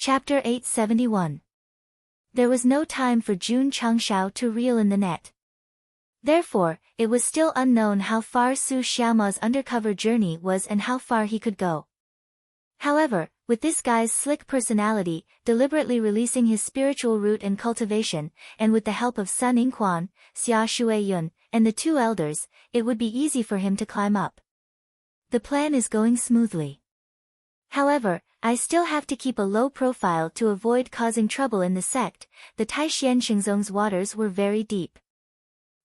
Chapter 871. There was no time for Jun Changshao to reel in the net. Therefore, it was still unknown how far Su Xiaoma's undercover journey was and how far he could go. However, with this guy's slick personality, deliberately releasing his spiritual root and cultivation, and with the help of Sun Yingquan, Xia Shuiyun, and the two elders, it would be easy for him to climb up. The plan is going smoothly. However, I still have to keep a low profile to avoid causing trouble in the sect. The Taishian Xingzong's waters were very deep.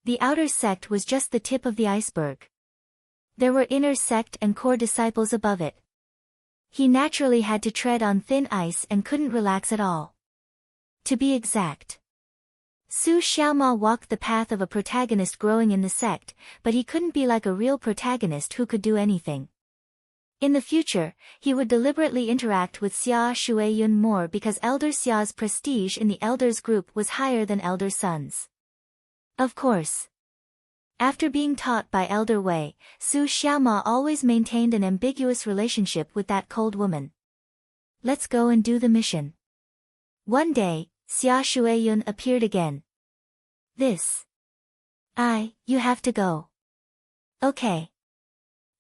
The outer sect was just the tip of the iceberg. There were inner sect and core disciples above it. He naturally had to tread on thin ice and couldn't relax at all. To be exact, Su Xiaoma walked the path of a protagonist growing in the sect, but he couldn't be like a real protagonist who could do anything. In the future, he would deliberately interact with Xia Shuiyun more because Elder Xia's prestige in the elders group was higher than Elder Sun's. Of course. After being taught by Elder Wei, Su Xiaoma always maintained an ambiguous relationship with that cold woman. Let's go and do the mission. One day, Xia Shuiyun appeared again. You have to go. Okay.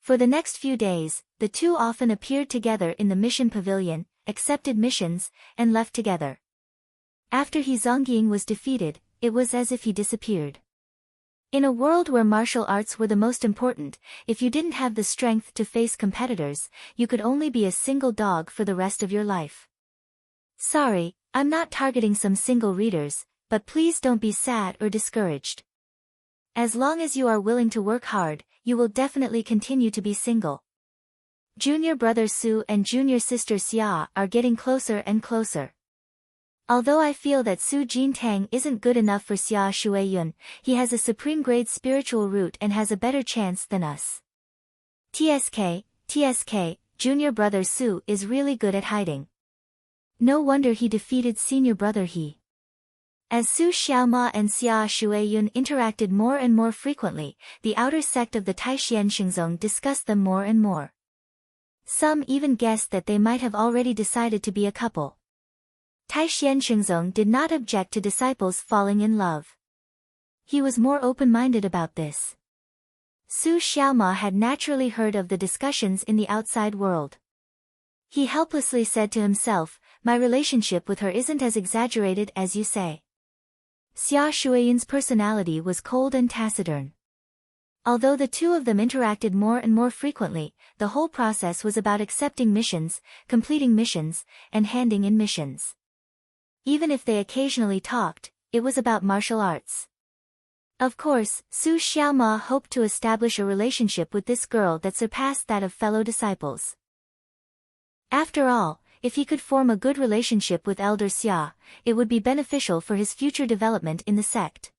For the next few days, the two often appeared together in the mission pavilion, accepted missions, and left together. After He Zongying was defeated, it was as if he disappeared. In a world where martial arts were the most important, if you didn't have the strength to face competitors, you could only be a single dog for the rest of your life. Sorry, I'm not targeting some single readers, but please don't be sad or discouraged. As long as you are willing to work hard, you will definitely continue to be single. Junior brother Su and junior sister Xia are getting closer and closer. Although I feel that Su Jintang isn't good enough for Xia Shuiyun, he has a supreme grade spiritual root and has a better chance than us. TSK, junior brother Su is really good at hiding. No wonder he defeated senior brother He. As Su Xiaoma and Xia Shuiyun interacted more and more frequently, the outer sect of the Taishian Xingzong discussed them more and more. Some even guessed that they might have already decided to be a couple. Taishian Xingzong did not object to disciples falling in love. He was more open-minded about this. Su Xiaoma had naturally heard of the discussions in the outside world. He helplessly said to himself, my relationship with her isn't as exaggerated as you say. Xia Shuiyun's personality was cold and taciturn. Although the two of them interacted more and more frequently, the whole process was about accepting missions, completing missions, and handing in missions. Even if they occasionally talked, it was about martial arts. Of course, Su Xiaoma hoped to establish a relationship with this girl that surpassed that of fellow disciples. After all, if he could form a good relationship with Elder Xia, it would be beneficial for his future development in the sect.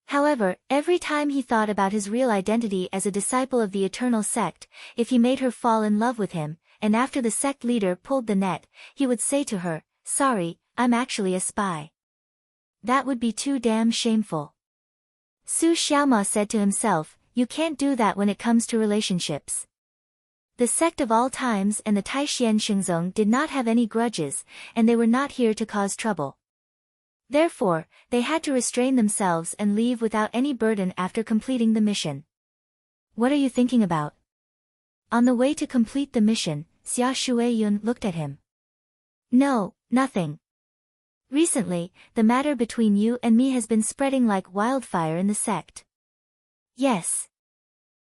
However, every time he thought about his real identity as a disciple of the Eternal Sect, if he made her fall in love with him, and after the sect leader pulled the net, he would say to her, sorry, I'm actually a spy. That would be too damn shameful. Su Xiaoma said to himself, you can't do that when it comes to relationships. The sect of all times and the Taishian Xingzong did not have any grudges, and they were not here to cause trouble. Therefore, they had to restrain themselves and leave without any burden after completing the mission. What are you thinking about? On the way to complete the mission, Xia Shuiyun looked at him. No, nothing. Recently, the matter between you and me has been spreading like wildfire in the sect. Yes.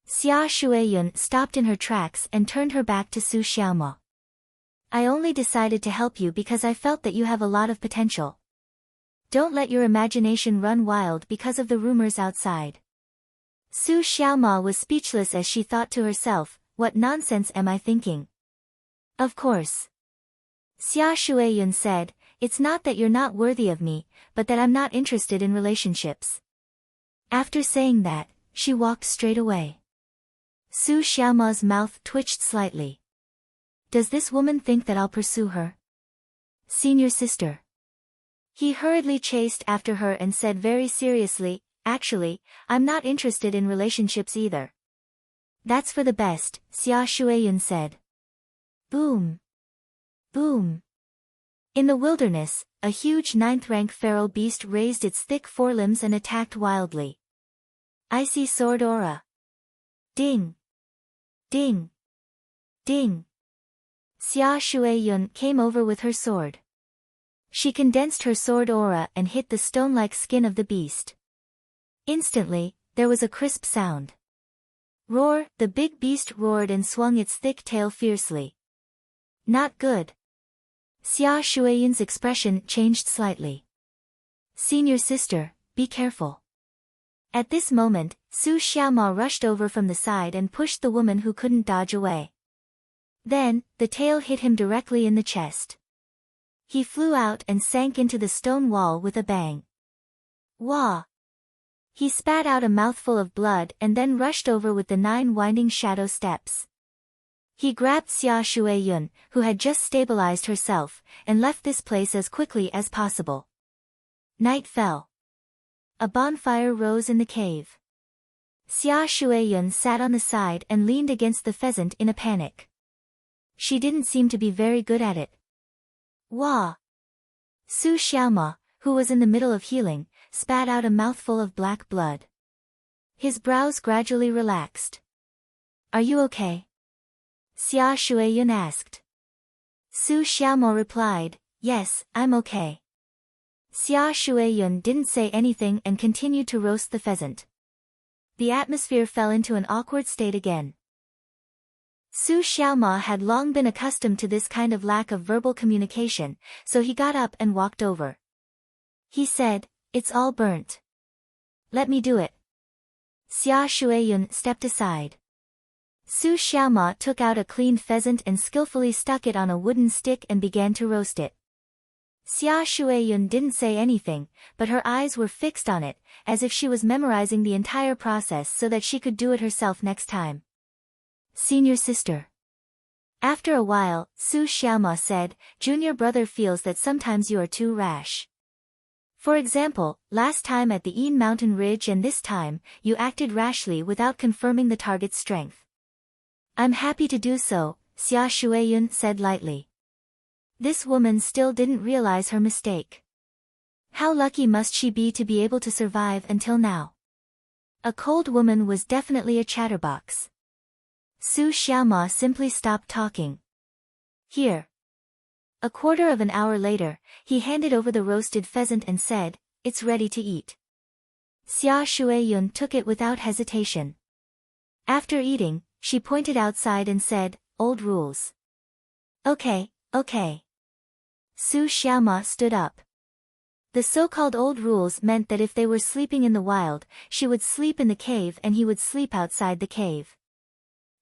Xia Shuiyun stopped in her tracks and turned her back to Su Xiaoma. I only decided to help you because I felt that you have a lot of potential. Don't let your imagination run wild because of the rumors outside. Su Xiaoma was speechless as she thought to herself, what nonsense am I thinking? Of course. Xia Shuiyun said, it's not that you're not worthy of me, but that I'm not interested in relationships. After saying that, she walked straight away. Su Xiaoma's mouth twitched slightly. Does this woman think that I'll pursue her? Senior sister. He hurriedly chased after her and said very seriously, actually, I'm not interested in relationships either. That's for the best, Xia Shuiyun said. Boom. Boom. In the wilderness, a huge ninth-rank feral beast raised its thick forelimbs and attacked wildly. Icy sword aura. Ding! Ding! Ding! Xia Shueyun came over with her sword. She condensed her sword aura and hit the stone-like skin of the beast. Instantly, there was a crisp sound. Roar! The big beast roared and swung its thick tail fiercely. Not good. Xia Shueyun's expression changed slightly. Senior sister, be careful. At this moment, Su Xiaoma rushed over from the side and pushed the woman who couldn't dodge away. Then, the tail hit him directly in the chest. He flew out and sank into the stone wall with a bang. Wah! He spat out a mouthful of blood and then rushed over with the 9 winding shadow steps. He grabbed Xia Shueyun, who had just stabilized herself, and left this place as quickly as possible. Night fell. A bonfire rose in the cave. Xia Shueyun sat on the side and leaned against the pheasant in a panic. She didn't seem to be very good at it. Wah! Su Xiaoma, who was in the middle of healing, spat out a mouthful of black blood. His brows gradually relaxed. Are you okay? Xia Shueyun asked. Su Xiaoma replied, yes, I'm okay. Xia Shueyun didn't say anything and continued to roast the pheasant. The atmosphere fell into an awkward state again. Su Xiaoma had long been accustomed to this kind of lack of verbal communication, so he got up and walked over. He said, it's all burnt. Let me do it. Xia Shueyun stepped aside. Su Xiaoma took out a cleaned pheasant and skillfully stuck it on a wooden stick and began to roast it. Xia Shueyun didn't say anything, but her eyes were fixed on it, as if she was memorizing the entire process so that she could do it herself next time. Senior sister. After a while, Su Xiaoma said, Junior brother feels that sometimes you are too rash. For example, last time at the Een Mountain Ridge and this time, you acted rashly without confirming the target's strength. I'm happy to do so, Xia Shueyun said lightly. This woman still didn't realize her mistake. How lucky must she be to be able to survive until now? A cold woman was definitely a chatterbox. Su Xiaoma simply stopped talking. Here. A quarter of an hour later, he handed over the roasted pheasant and said, it's ready to eat. Xia Shueyun took it without hesitation. After eating, she pointed outside and said, old rules. Okay, okay. Su Xiaoma stood up. The so-called old rules meant that if they were sleeping in the wild, she would sleep in the cave and he would sleep outside the cave.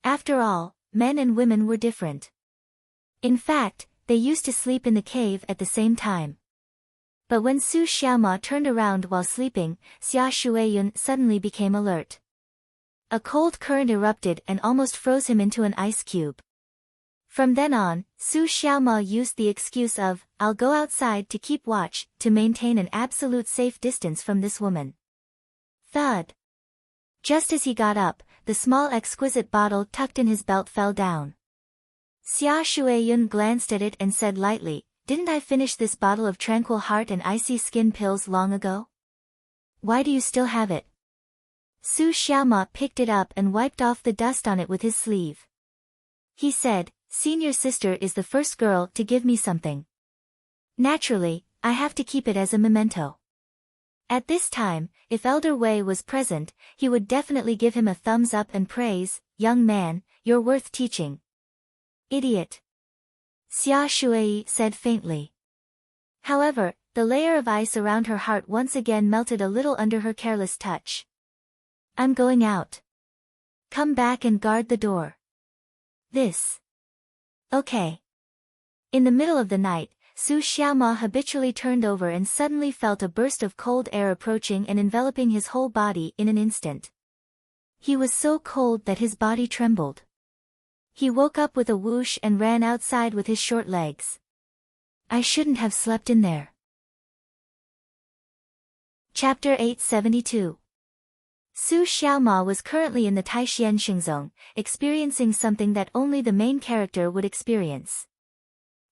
After all, men and women were different. In fact, they used to sleep in the cave at the same time. But when Su Xiaoma turned around while sleeping, Xia Shueyun suddenly became alert. A cold current erupted and almost froze him into an ice cube. From then on, Su Xiaoma used the excuse of, I'll go outside to keep watch, to maintain an absolute safe distance from this woman. Thud. Just as he got up, the small exquisite bottle tucked in his belt fell down. Xia Shueyun glanced at it and said lightly, didn't I finish this bottle of tranquil heart and icy skin pills long ago? Why do you still have it? Su Xiaoma picked it up and wiped off the dust on it with his sleeve. He said, Senior sister is the first girl to give me something. Naturally, I have to keep it as a memento. At this time, if Elder Wei was present, he would definitely give him a thumbs up and praise, young man, you're worth teaching. Idiot. Xia Shuei said faintly. However, the layer of ice around her heart once again melted a little under her careless touch. I'm going out. Come back and guard the door. This. Okay. In the middle of the night, Su Xiaoma habitually turned over and suddenly felt a burst of cold air approaching and enveloping his whole body in an instant. He was so cold that his body trembled. He woke up with a whoosh and ran outside with his short legs. I shouldn't have slept in there. Chapter 872. Su Xiaoma was currently in the Taixian Xingzong, experiencing something that only the main character would experience.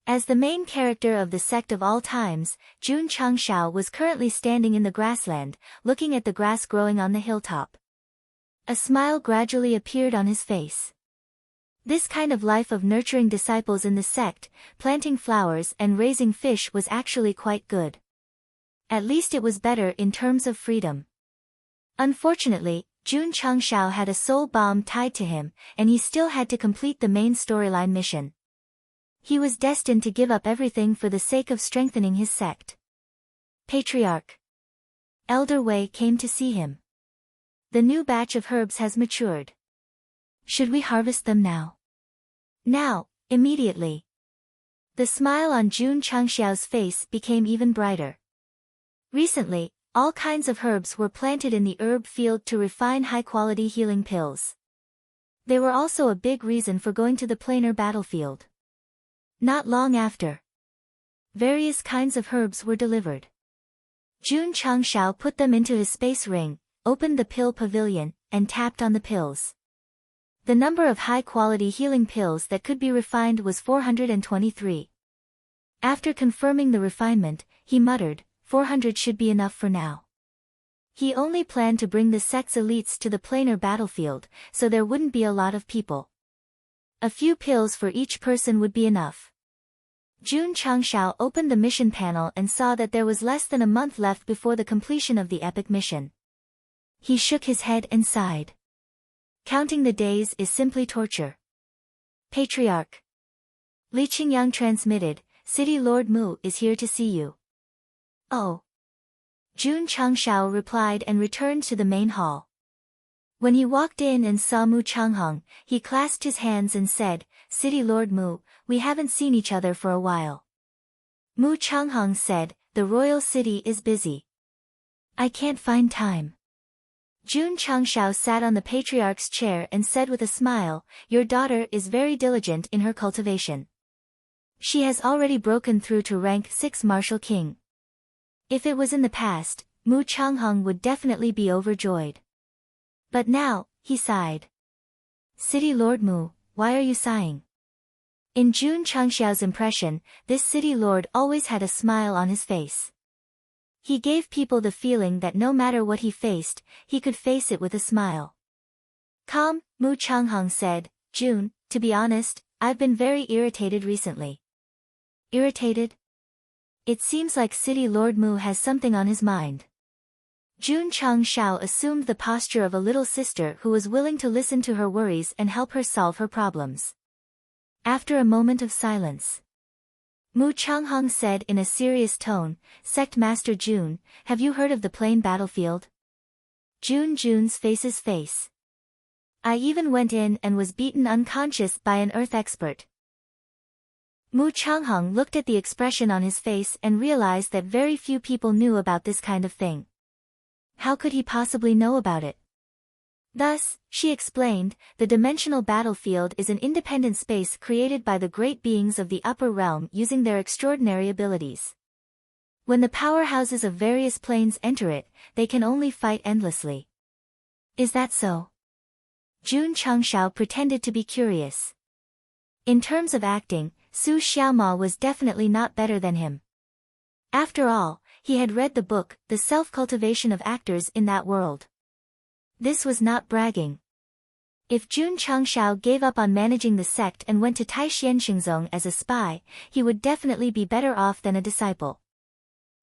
As the main character of the sect of all times, Jun Changshao was currently standing in the grassland, looking at the grass growing on the hilltop. A smile gradually appeared on his face. This kind of life of nurturing disciples in the sect, planting flowers and raising fish was actually quite good. At least it was better in terms of freedom. Unfortunately, Jun Changshao had a soul bomb tied to him, and he still had to complete the main storyline mission. He was destined to give up everything for the sake of strengthening his sect. Patriarch Elder Wei came to see him. The new batch of herbs has matured. Should we harvest them now? Now, immediately. The smile on Jun Changxiao's face became even brighter. Recently, all kinds of herbs were planted in the herb field to refine high-quality healing pills. They were also a big reason for going to the planar battlefield. Not long after, various kinds of herbs were delivered. Jun Changshao put them into his space ring, opened the pill pavilion, and tapped on the pills. The number of high-quality healing pills that could be refined was 423. After confirming the refinement, he muttered, 400 should be enough for now. He only planned to bring the sect's elites to the planar battlefield, so there wouldn't be a lot of people. A few pills for each person would be enough. Jun Changshao opened the mission panel and saw that there was less than a month left before the completion of the epic mission. He shook his head and sighed. Counting the days is simply torture. Patriarch Li Qingyang transmitted, City Lord Mu is here to see you. Oh. Jun Changshao replied and returned to the main hall. When he walked in and saw Mu Changhong, he clasped his hands and said, City Lord Mu, we haven't seen each other for a while. Mu Changhong said, the royal city is busy. I can't find time. Jun Changshao sat on the patriarch's chair and said with a smile, your daughter is very diligent in her cultivation. She has already broken through to rank 6 Martial King. If it was in the past, Mu Changhong would definitely be overjoyed. But now, he sighed. City Lord Mu, why are you sighing? In Jun Changxiao's impression, this city lord always had a smile on his face. He gave people the feeling that no matter what he faced, he could face it with a smile. Calm, Mu Changhong said, Jun, to be honest, I've been very irritated recently. Irritated? It seems like City Lord Mu has something on his mind. Jun Changxiao assumed the posture of a little sister who was willing to listen to her worries and help her solve her problems. After a moment of silence, Mu Changhong said in a serious tone, Sect Master Jun, have you heard of the plain battlefield? Jun's face. I even went in and was beaten unconscious by an earth expert. Mu Changhong looked at the expression on his face and realized that very few people knew about this kind of thing. How could he possibly know about it? Thus, she explained, the dimensional battlefield is an independent space created by the great beings of the upper realm using their extraordinary abilities. When the powerhouses of various planes enter it, they can only fight endlessly. Is that so? Jun Changshao pretended to be curious. In terms of acting, Su Xiaoma was definitely not better than him. After all, he had read the book, The Self-Cultivation of Actors in That World. This was not bragging. If Jun Changshao gave up on managing the sect and went to Taishan Xingzong as a spy, he would definitely be better off than a disciple.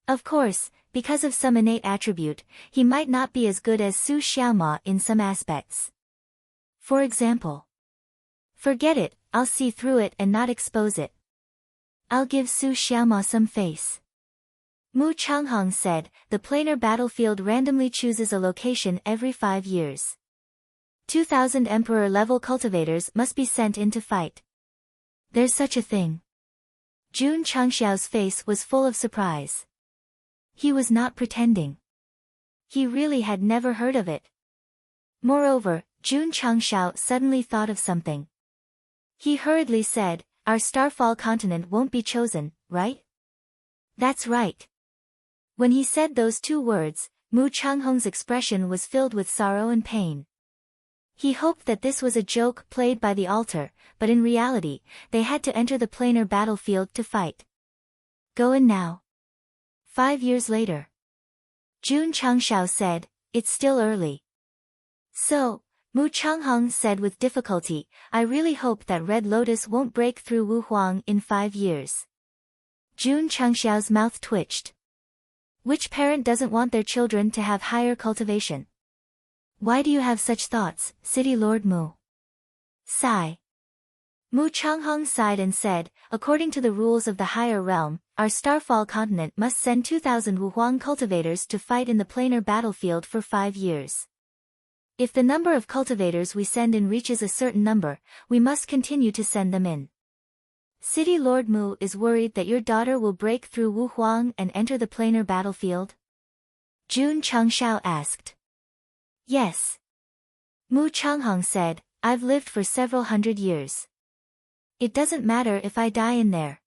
Of course, because of some innate attribute, he might not be as good as Su Xiaoma in some aspects. For example, forget it, I'll see through it and not expose it. I'll give Su Xiaoma some face. Mu Changhong said, the planar battlefield randomly chooses a location every 5 years. 2,000 emperor-level cultivators must be sent in to fight. There's such a thing. Jun Changxiao's face was full of surprise. He was not pretending. He really had never heard of it. Moreover, Jun Changxiao suddenly thought of something. He hurriedly said, our Starfall continent won't be chosen, right? That's right. When he said those 2 words, Mu Changhong's expression was filled with sorrow and pain. He hoped that this was a joke played by the altar, but in reality, they had to enter the planar battlefield to fight. Go in now. 5 years later. Jun Changshao said, it's still early. So, Mu Changheng said with difficulty, I really hope that Red Lotus won't break through Wu Huang in 5 years. Jun Changshao's mouth twitched. Which parent doesn't want their children to have higher cultivation? Why do you have such thoughts, City Lord Mu? Sigh. Mu Changheng sighed and said, according to the rules of the higher realm, our Starfall continent must send 2,000 Wu Huang cultivators to fight in the planar battlefield for 5 years. If the number of cultivators we send in reaches a certain number, we must continue to send them in. City Lord Mu is worried that your daughter will break through Wu Huang and enter the planar battlefield? Jun Changshao asked. Yes. Mu Changheng said, I've lived for several hundred years. It doesn't matter if I die in there.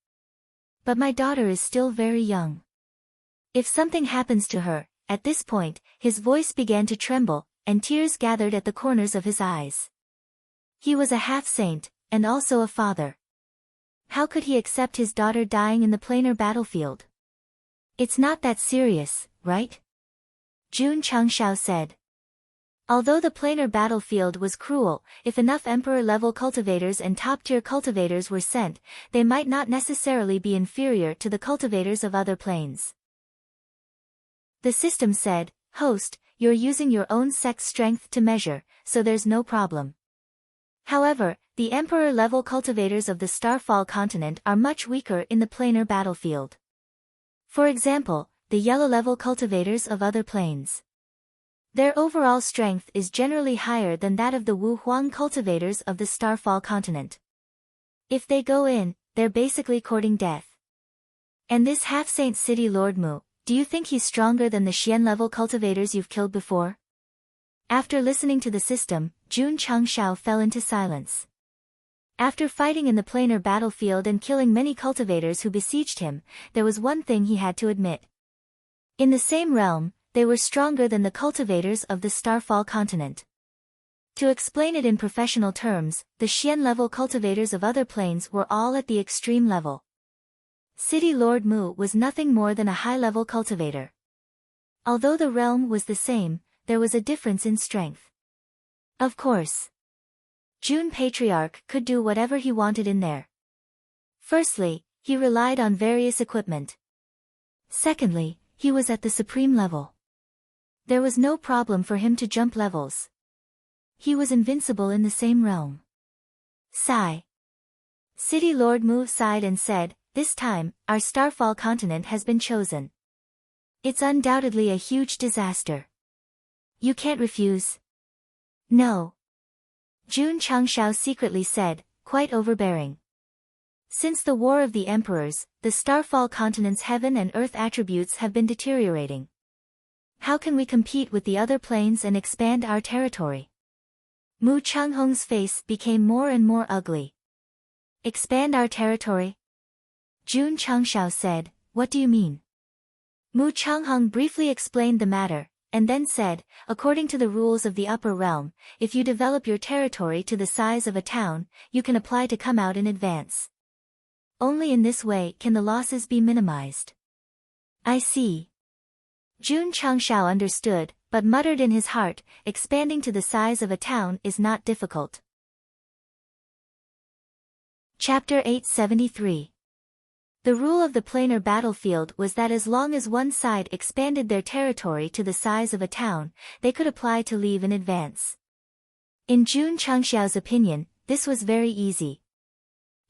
But my daughter is still very young. If something happens to her, at this point, his voice began to tremble, and tears gathered at the corners of his eyes. He was a half-saint, and also a father. How could he accept his daughter dying in the planar battlefield? It's not that serious, right? Jun Changshao said. Although the planar battlefield was cruel, if enough emperor-level cultivators and top-tier cultivators were sent, they might not necessarily be inferior to the cultivators of other planes. The system said, Host, you're using your own sect's strength to measure, so there's no problem. However, the emperor-level cultivators of the Starfall continent are much weaker in the planar battlefield. For example, the yellow-level cultivators of other planes. Their overall strength is generally higher than that of the Wu Huang cultivators of the Starfall continent. If they go in, they're basically courting death. And this half-saint City Lord Mu, do you think he's stronger than the Xian-level cultivators you've killed before? After listening to the system, Jun Changshao fell into silence. After fighting in the planar battlefield and killing many cultivators who besieged him, there was one thing he had to admit. In the same realm, they were stronger than the cultivators of the Starfall continent. To explain it in professional terms, the Xian-level cultivators of other planes were all at the extreme level. City Lord Mu was nothing more than a high-level cultivator. Although the realm was the same, there was a difference in strength. Of course. Jun Patriarch could do whatever he wanted in there. Firstly, he relied on various equipment. Secondly, he was at the supreme level. There was no problem for him to jump levels. He was invincible in the same realm. Sigh. City Lord Mu sighed and said, this time, our Starfall continent has been chosen. It's undoubtedly a huge disaster. You can't refuse. No. Jun Changshao secretly said, quite overbearing. Since the War of the Emperors, the Starfall continent's heaven and earth attributes have been deteriorating. How can we compete with the other planes and expand our territory? Mu Changheng's face became more and more ugly. Expand our territory? Jun Changshao said, what do you mean? Mu Changheng briefly explained the matter, and then said, according to the rules of the upper realm, if you develop your territory to the size of a town, you can apply to come out in advance. Only in this way can the losses be minimized. I see. Jun Changshao understood, but muttered in his heart, expanding to the size of a town is not difficult. Chapter 873. The rule of the planar battlefield was that as long as one side expanded their territory to the size of a town, they could apply to leave in advance. In Jun Changshao's opinion, this was very easy.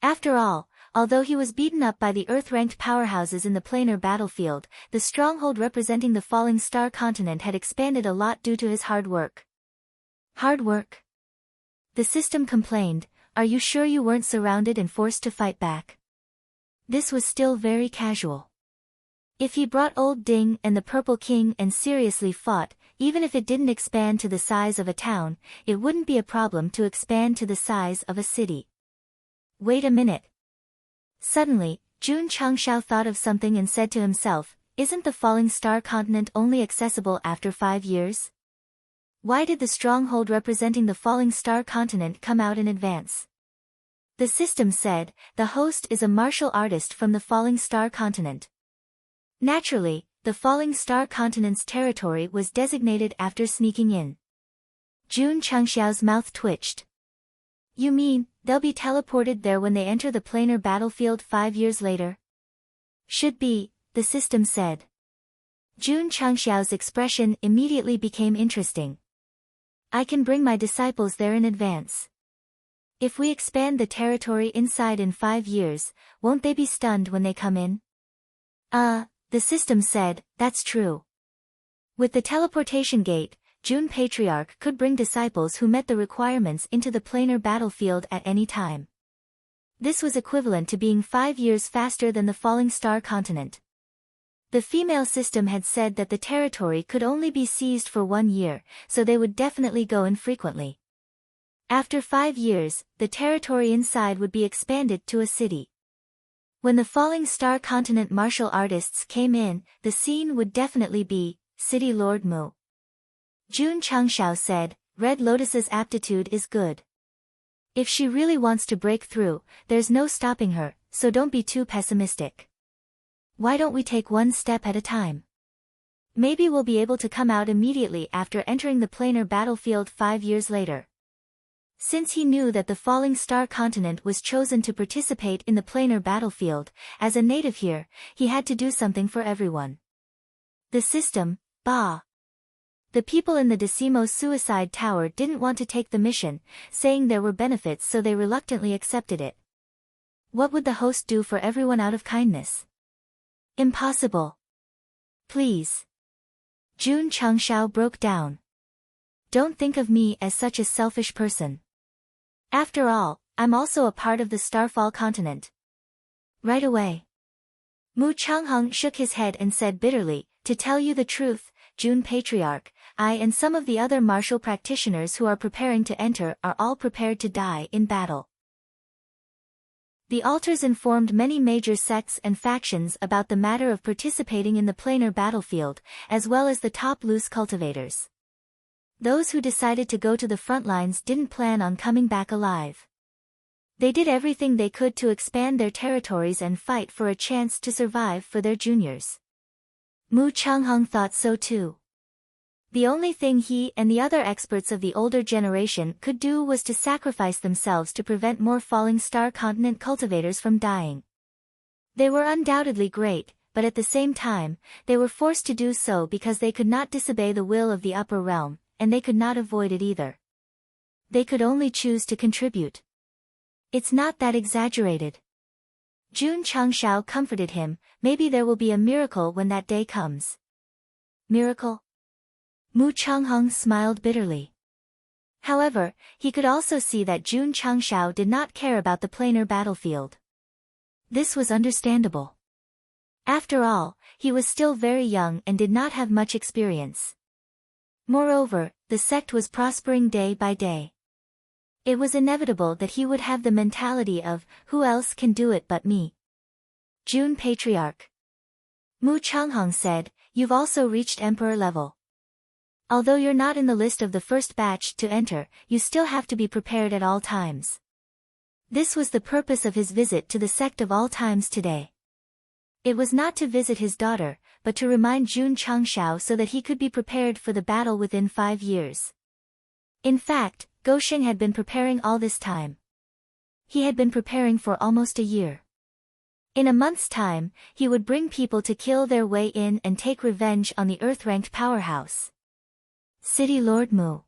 After all, although he was beaten up by the Earth-ranked powerhouses in the planar battlefield, the stronghold representing the falling star continent had expanded a lot due to his hard work. Hard work? The system complained, are you sure you weren't surrounded and forced to fight back? This was still very casual. If he brought Old Ding and the Purple King and seriously fought, even if it didn't expand to the size of a town, it wouldn't be a problem to expand to the size of a city. Wait a minute. Suddenly, Jun Changshao thought of something and said to himself, isn't the falling star continent only accessible after 5 years? Why did the stronghold representing the falling star continent come out in advance? The system said, the host is a martial artist from the falling star continent. Naturally, the falling star continent's territory was designated after sneaking in. Jun Chengxiao's mouth twitched. You mean, they'll be teleported there when they enter the planar battlefield 5 years later? Should be, the system said. Jun Chengxiao's expression immediately became interesting. I can bring my disciples there in advance. If we expand the territory inside in 5 years, won't they be stunned when they come in? The system said, that's true. With the teleportation gate, Jun Patriarch could bring disciples who met the requirements into the planar battlefield at any time. This was equivalent to being 5 years faster than the falling star continent. The female system had said that the territory could only be seized for 1 year, so they would definitely go in frequently. After 5 years, the territory inside would be expanded to a city. When the falling star continent martial artists came in, the scene would definitely be City Lord Mu. Jun Chengxiao said, Red Lotus's aptitude is good. If she really wants to break through, there's no stopping her, so don't be too pessimistic. Why don't we take one step at a time? Maybe we'll be able to come out immediately after entering the planar battlefield 5 years later. Since he knew that the falling star continent was chosen to participate in the planar battlefield, as a native here, he had to do something for everyone. The system, Bah. The people in the Decimo suicide tower didn't want to take the mission, saying there were benefits, so they reluctantly accepted it. What would the host do for everyone out of kindness? Impossible. Please. Jun Chengxiao broke down. Don't think of me as such a selfish person. After all, I'm also a part of the Starfall continent. Right away. Mu Changheng shook his head and said bitterly, to tell you the truth, Jun Patriarch, I and some of the other martial practitioners who are preparing to enter are all prepared to die in battle. The altars informed many major sects and factions about the matter of participating in the planar battlefield, as well as the top loose cultivators. Those who decided to go to the front lines didn't plan on coming back alive. They did everything they could to expand their territories and fight for a chance to survive for their juniors. Mu Changheng thought so too. The only thing he and the other experts of the older generation could do was to sacrifice themselves to prevent more falling star continent cultivators from dying. They were undoubtedly great, but at the same time, they were forced to do so because they could not disobey the will of the upper realm, and they could not avoid it either. They could only choose to contribute. It's not that exaggerated. Jun Chengxiao comforted him, maybe there will be a miracle when that day comes. Miracle? Mu Changheng smiled bitterly. However, he could also see that Jun Chengxiao did not care about the planar battlefield. This was understandable. After all, he was still very young and did not have much experience. Moreover, the sect was prospering day by day. It was inevitable that he would have the mentality of, who else can do it but me? Jun Patriarch. Mu Changheng said, you've also reached emperor level. Although you're not in the list of the first batch to enter, you still have to be prepared at all times. This was the purpose of his visit to the sect of all times today. It was not to visit his daughter, but to remind Jun Chengxiao so that he could be prepared for the battle within 5 years. In fact, Gosheng had been preparing all this time. He had been preparing for almost a year. In a month's time, he would bring people to kill their way in and take revenge on the Earth-ranked powerhouse. City Lord Mu.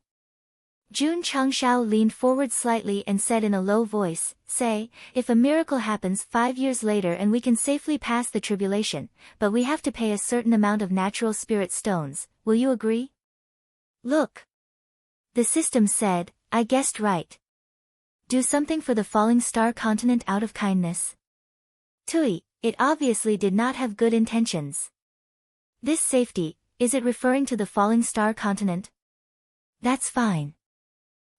Jun Chengxiao leaned forward slightly and said in a low voice, say, if a miracle happens 5 years later and we can safely pass the tribulation, but we have to pay a certain amount of natural spirit stones, will you agree? Look. The system said, I guessed right. Do something for the falling star continent out of kindness. Tui, it obviously did not have good intentions. This safety, is it referring to the falling star continent? That's fine.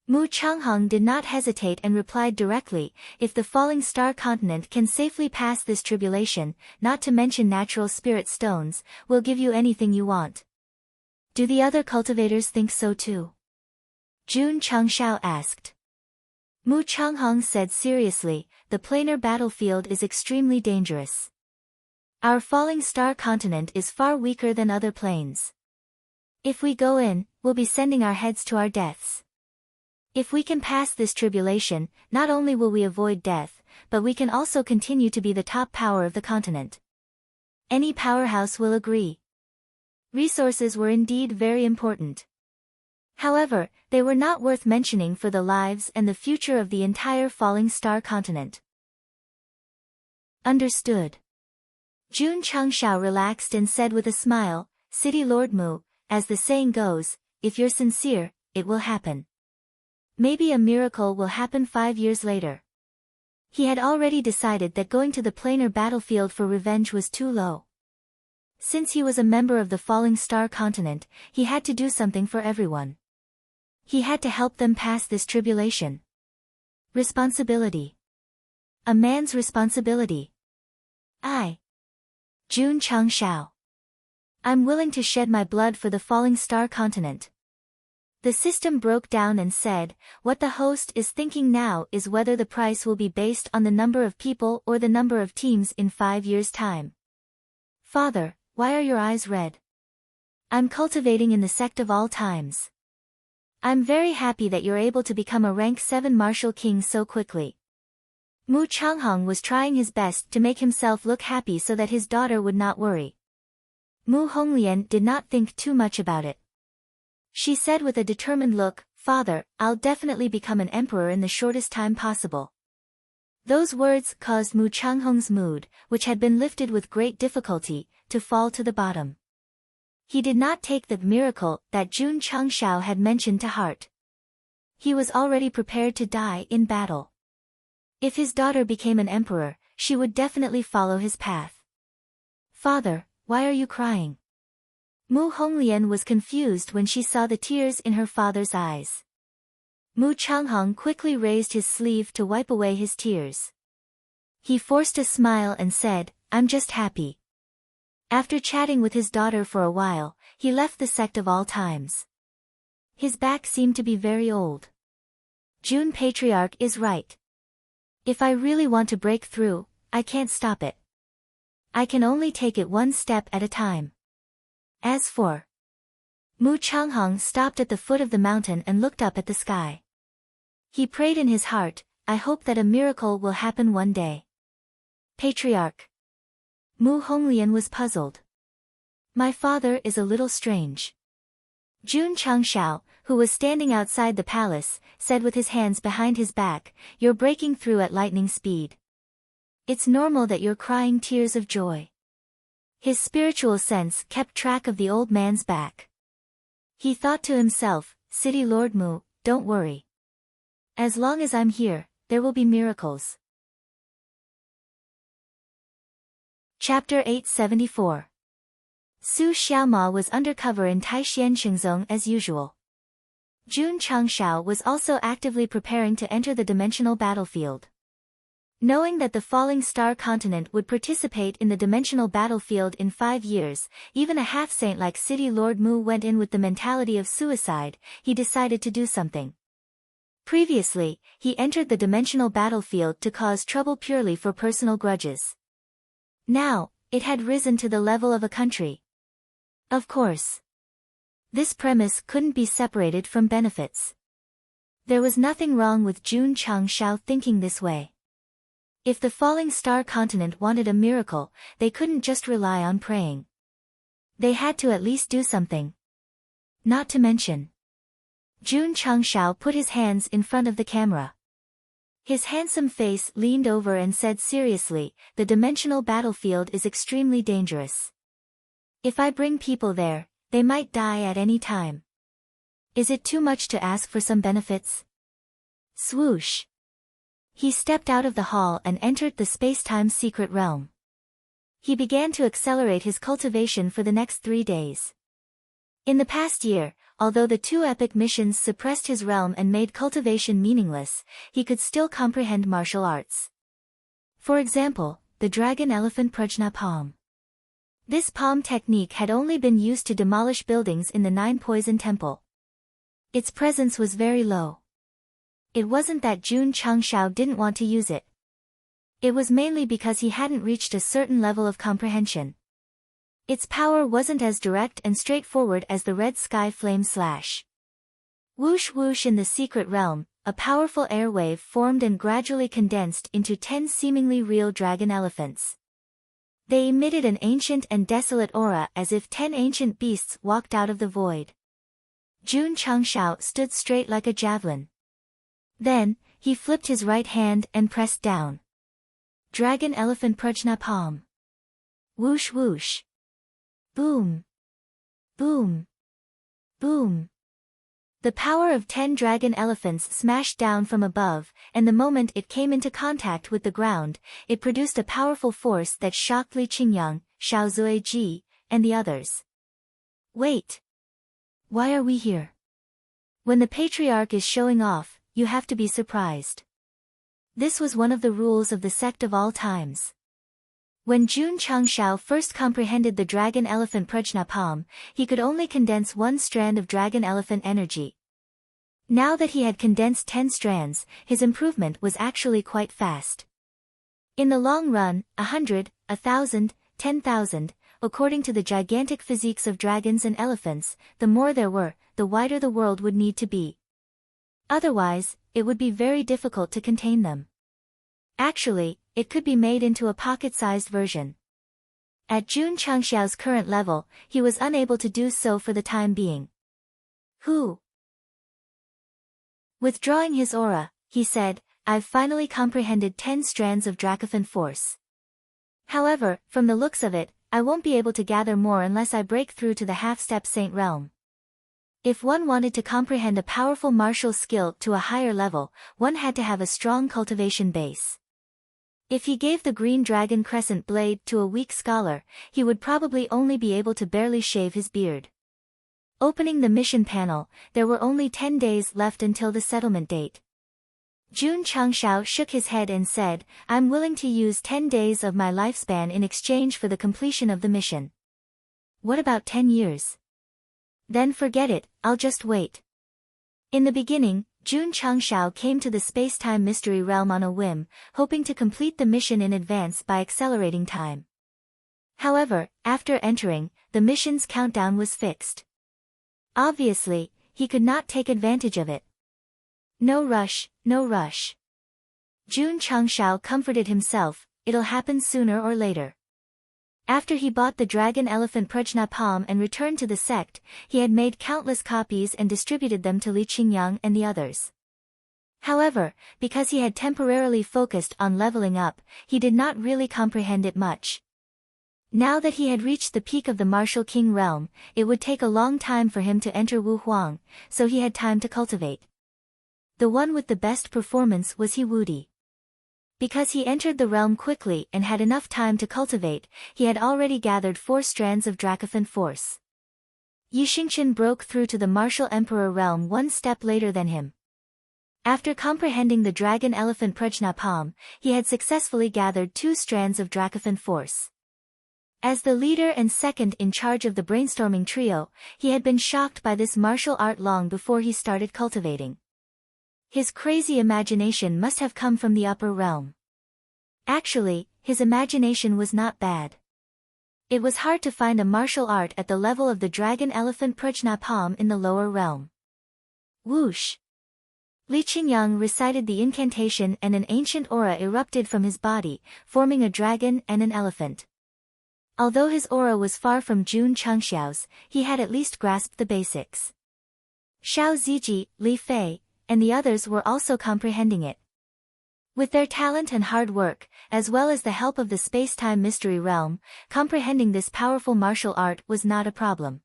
Mu Changheng did not hesitate and replied directly, if the falling star continent can safely pass this tribulation, not to mention natural spirit stones, we'll give you anything you want. Do the other cultivators think so too? Jun Changshao asked. Mu Changhong said seriously, the planar battlefield is extremely dangerous. Our falling star continent is far weaker than other planes. If we go in, we'll be sending our heads to our deaths. If we can pass this tribulation, not only will we avoid death, but we can also continue to be the top power of the continent. Any powerhouse will agree. Resources were indeed very important. However, they were not worth mentioning for the lives and the future of the entire falling star continent. Understood. Jun Changshao relaxed and said with a smile, City Lord Mu, as the saying goes, if you're sincere, it will happen. Maybe a miracle will happen 5 years later. He had already decided that going to the planar battlefield for revenge was too low. Since he was a member of the falling star continent, he had to do something for everyone. He had to help them pass this tribulation. Responsibility. A man's responsibility. Jun Changshao. I'm willing to shed my blood for the falling star continent. The system broke down and said, what the host is thinking now is whether the price will be based on the number of people or the number of teams in 5 years' time. Father, why are your eyes red? I'm cultivating in the sect of all times. I'm very happy that you're able to become a rank 7 martial king so quickly. Mu Changhong was trying his best to make himself look happy so that his daughter would not worry. Mu Honglian did not think too much about it. She said with a determined look, Father, I'll definitely become an emperor in the shortest time possible. Those words caused Mu Changhong's mood, which had been lifted with great difficulty, to fall to the bottom. He did not take the miracle that Jun Changshao had mentioned to heart. He was already prepared to die in battle. If his daughter became an emperor, she would definitely follow his path. Father, why are you crying? Mu Honglian was confused when she saw the tears in her father's eyes. Mu Changhong quickly raised his sleeve to wipe away his tears. He forced a smile and said, I'm just happy. After chatting with his daughter for a while, he left the sect of all times. His back seemed to be very old. Jun Patriarch is right. If I really want to break through, I can't stop it. I can only take it one step at a time. As for Mu Changhong stopped at the foot of the mountain and looked up at the sky. He prayed in his heart, I hope that a miracle will happen one day. Patriarch. Mu Honglian was puzzled. My father is a little strange. Jun Changshao, who was standing outside the palace, said with his hands behind his back, you're breaking through at lightning speed. It's normal that you're crying tears of joy. His spiritual sense kept track of the old man's back. He thought to himself, City Lord Mu, don't worry. As long as I'm here, there will be miracles. Chapter 874. Su Xiaoma was undercover in Taishan Shengzong as usual. Jun Changshao was also actively preparing to enter the dimensional battlefield. Knowing that the falling star continent would participate in the dimensional battlefield in 5 years, even a half-saint like City Lord Mu went in with the mentality of suicide, he decided to do something. Previously, he entered the dimensional battlefield to cause trouble purely for personal grudges. Now, it had risen to the level of a country. Of course. This premise couldn't be separated from benefits. There was nothing wrong with Jun Changshao thinking this way. If the falling star continent wanted a miracle, they couldn't just rely on praying. They had to at least do something. Not to mention. Jun Changshao put his hands in front of the camera. His handsome face leaned over and said seriously, the dimensional battlefield is extremely dangerous. If I bring people there, they might die at any time. Is it too much to ask for some benefits? Swoosh. He stepped out of the hall and entered the space-time secret realm. He began to accelerate his cultivation for the next 3 days. In the past year, although the 2 epic missions suppressed his realm and made cultivation meaningless, he could still comprehend martial arts. For example, the dragon-elephant prajna palm. This palm technique had only been used to demolish buildings in the 9 Poison Temple. Its presence was very low. It wasn't that Jun Changshao didn't want to use it. It was mainly because he hadn't reached a certain level of comprehension. Its power wasn't as direct and straightforward as the red sky flame slash. Whoosh whoosh. In the secret realm, a powerful air wave formed and gradually condensed into 10 seemingly real dragon elephants. They emitted an ancient and desolate aura as if 10 ancient beasts walked out of the void. Jun Changshao stood straight like a javelin. Then, he flipped his right hand and pressed down. Dragon Elephant Prajna Palm. Whoosh whoosh. Boom. Boom. Boom. The power of 10 dragon elephants smashed down from above, and the moment it came into contact with the ground, it produced a powerful force that shocked Li Qingyang, Xiao Zuiji, and the others. Wait. Why are we here? When the patriarch is showing off, you have to be surprised. This was one of the rules of the sect of all times. When Jun Changshao first comprehended the dragon elephant Prajna Palm, he could only condense one strand of dragon elephant energy. Now that he had condensed 10 strands, his improvement was actually quite fast. In the long run, 100, 1,000, 10,000, according to the gigantic physiques of dragons and elephants, the more there were, the wider the world would need to be. Otherwise, it would be very difficult to contain them. Actually, it could be made into a pocket-sized version. At Jun Changxiao's current level, he was unable to do so for the time being. Who? Withdrawing his aura, he said, I've finally comprehended 10 strands of Dracophon force. However, from the looks of it, I won't be able to gather more unless I break through to the half-step saint realm. If one wanted to comprehend a powerful martial skill to a higher level, one had to have a strong cultivation base. If he gave the green dragon crescent blade to a weak scholar, he would probably only be able to barely shave his beard. Opening the mission panel, there were only 10 days left until the settlement date. Jun Changshao shook his head and said, I'm willing to use 10 days of my lifespan in exchange for the completion of the mission. What about 10 years? Then forget it, I'll just wait. In the beginning, Jun Changshao came to the space-time mystery realm on a whim, hoping to complete the mission in advance by accelerating time. However, after entering, the mission's countdown was fixed. Obviously, he could not take advantage of it. No rush, no rush. Jun Changshao comforted himself, it'll happen sooner or later. After he bought the dragon elephant Prajna Palm and returned to the sect, he had made countless copies and distributed them to Li Qingyang and the others. However, because he had temporarily focused on leveling up, he did not really comprehend it much. Now that he had reached the peak of the martial king realm, it would take a long time for him to enter Wu Huang, so he had time to cultivate. The one with the best performance was He Wudi. Because he entered the realm quickly and had enough time to cultivate, he had already gathered 4 strands of Dracophon force. Yi Xingqian broke through to the martial emperor realm one step later than him. After comprehending the dragon elephant Prajna Palm, he had successfully gathered 2 strands of Dracophon force. As the leader and second in charge of the brainstorming trio, he had been shocked by this martial art long before he started cultivating. His crazy imagination must have come from the upper realm. Actually, his imagination was not bad. It was hard to find a martial art at the level of the dragon elephant Prajna Palm in the lower realm. Whoosh! Li Qingyang recited the incantation and an ancient aura erupted from his body, forming a dragon and an elephant. Although his aura was far from Jun Changxiao's, he had at least grasped the basics. Xiao Ziji, Li Fei, and the others were also comprehending it. With their talent and hard work, as well as the help of the space-time mystery realm, comprehending this powerful martial art was not a problem.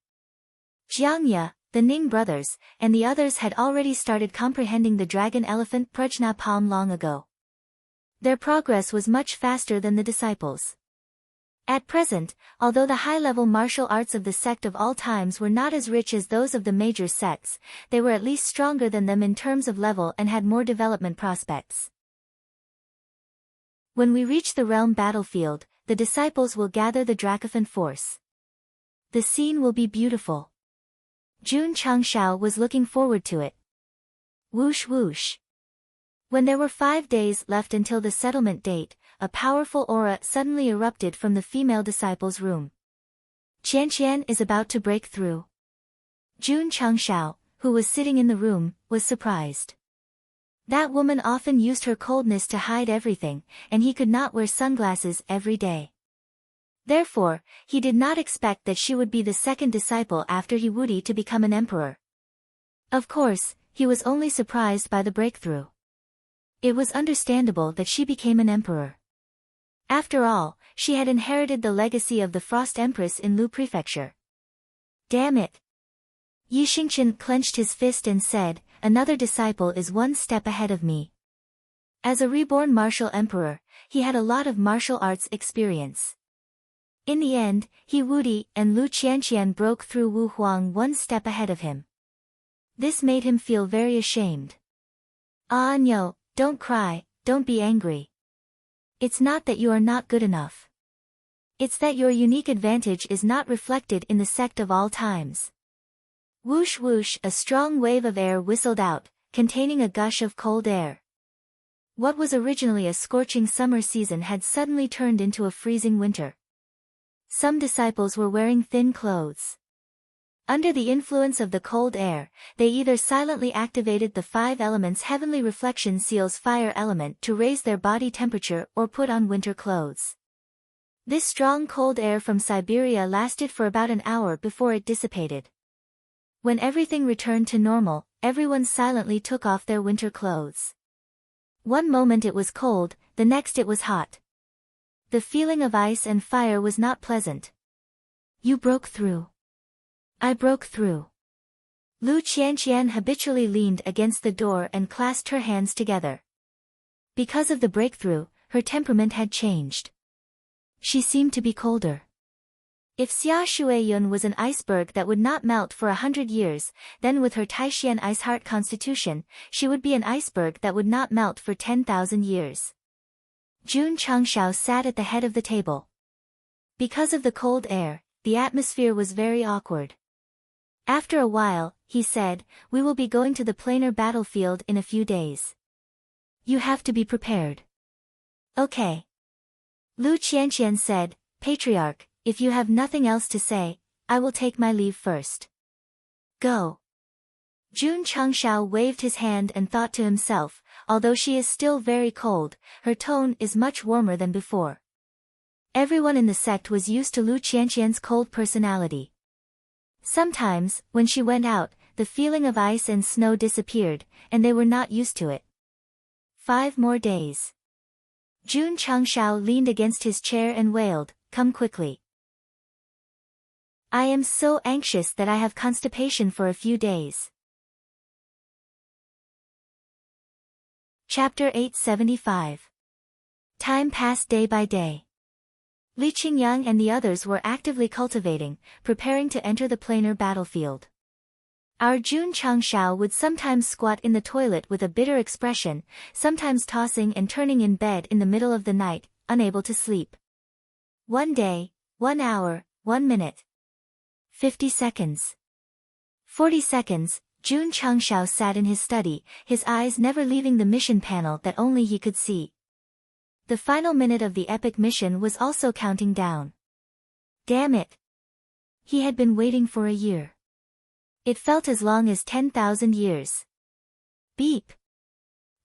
Jiang Ye, the Ning brothers, and the others had already started comprehending the dragon elephant Prajna Palm long ago. Their progress was much faster than the disciples. At present, although the high-level martial arts of the sect of all times were not as rich as those of the major sects, they were at least stronger than them in terms of level and had more development prospects. When we reach the realm battlefield, the disciples will gather the Dracophon force. The scene will be beautiful. Jun Changshao was looking forward to it. Whoosh whoosh. When there were 5 days left until the settlement date, a powerful aura suddenly erupted from the female disciple's room. Qianqian is about to break through. Jun Changshao, who was sitting in the room, was surprised. That woman often used her coldness to hide everything, and he could not wear sunglasses every day. Therefore, he did not expect that she would be the second disciple after He Wudi to become an emperor. Of course, he was only surprised by the breakthrough. It was understandable that she became an emperor. After all, she had inherited the legacy of the Frost Empress in Lu Prefecture. Damn it! Yi Xingqian clenched his fist and said, "Another disciple is one step ahead of me." As a reborn martial emperor, he had a lot of martial arts experience. In the end, He Wudi and Lu Qianqian broke through Wu Huang one step ahead of him. This made him feel very ashamed. "Ah no, don't cry, don't be angry. It's not that you are not good enough. It's that your unique advantage is not reflected in the sect of all times." Whoosh whoosh, a strong wave of air whistled out, containing a gush of cold air. What was originally a scorching summer season had suddenly turned into a freezing winter. Some disciples were wearing thin clothes. Under the influence of the cold air, they either silently activated the 5 elements heavenly reflection seal's fire element to raise their body temperature or put on winter clothes. This strong cold air from Siberia lasted for about an hour before it dissipated. When everything returned to normal, everyone silently took off their winter clothes. One moment it was cold, the next it was hot. The feeling of ice and fire was not pleasant. "You broke through. I broke through." Lu Qianqian habitually leaned against the door and clasped her hands together. Because of the breakthrough, her temperament had changed. She seemed to be colder. If Xia Shuiyun was an iceberg that would not melt for 100 years, then with her Taishian ice heart constitution, she would be an iceberg that would not melt for 10,000 years. Jun Changshao sat at the head of the table. Because of the cold air, the atmosphere was very awkward. After a while, he said, "We will be going to the planar battlefield in a few days. You have to be prepared." "Okay." Lu Qianqian said, "Patriarch, if you have nothing else to say, I will take my leave first." "Go." Jun Changshao waved his hand and thought to himself, although she is still very cold, her tone is much warmer than before. Everyone in the sect was used to Lu Qianqian's cold personality. Sometimes, when she went out, the feeling of ice and snow disappeared, and they were not used to it. 5 more days. Jun Changshao leaned against his chair and wailed, "Come quickly. I am so anxious that I have constipation for a few days." Chapter 875. Time passed day by day. Li Qingyang and the others were actively cultivating, preparing to enter the planar battlefield. Our Jun Changshao would sometimes squat in the toilet with a bitter expression, sometimes tossing and turning in bed in the middle of the night, unable to sleep. 1 day, 1 hour, 1 minute. 50 seconds. 40 seconds, Jun Changshao sat in his study, his eyes never leaving the mission panel that only he could see. The final minute of the epic mission was also counting down. Damn it! He had been waiting for a year. It felt as long as 10,000 years. Beep!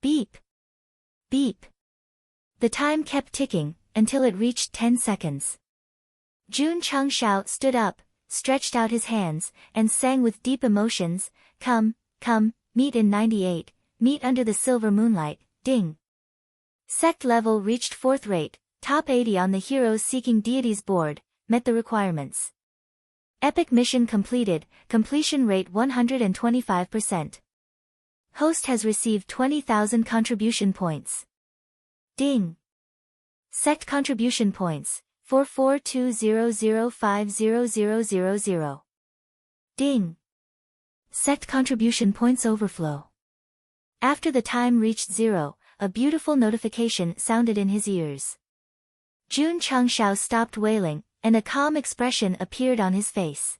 Beep! Beep! The time kept ticking, until it reached 10 seconds. Jun Changshao stood up, stretched out his hands, and sang with deep emotions, "Come, come, meet in 98, meet under the silver moonlight, ding." Sect level reached 4th rate, top 80 on the Heroes Seeking Deities board, met the requirements. Epic mission completed, completion rate 125%. Host has received 20,000 contribution points. Ding. Sect contribution points, 4420050000. Ding. Sect contribution points overflow. After the time reached 0, a beautiful notification sounded in his ears. Jun Changshao stopped wailing, and a calm expression appeared on his face.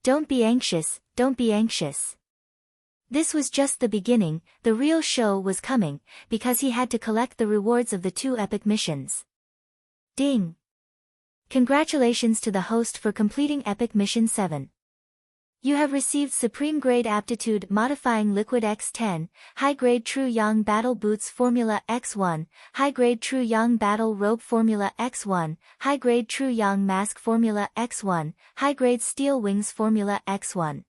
"Don't be anxious, don't be anxious. This was just the beginning, the real show was coming, because he had to collect the rewards of the 2 epic missions. Ding! Congratulations to the host for completing Epic Mission 7. You have received Supreme Grade Aptitude Modifying Liquid X10, High Grade True Yang Battle Boots Formula X1, High Grade True Yang Battle Robe Formula X1, High Grade True Yang Mask Formula X1, High Grade Steel Wings Formula X1.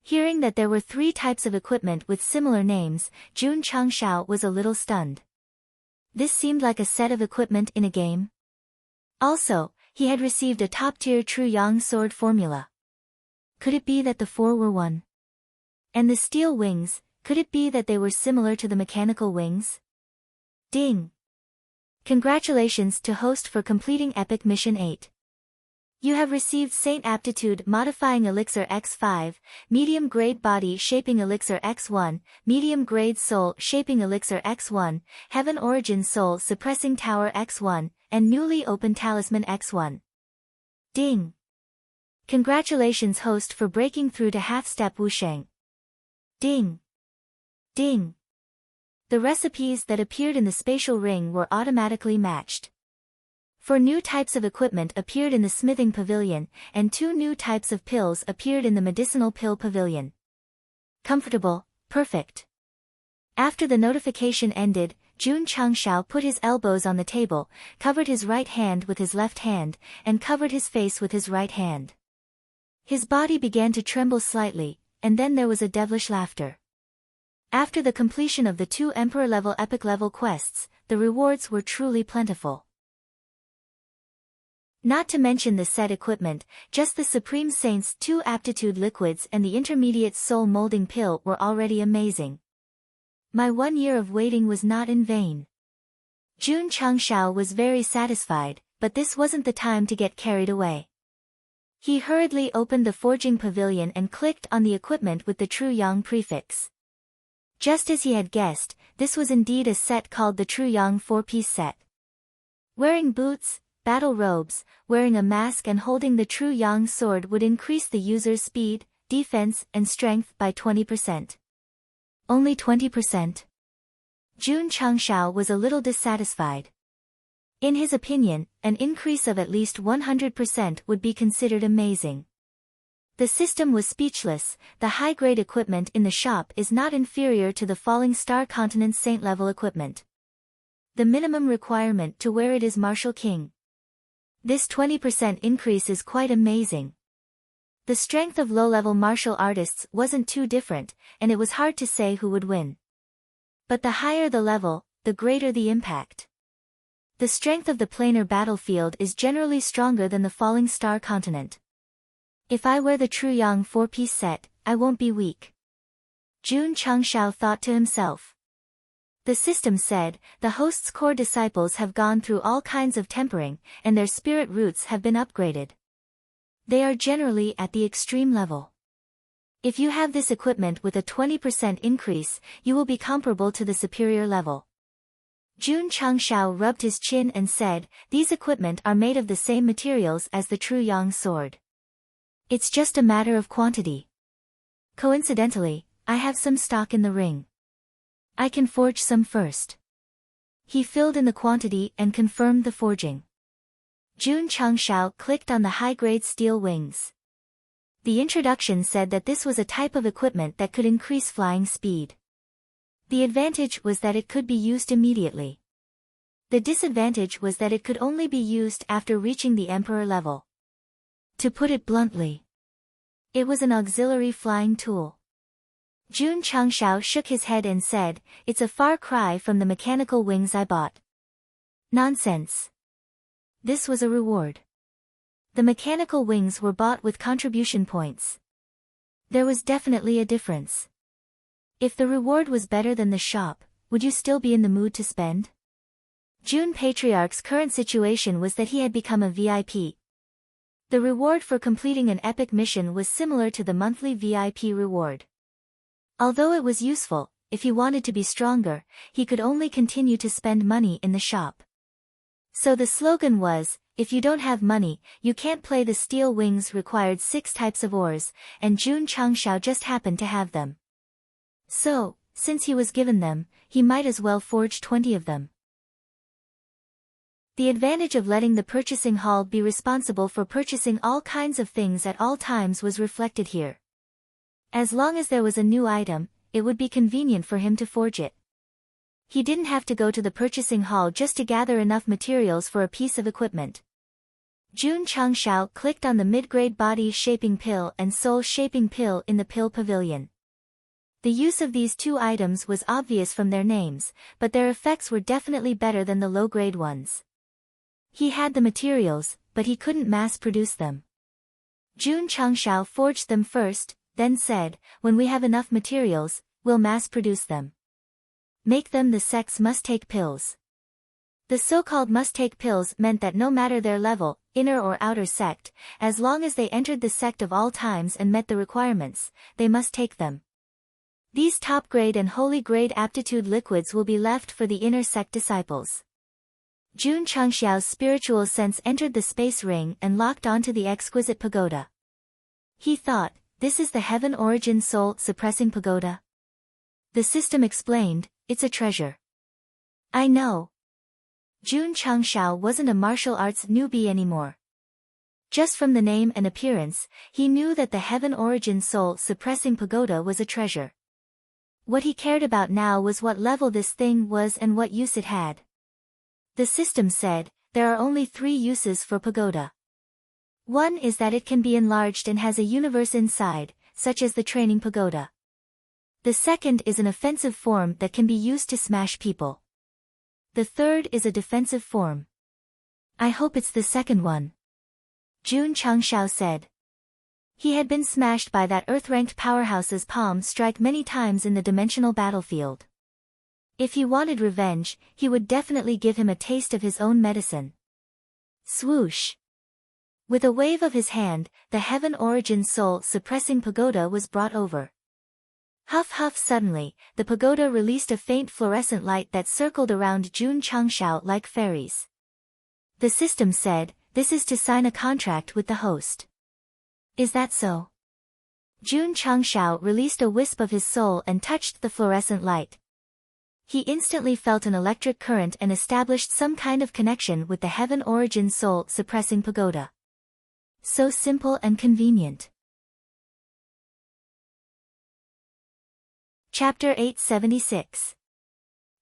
Hearing that there were 3 types of equipment with similar names, Jun Changshao was a little stunned. This seemed like a set of equipment in a game. Also, he had received a top-tier True Yang Sword formula. Could it be that the 4 were one? And the steel wings, could it be that they were similar to the mechanical wings? Ding! Congratulations to host for completing Epic Mission 8. You have received Saint Aptitude Modifying Elixir X5, Medium Grade Body Shaping Elixir X1, Medium Grade Soul Shaping Elixir X1, Heaven Origin Soul Suppressing Tower X1, and Newly Open Talisman X1. Ding! Congratulations host for breaking through to half-step Wusheng. Ding! Ding! The recipes that appeared in the spatial ring were automatically matched. 4 new types of equipment appeared in the smithing pavilion, and 2 new types of pills appeared in the medicinal pill pavilion. Comfortable, perfect. After the notification ended, Jun Changshao put his elbows on the table, covered his right hand with his left hand, and covered his face with his right hand. His body began to tremble slightly, and then there was a devilish laughter. After the completion of the 2 Emperor-level epic-level quests, the rewards were truly plentiful. Not to mention the set equipment, just the Supreme Saint's 2 aptitude liquids and the intermediate soul molding pill were already amazing. My 1 year of waiting was not in vain. Jun Changshao was very satisfied, but this wasn't the time to get carried away. He hurriedly opened the forging pavilion and clicked on the equipment with the True Yang prefix. Just as he had guessed, this was indeed a set called the True Yang 4-piece set. Wearing boots, battle robes, wearing a mask and holding the True Yang sword would increase the user's speed, defense, and strength by 20%. Only 20%? Jun Changshao was a little dissatisfied. In his opinion, an increase of at least 100% would be considered amazing. The system was speechless. The high-grade equipment in the shop is not inferior to the Falling Star Continent's Saint-level equipment. The minimum requirement to wear it is Martial King. This 20% increase is quite amazing. The strength of low-level martial artists wasn't too different, and it was hard to say who would win. But the higher the level, the greater the impact. The strength of the planar battlefield is generally stronger than the Falling Star Continent. If I wear the True Yang 4-piece set, I won't be weak. Jun Changshao thought to himself. The system said, the host's core disciples have gone through all kinds of tempering, and their spirit roots have been upgraded. They are generally at the extreme level. If you have this equipment with a 20% increase, you will be comparable to the superior level. Jun Changshao rubbed his chin and said, these equipment are made of the same materials as the True Yang sword. It's just a matter of quantity. Coincidentally, I have some stock in the ring. I can forge some first. He filled in the quantity and confirmed the forging. Jun Changshao clicked on the high-grade steel wings. The introduction said that this was a type of equipment that could increase flying speed. The advantage was that it could be used immediately. The disadvantage was that it could only be used after reaching the Emperor level. To put it bluntly, it was an auxiliary flying tool. Jun Changshao shook his head and said, it's a far cry from the mechanical wings I bought. Nonsense. This was a reward. The mechanical wings were bought with contribution points. There was definitely a difference. If the reward was better than the shop, would you still be in the mood to spend? Jun Patriarch's current situation was that he had become a VIP. The reward for completing an epic mission was similar to the monthly VIP reward. Although it was useful, if he wanted to be stronger, he could only continue to spend money in the shop. So the slogan was, if you don't have money, you can't play the steel wings required 6 types of oars, and Jun Changshao just happened to have them. So, since he was given them, he might as well forge 20 of them. The advantage of letting the purchasing hall be responsible for purchasing all kinds of things at all times was reflected here. As long as there was a new item, it would be convenient for him to forge it. He didn't have to go to the purchasing hall just to gather enough materials for a piece of equipment. Jun Changshao clicked on the mid-grade body shaping pill and soul shaping pill in the pill pavilion. The use of these 2 items was obvious from their names, but their effects were definitely better than the low-grade ones. He had the materials, but he couldn't mass-produce them. Jun Changshao forged them first, then said, when we have enough materials, we'll mass-produce them. Make them the sect's must-take pills. The so-called must-take pills meant that no matter their level, inner or outer sect, as long as they entered the sect of all times and met the requirements, they must take them. These top-grade and holy-grade aptitude liquids will be left for the inner sect disciples. Jun Changxiao's spiritual sense entered the space ring and locked onto the exquisite pagoda. He thought, this is the heaven origin soul suppressing pagoda. The system explained, it's a treasure. I know. Jun Changxiao wasn't a martial arts newbie anymore. Just from the name and appearance, he knew that the heaven origin soul suppressing pagoda was a treasure. What he cared about now was what level this thing was and what use it had. The system said, there are only 3 uses for pagoda. One is that it can be enlarged and has a universe inside, such as the training pagoda. The second is an offensive form that can be used to smash people. The third is a defensive form. I hope it's the second one. Jun Changshao said. He had been smashed by that earth-ranked powerhouse's palm strike many times in the dimensional battlefield. If he wanted revenge, he would definitely give him a taste of his own medicine. Swoosh! With a wave of his hand, the heaven origin soul suppressing pagoda was brought over. Huff huff suddenly, the pagoda released a faint fluorescent light that circled around Jun Changshao like fairies. The system said, this is to sign a contract with the host. Is that so? Jun Changshao released a wisp of his soul and touched the fluorescent light. He instantly felt an electric current and established some kind of connection with the heaven origin soul suppressing pagoda. So simple and convenient. Chapter 876.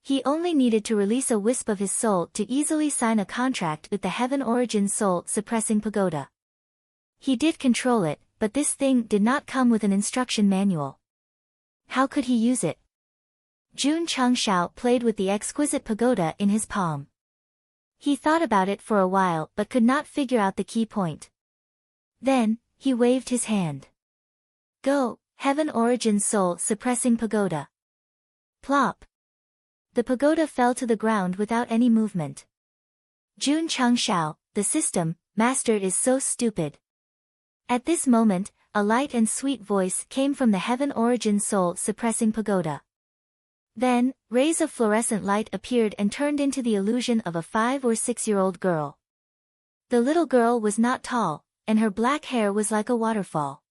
He only needed to release a wisp of his soul to easily sign a contract with the heaven origin soul suppressing pagoda. He did control it, but this thing did not come with an instruction manual. How could he use it? Jun Changshao played with the exquisite pagoda in his palm. He thought about it for a while but could not figure out the key point. Then, he waved his hand. Go, heaven origin soul suppressing pagoda. Plop. The pagoda fell to the ground without any movement. Jun Changshao, the system, master is so stupid. At this moment, a light and sweet voice came from the heaven origin soul suppressing pagoda. Then, rays of fluorescent light appeared and turned into the illusion of a 5 or 6-year-old girl. The little girl was not tall, and her black hair was like a waterfall.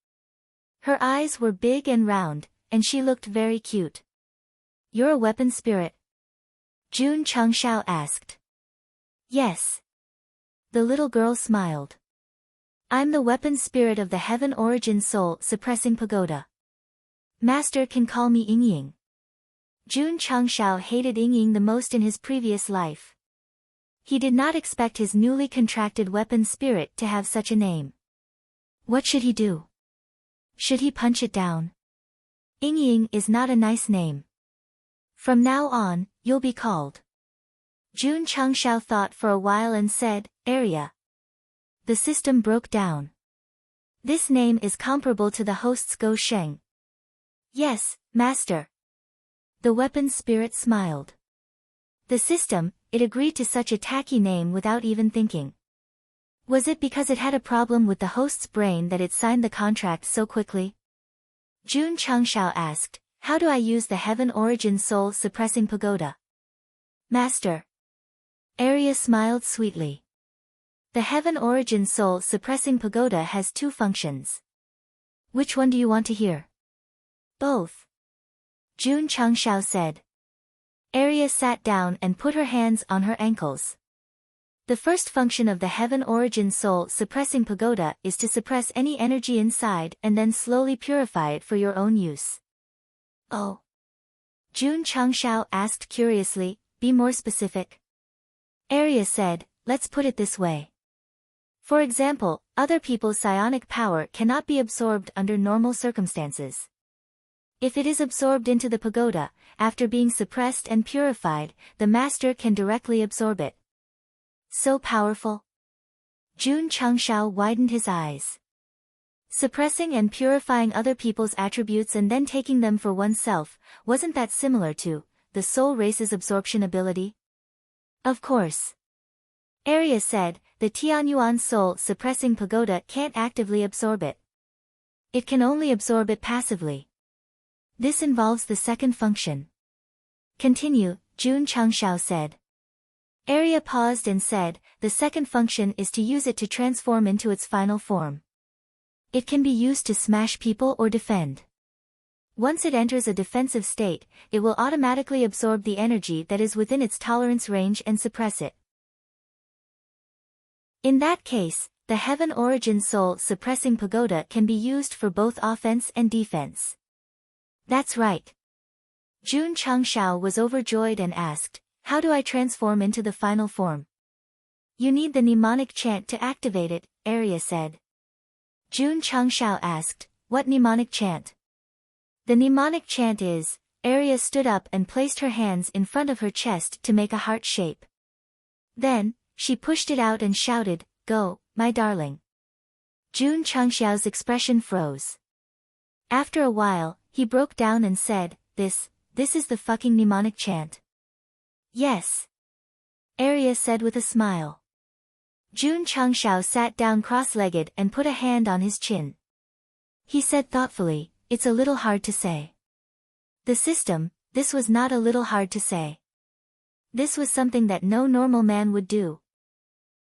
Her eyes were big and round, and she looked very cute. You're a weapon spirit? Jun Changshao asked. Yes. The little girl smiled. I'm the weapon spirit of the heaven origin soul suppressing pagoda. Master can call me Yingying. Jun Changshao hated Yingying the most in his previous life. He did not expect his newly contracted weapon spirit to have such a name. What should he do? Should he punch it down? Yingying is not a nice name. From now on, you'll be called. Jun Changshao thought for a while and said, Area. The system broke down. This name is comparable to the host's Go Sheng. Yes, master. The weapon spirit smiled. The system, it agreed to such a tacky name without even thinking. Was it because it had a problem with the host's brain that it signed the contract so quickly? Jun Changshao asked, how do I use the heaven origin soul suppressing pagoda? Master. Arya smiled sweetly. The Heaven Origin Soul Suppressing Pagoda has two functions. Which one do you want to hear? Both. Jun Changshao said. Arya sat down and put her hands on her ankles. The first function of the Heaven Origin Soul Suppressing Pagoda is to suppress any energy inside and then slowly purify it for your own use. Oh. Jun Changshao asked curiously, be more specific. Arya said, let's put it this way. For example, other people's psionic power cannot be absorbed under normal circumstances. If it is absorbed into the pagoda, after being suppressed and purified, the master can directly absorb it. So powerful? Jun Changshao widened his eyes. Suppressing and purifying other people's attributes and then taking them for oneself, wasn't that similar to the soul race's absorption ability? Of course. Arya said, the Tianyuan soul suppressing pagoda can't actively absorb it. It can only absorb it passively. This involves the second function. Continue, Jun Changshao said. Arya paused and said, the second function is to use it to transform into its final form. It can be used to smash people or defend. Once it enters a defensive state, it will automatically absorb the energy that is within its tolerance range and suppress it. In that case, the Heaven Origin Soul Suppressing Pagoda can be used for both offense and defense. That's right. Jun Changshao was overjoyed and asked, how do I transform into the final form? You need the mnemonic chant to activate it, Arya said. Jun Changshao asked, what mnemonic chant? The mnemonic chant is, Arya stood up and placed her hands in front of her chest to make a heart shape. Then, she pushed it out and shouted, go, my darling. Jun Changshao's expression froze. After a while, he broke down and said, this is the fucking mnemonic chant. Yes. Arya said with a smile. Jun Changshao sat down cross-legged and put a hand on his chin. He said thoughtfully, it's a little hard to say. The system, this was not a little hard to say. This was something that no normal man would do.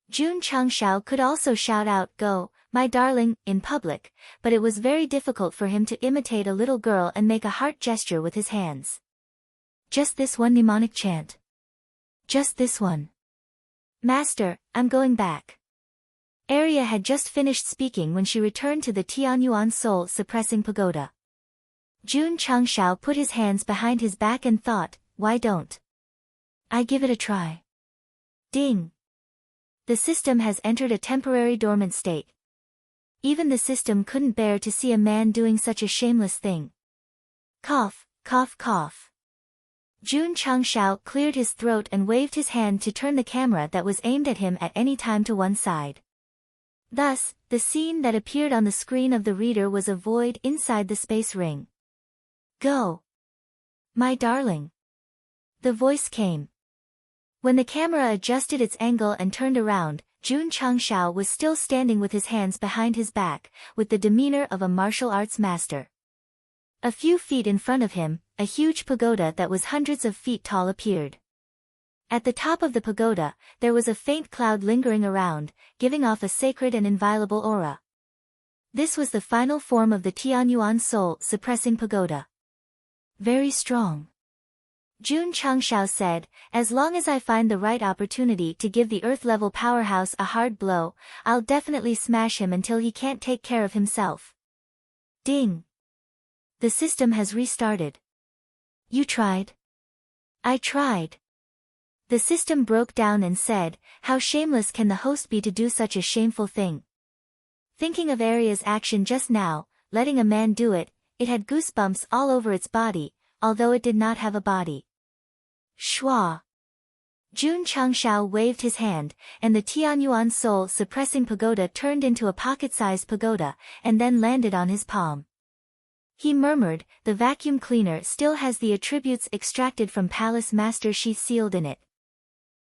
Jun Changshao could also shout out, go, my darling, in public, but it was very difficult for him to imitate a little girl and make a heart gesture with his hands. Just this one mnemonic chant. Just this one. Master, I'm going back. Arya had just finished speaking when she returned to the Tianyuan Soul Suppressing Pagoda. Jun Changshao put his hands behind his back and thought, why don't I give it a try? Ding. The system has entered a temporary dormant state. Even the system couldn't bear to see a man doing such a shameless thing. Cough, cough, cough. Jun Changshao cleared his throat and waved his hand to turn the camera that was aimed at him at any time to one side. Thus, the scene that appeared on the screen of the reader was a void inside the space ring. Go. My darling. The voice came. When the camera adjusted its angle and turned around, Jun Changshao was still standing with his hands behind his back, with the demeanor of a martial arts master. A few feet in front of him, a huge pagoda that was hundreds of feet tall appeared. At the top of the pagoda, there was a faint cloud lingering around, giving off a sacred and inviolable aura. This was the final form of the Tianyuan Soul Suppressing Pagoda. Very strong. Jun Changshao said, as long as I find the right opportunity to give the Earth-level powerhouse a hard blow, I'll definitely smash him until he can't take care of himself. Ding. The system has restarted. You tried? I tried. The system broke down and said, how shameless can the host be to do such a shameful thing? Thinking of Arya's action just now, letting a man do it, it had goosebumps all over its body, although it did not have a body. Shwa. Jun Changshao waved his hand, and the Tianyuan Soul Suppressing Pagoda turned into a pocket-sized pagoda, and then landed on his palm. He murmured, the vacuum cleaner still has the attributes extracted from Palace Master Shi sealed in it.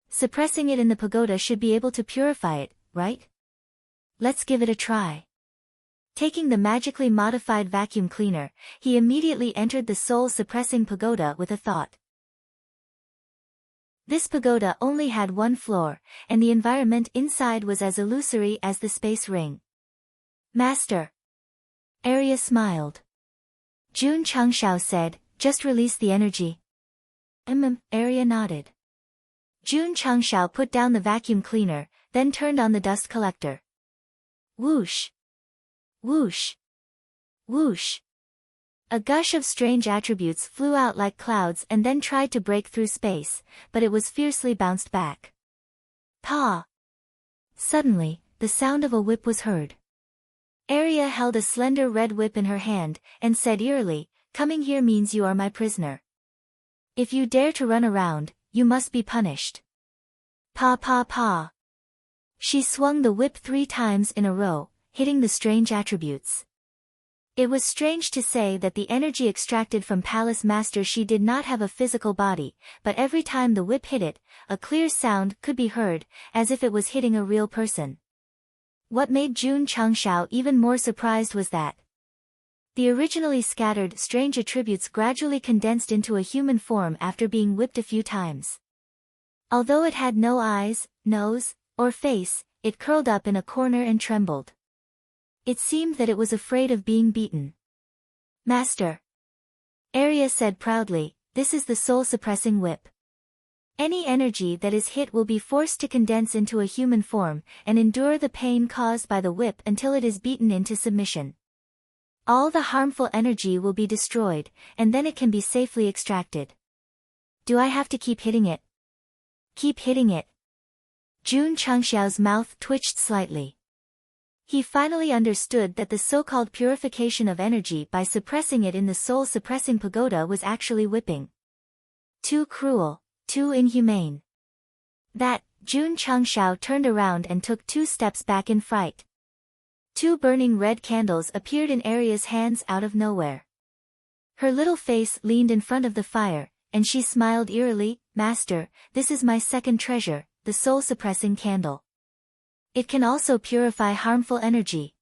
Suppressing it in the pagoda should be able to purify it, right? Let's give it a try. Taking the magically modified vacuum cleaner, he immediately entered the soul-suppressing pagoda with a thought. This pagoda only had one floor, and the environment inside was as illusory as the space ring. Master. Arya smiled. Jun Changshao said, just release the energy. Arya nodded. Jun Changshao put down the vacuum cleaner, then turned on the dust collector. Whoosh! Whoosh! Whoosh! A gush of strange attributes flew out like clouds and then tried to break through space, but it was fiercely bounced back. Pa! Suddenly, the sound of a whip was heard. Arya held a slender red whip in her hand, and said eerily, coming here means you are my prisoner. If you dare to run around, you must be punished. Pa pa pa. She swung the whip 3 times in a row, hitting the strange attributes. It was strange to say that the energy extracted from Palace Master Shi did not have a physical body, but every time the whip hit it, a clear sound could be heard, as if it was hitting a real person. What made Jun Changshao even more surprised was that the originally scattered strange attributes gradually condensed into a human form after being whipped a few times. Although it had no eyes, nose, or face, it curled up in a corner and trembled. It seemed that it was afraid of being beaten. Master. Arya said proudly, this is the soul-suppressing whip. Any energy that is hit will be forced to condense into a human form, and endure the pain caused by the whip until it is beaten into submission. All the harmful energy will be destroyed, and then it can be safely extracted. Do I have to keep hitting it? Keep hitting it. Jun Changshao's mouth twitched slightly. He finally understood that the so-called purification of energy by suppressing it in the soul-suppressing pagoda was actually whipping. Too cruel, too inhumane. Jun Changshao turned around and took 2 steps back in fright. 2 burning red candles appeared in Arya's hands out of nowhere. Her little face leaned in front of the fire, and she smiled eerily, Master, this is my second treasure, the soul-suppressing candle. It can also purify harmful energy.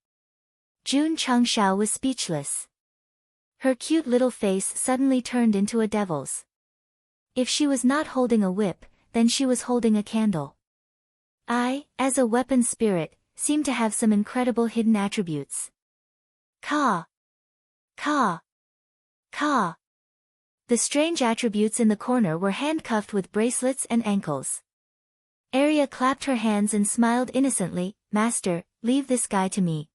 Jun Changshao was speechless. Her cute little face suddenly turned into a devil's. If she was not holding a whip, then she was holding a candle. I, as a weapon spirit, seem to have some incredible hidden attributes. Ka! Ka! Ka! The strange attributes in the corner were handcuffed with bracelets and ankles. Arya clapped her hands and smiled innocently, Master, leave this guy to me.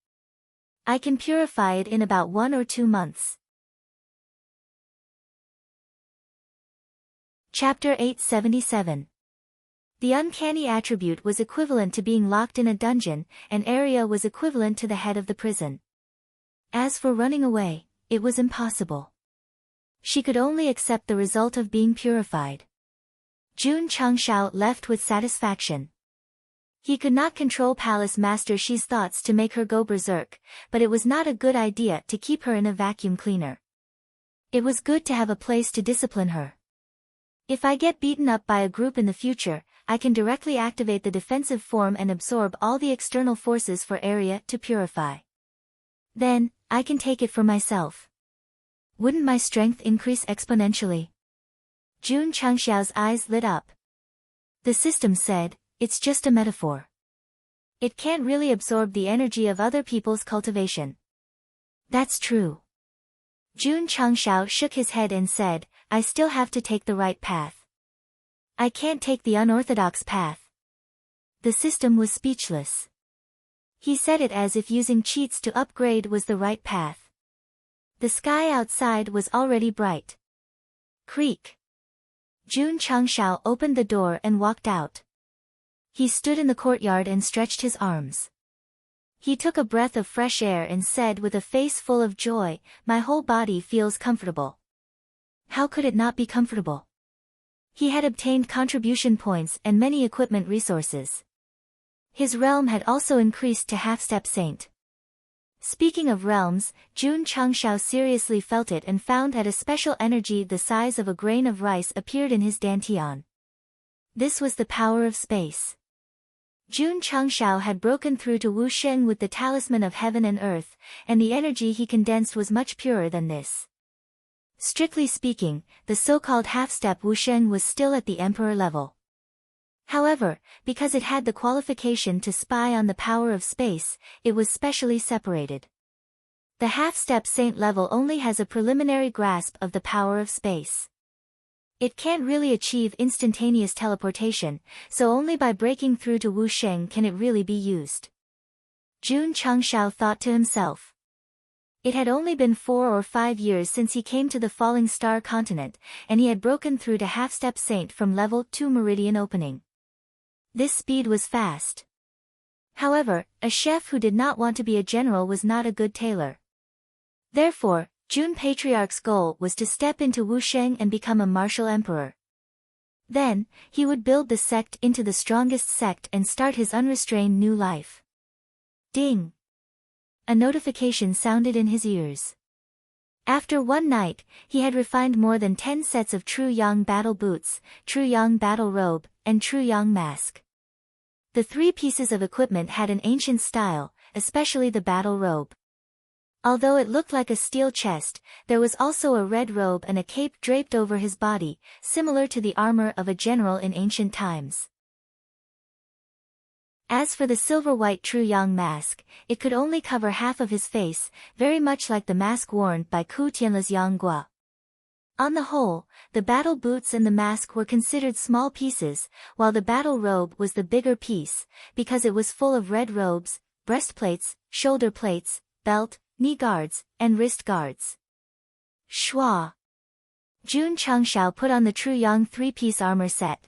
I can purify it in about 1 or 2 months. Chapter 877. The uncanny attribute was equivalent to being locked in a dungeon, and Arya was equivalent to the head of the prison. As for running away, it was impossible. She could only accept the result of being purified. Jun Changshao left with satisfaction. He could not control Palace Master Shi's thoughts to make her go berserk, but it was not a good idea to keep her in a vacuum cleaner. It was good to have a place to discipline her. If I get beaten up by a group in the future, I can directly activate the defensive form and absorb all the external forces for Arya to purify. Then, I can take it for myself. Wouldn't my strength increase exponentially? Jun Changshao's eyes lit up. The system said, it's just a metaphor. It can't really absorb the energy of other people's cultivation. That's true. Jun Changshao shook his head and said, I still have to take the right path. I can't take the unorthodox path. The system was speechless. He said it as if using cheats to upgrade was the right path. The sky outside was already bright. Creak. Jun Changshao opened the door and walked out. He stood in the courtyard and stretched his arms. He took a breath of fresh air and said with a face full of joy, my whole body feels comfortable. How could it not be comfortable? He had obtained contribution points and many equipment resources. His realm had also increased to half-step saint. Speaking of realms, Jun Changshao seriously felt it and found that a special energy the size of a grain of rice appeared in his dantian. This was the power of space. Jun Changshao had broken through to Wu Sheng with the talisman of heaven and earth, and the energy he condensed was much purer than this. Strictly speaking, the so-called half-step Wu Sheng was still at the emperor level. However, because it had the qualification to spy on the power of space, it was specially separated. The half-step saint level only has a preliminary grasp of the power of space. It can't really achieve instantaneous teleportation, so only by breaking through to Wu Sheng can it really be used. Jun Changshao thought to himself. It had only been 4 or 5 years since he came to the Falling Star continent, and he had broken through to half-step saint from level 2 meridian opening. This speed was fast. However, a chef who did not want to be a general was not a good tailor. Therefore, Jun Patriarch's goal was to step into Wusheng and become a martial emperor. Then, he would build the sect into the strongest sect and start his unrestrained new life. Ding! A notification sounded in his ears. After one night, he had refined more than 10 sets of True Yang battle boots, True Yang battle robe, and True Yang mask. The 3 pieces of equipment had an ancient style, especially the battle robe. Although it looked like a steel chest, there was also a red robe and a cape draped over his body, similar to the armor of a general in ancient times. As for the silver-white True Yang mask, it could only cover half of his face, very much like the mask worn by Ku Tianla's Yang Gua. On the whole, the battle boots and the mask were considered small pieces, while the battle robe was the bigger piece, because it was full of red robes, breastplates, shoulder plates, belt, knee guards, and wrist guards. Schwa! Jun Changshao put on the True Yang 3-piece armor set.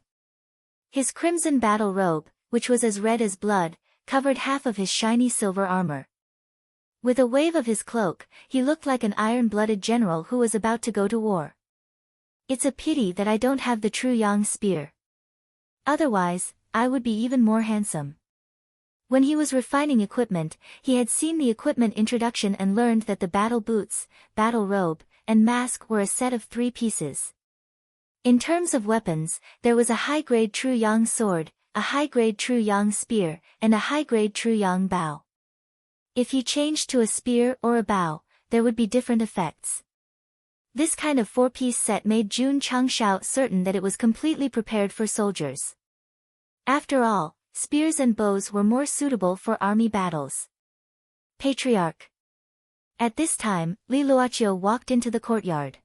His crimson battle robe, which was as red as blood, covered half of his shiny silver armor. With a wave of his cloak, he looked like an iron-blooded general who was about to go to war. It's a pity that I don't have the True Yang spear. Otherwise, I would be even more handsome. When he was refining equipment, he had seen the equipment introduction and learned that the battle boots, battle robe, and mask were a set of 3 pieces. In terms of weapons, there was a high-grade True Yang sword, a high-grade True Yang spear, and a high-grade True Yang bow. If he changed to a spear or a bow, there would be different effects. This kind of 4-piece set made Jun Changshao certain that it was completely prepared for soldiers. After all, spears and bows were more suitable for army battles. Patriarch. At this time, Li Luoqiu walked into the courtyard.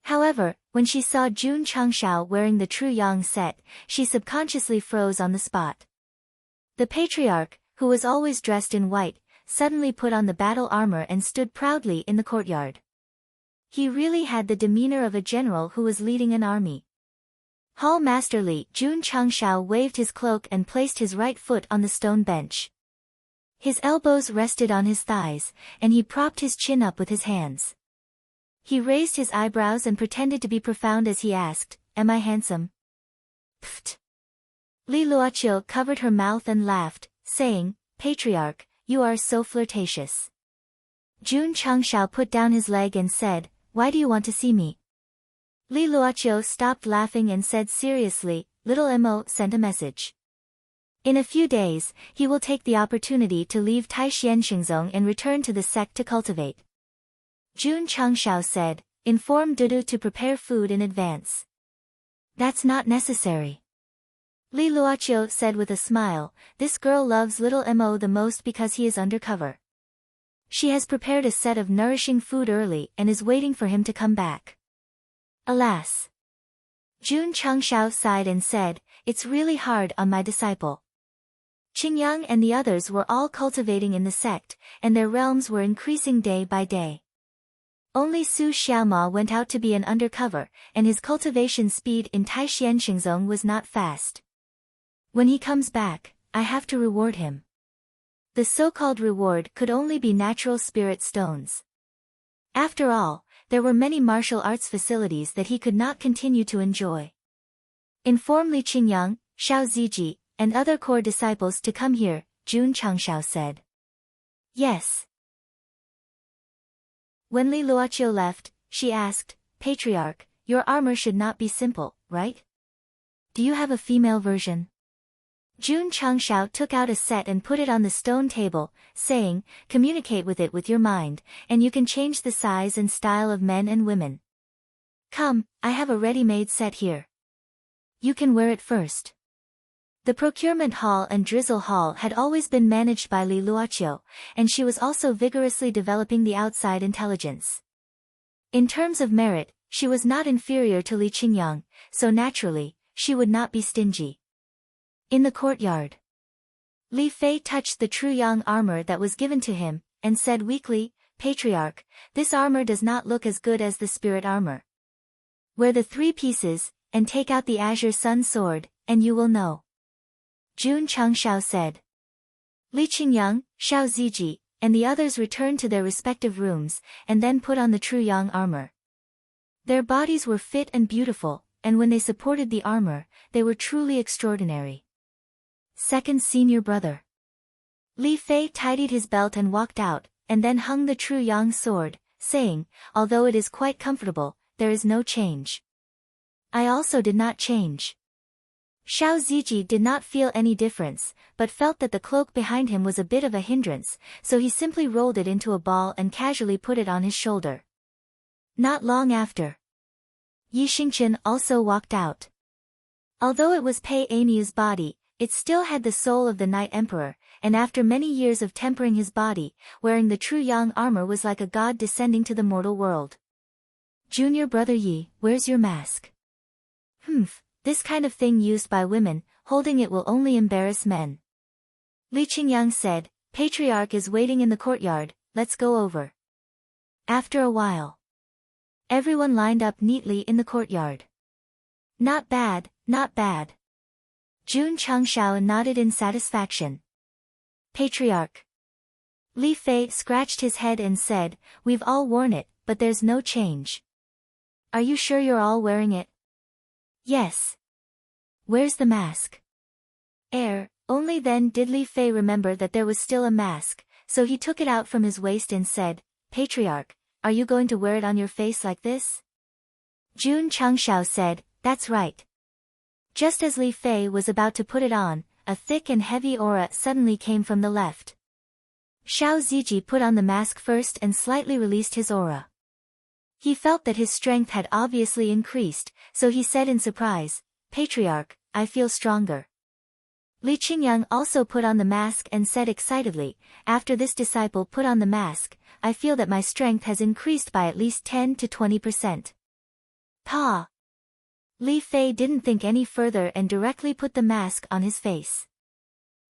However, when she saw Jun Changshao wearing the True Yang set, she subconsciously froze on the spot. The patriarch, who was always dressed in white, suddenly put on the battle armor and stood proudly in the courtyard. He really had the demeanor of a general who was leading an army. Hall Master Li Jun Changshao waved his cloak and placed his right foot on the stone bench. His elbows rested on his thighs, and he propped his chin up with his hands. He raised his eyebrows and pretended to be profound as he asked, "Am I handsome?" Pfft! Li Luoqiu covered her mouth and laughed, saying, "Patriarch, you are so flirtatious." Jun Changshao put down his leg and said, "Why do you want to see me?" Li Luoqiu stopped laughing and said seriously, "Little Mo sent a message. In a few days, he will take the opportunity to leave Taixien Xingzong and return to the sect to cultivate." Jun Changshao said, "Inform Dudu to prepare food in advance." "That's not necessary." Li Luoqiu said with a smile, "This girl loves little Mo the most because he is undercover. She has prepared a set of nourishing food early and is waiting for him to come back." Alas! Jun Changshao sighed and said, "It's really hard on my disciple." Qingyang and the others were all cultivating in the sect, and their realms were increasing day by day. Only Su Xiaoma went out to be an undercover, and his cultivation speed in Taixien Xingzong was not fast. When he comes back, I have to reward him. The so-called reward could only be natural spirit stones. After all, there were many martial arts facilities that he could not continue to enjoy. Inform Li Qingyang, Xiao Ziji, and other core disciples to come here, Jun Changshao said. Yes. When Li Luoqiu left, she asked, "Patriarch, your armor should not be simple, right? Do you have a female version?" Jun Changshao took out a set and put it on the stone table, saying, "Communicate with it with your mind, and you can change the size and style of men and women. Come, I have a ready-made set here. You can wear it first." The procurement hall and drizzle hall had always been managed by Li Luoqiu, and she was also vigorously developing the outside intelligence. In terms of merit, she was not inferior to Li Qingyang, so naturally, she would not be stingy. In the courtyard, Li Fei touched the true yang armor that was given to him, and said weakly, "Patriarch, this armor does not look as good as the spirit armor. Wear the 3 pieces, and take out the azure sun sword, and you will know." Jun Chengshao said. Li Qingyang, Xiao Ziji, and the others returned to their respective rooms, and then put on the true yang armor. Their bodies were fit and beautiful, and when they supported the armor, they were truly extraordinary. Second senior brother. Li Fei tidied his belt and walked out, and then hung the true yang sword, saying, "Although it is quite comfortable, there is no change." I also did not change. Xiao Ziji did not feel any difference, but felt that the cloak behind him was a bit of a hindrance, so he simply rolled it into a ball and casually put it on his shoulder. Not long after, Yi Xingqian also walked out. Although it was Pei Amiu's body, it still had the soul of the Night Emperor, and after many years of tempering his body, wearing the true yang armor was like a god descending to the mortal world. "Junior brother Yi, where's your mask?" "Humph. This kind of thing used by women, holding it will only embarrass men." Li Qingyang said, "Patriarch is waiting in the courtyard, let's go over." After a while, everyone lined up neatly in the courtyard. "Not bad, not bad." Jun Chengshao nodded in satisfaction. "Patriarch." Li Fei scratched his head and said, "We've all worn it, but there's no change." "Are you sure you're all wearing it?" "Yes." "Where's the mask?" Only then did Li Fei remember that there was still a mask, so he took it out from his waist and said, "Patriarch, are you going to wear it on your face like this?" Jun Chengshao said, "That's right." Just as Li Fei was about to put it on, a thick and heavy aura suddenly came from the left. Xiao Ziji put on the mask first and slightly released his aura. He felt that his strength had obviously increased, so he said in surprise, "Patriarch, I feel stronger." Li Qingyang also put on the mask and said excitedly, "After this disciple put on the mask, I feel that my strength has increased by at least 10 to 20%. Pa! Li Fei didn't think any further and directly put the mask on his face.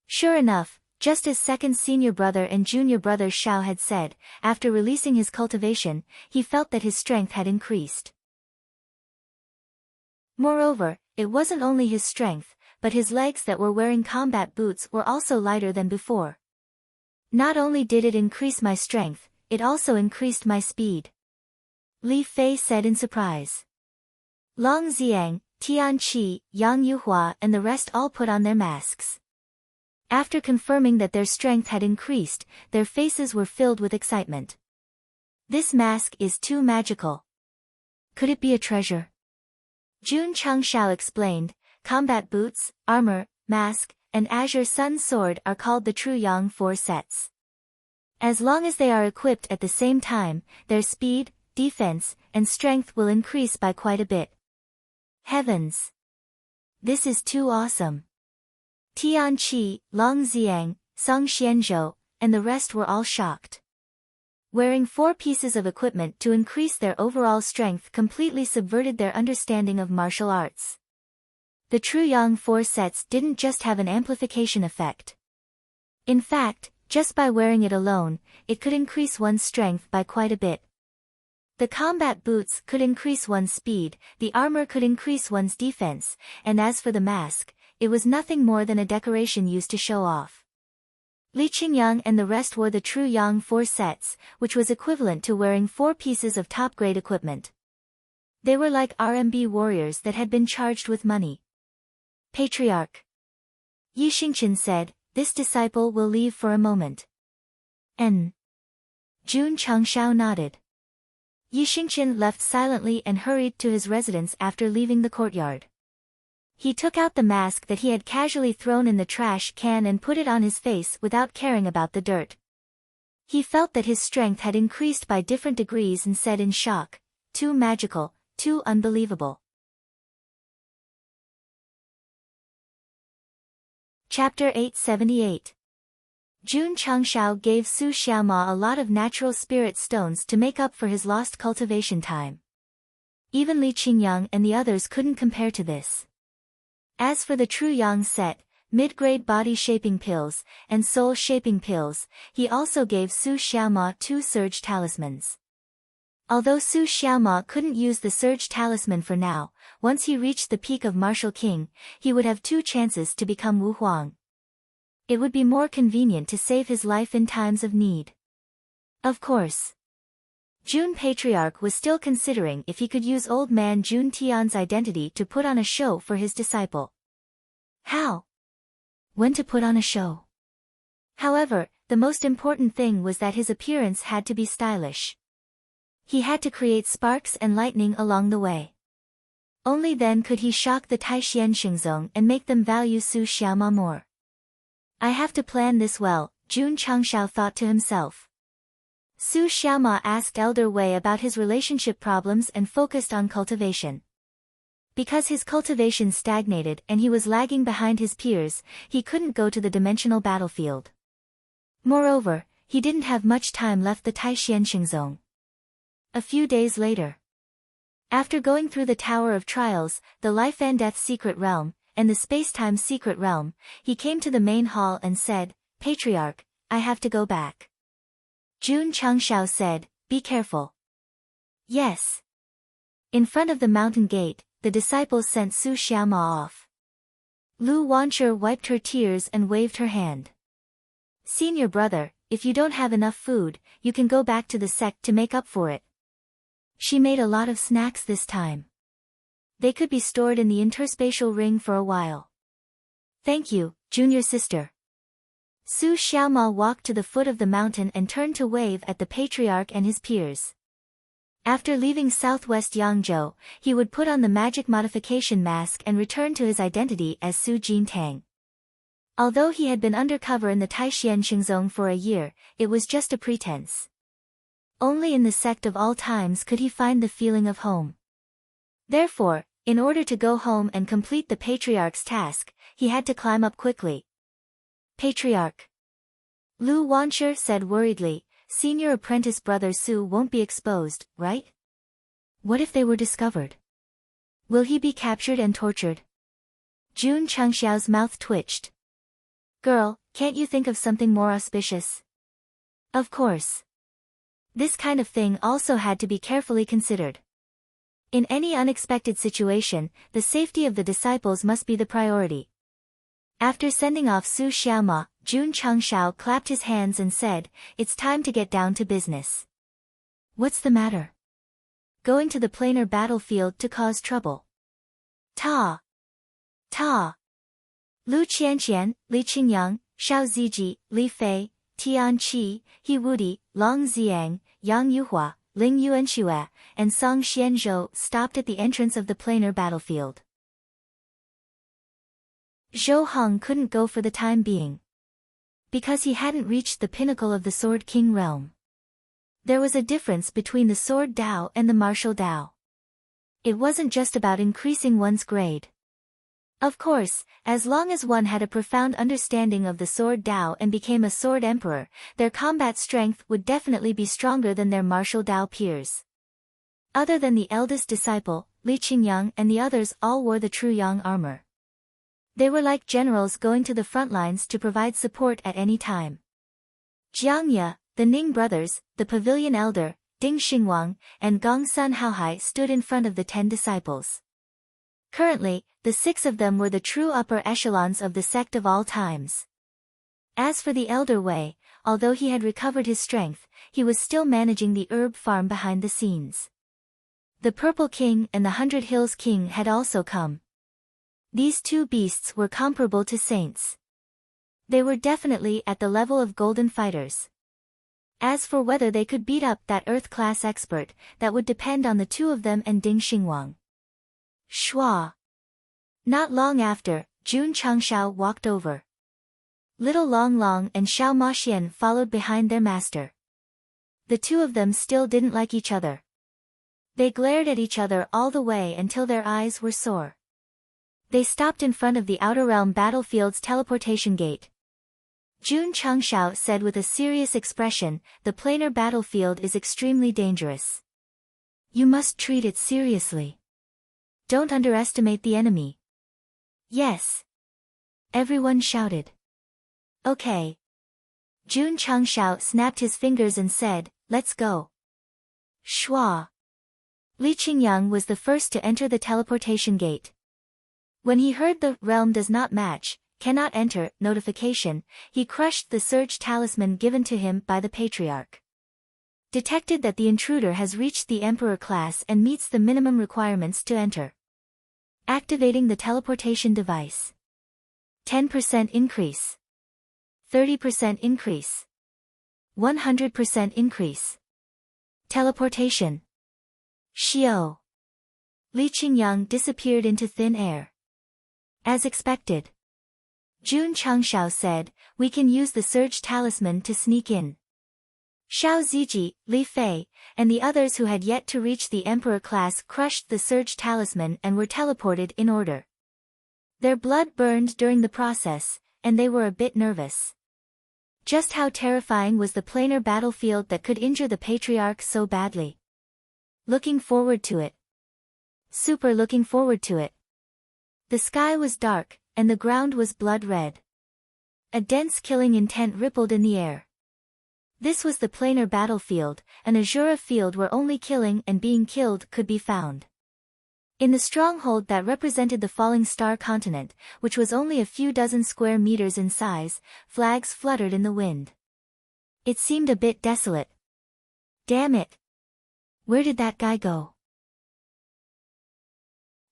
Sure enough, just as second senior brother and junior brother Xiao had said, after releasing his cultivation, he felt that his strength had increased. Moreover, it wasn't only his strength, but his legs that were wearing combat boots were also lighter than before. Not only did it increase my strength, it also increased my speed. Li Fei said in surprise. Long Xiang, Tian Qi, Yang Yuhua and the rest all put on their masks. After confirming that their strength had increased, their faces were filled with excitement. "This mask is too magical. Could it be a treasure?" Jun Chengshao explained, "Combat boots, armor, mask, and azure sun sword are called the true yang 4 sets. As long as they are equipped at the same time, their speed, defense, and strength will increase by quite a bit." Heavens! This is too awesome. Tian Qi, Long Xiang, Song Xianzhou, and the rest were all shocked. Wearing 4 pieces of equipment to increase their overall strength completely subverted their understanding of martial arts. The true yang 4 sets didn't just have an amplification effect. In fact, just by wearing it alone, it could increase one's strength by quite a bit. The combat boots could increase one's speed, the armor could increase one's defense, and as for the mask, it was nothing more than a decoration used to show off. Li Qingyang and the rest wore the true yang 4 sets, which was equivalent to wearing 4 pieces of top-grade equipment. They were like RMB warriors that had been charged with money. "Patriarch," Yi Xingqian said, "this disciple will leave for a moment." Jun Chengshao nodded. Yi Xingqian left silently and hurried to his residence after leaving the courtyard. He took out the mask that he had casually thrown in the trash can and put it on his face without caring about the dirt. He felt that his strength had increased by different degrees and said in shock, "Too magical, too unbelievable." Chapter 878. Jun Changshao gave Su Xiaoma a lot of natural spirit stones to make up for his lost cultivation time. Even Li Qingyang and the others couldn't compare to this. As for the true yang set, mid-grade body-shaping pills, and soul-shaping pills, he also gave Su Xiaoma 2 surge talismans. Although Su Xiaoma couldn't use the surge talisman for now, once he reached the peak of Martial King, he would have 2 chances to become Wu Huang. It would be more convenient to save his life in times of need. Of course. Jun Patriarch was still considering if he could use old man Jun Tian's identity to put on a show for his disciple. How? When to put on a show? However, the most important thing was that his appearance had to be stylish. He had to create sparks and lightning along the way. Only then could he shock the Taixuan Xingzong and make them value Su Xiaoma more. I have to plan this well, Jun Changshao thought to himself. Su Xiaoma asked Elder Wei about his relationship problems and focused on cultivation. Because his cultivation stagnated and he was lagging behind his peers, he couldn't go to the dimensional battlefield. Moreover, he didn't have much time left the Taixuan Xingzong. A few days later. After going through the Tower of Trials, the Life and Death Secret Realm, and the Space-Time Secret Realm, he came to the main hall and said, "Patriarch, I have to go back." Jun Changshao said, "Be careful." Yes. In front of the mountain gate, the disciples sent Su Xiaoma off. Lu Wancher wiped her tears and waved her hand. "Senior brother, if you don't have enough food, you can go back to the sect to make up for it." She made a lot of snacks this time. They could be stored in the interspatial ring for a while. "Thank you, junior sister." Su Xiaoma walked to the foot of the mountain and turned to wave at the patriarch and his peers. After leaving southwest Yangzhou, he would put on the magic modification mask and return to his identity as Su Jintang. Although he had been undercover in the Taixuan Xingzong for a year, it was just a pretense. Only in the sect of all times could he find the feeling of home. Therefore, in order to go home and complete the patriarch's task, he had to climb up quickly. "Patriarch." Lu Wancher said worriedly, "Senior apprentice brother Su won't be exposed, right? What if they were discovered? Will he be captured and tortured?" Jun Changxiao's mouth twitched. "Girl, can't you think of something more auspicious?" Of course. This kind of thing also had to be carefully considered. In any unexpected situation, the safety of the disciples must be the priority. After sending off Su Xiaoma, Jun Changshao clapped his hands and said, "It's time to get down to business." "What's the matter?" "Going to the planar battlefield to cause trouble." Ta! Ta! Lu Qianqian, Li Qingyang, Shao Ziji, Li Fei, Tian Qi, He Wudi, Long Xiang, Yang Yuhua, Ling Yuanxue, and Song Xianzhou stopped at the entrance of the planar battlefield. Zhou Hong couldn't go for the time being. Because he hadn't reached the pinnacle of the Sword King realm. There was a difference between the Sword Dao and the Martial Dao. It wasn't just about increasing one's grade. Of course, as long as one had a profound understanding of the Sword Dao and became a Sword Emperor, their combat strength would definitely be stronger than their Martial Dao peers. Other than the eldest disciple, Li Qingyang, and the others all wore the true Yang armor. They were like generals going to the front lines to provide support at any time. Jiang Ye, the Ning brothers, the Pavilion Elder, Ding Xingwang, and Gong Sun Haohai stood in front of the 10 disciples. Currently, the 6 of them were the true upper echelons of the sect of all times. As for the Elder Wei, although he had recovered his strength, he was still managing the herb farm behind the scenes. The Purple King and the 100 Hills King had also come. These 2 beasts were comparable to saints. They were definitely at the level of golden fighters. As for whether they could beat up that Earth-class expert, that would depend on the 2 of them and Ding Xingwang. Shua. Not long after, Jun Changshao walked over. Little Long Long and Xiao Maxian followed behind their master. The 2 of them still didn't like each other. They glared at each other all the way until their eyes were sore. They stopped in front of the Outer Realm battlefield's teleportation gate. Jun Changshao said with a serious expression, "The planar battlefield is extremely dangerous. You must treat it seriously. Don't underestimate the enemy." "Yes." Everyone shouted. "Okay." Jun Changshao snapped his fingers and said, "Let's go." Shua. Li Qingyang was the first to enter the teleportation gate. When he heard the "realm does not match, cannot enter" notification, he crushed the surge talisman given to him by the patriarch. Detected that the intruder has reached the Emperor class and meets the minimum requirements to enter. Activating the teleportation device. 10% increase. 30% increase. 100% increase. Teleportation. Xiao. Li Qingyang disappeared into thin air. As expected. Jun Changshao said, "We can use the surge talisman to sneak in." Xiao Ziji, Li Fei, and the others who had yet to reach the Emperor class crushed the surge talisman and were teleported in order. Their blood burned during the process, and they were a bit nervous. Just how terrifying was the planar battlefield that could injure the patriarch so badly? Looking forward to it. Super looking forward to it. The sky was dark, and the ground was blood red. A dense killing intent rippled in the air. This was the planar battlefield, an Azura field where only killing and being killed could be found. In the stronghold that represented the falling star continent, which was only a few dozen square meters in size, flags fluttered in the wind. It seemed a bit desolate. Damn it! Where did that guy go?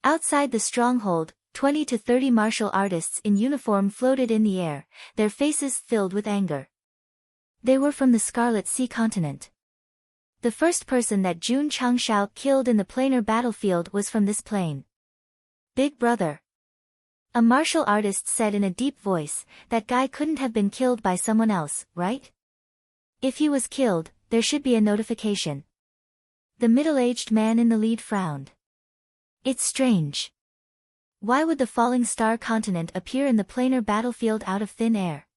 Outside the stronghold, 20 to 30 martial artists in uniform floated in the air, their faces filled with anger. They were from the Scarlet Sea continent. The first person that Jun Changshao killed in the planar battlefield was from this plane. "Big brother." A martial artist said in a deep voice, "That guy couldn't have been killed by someone else, right? If he was killed, there should be a notification." The middle-aged man in the lead frowned. "It's strange. Why would the falling star continent appear in the planar battlefield out of thin air?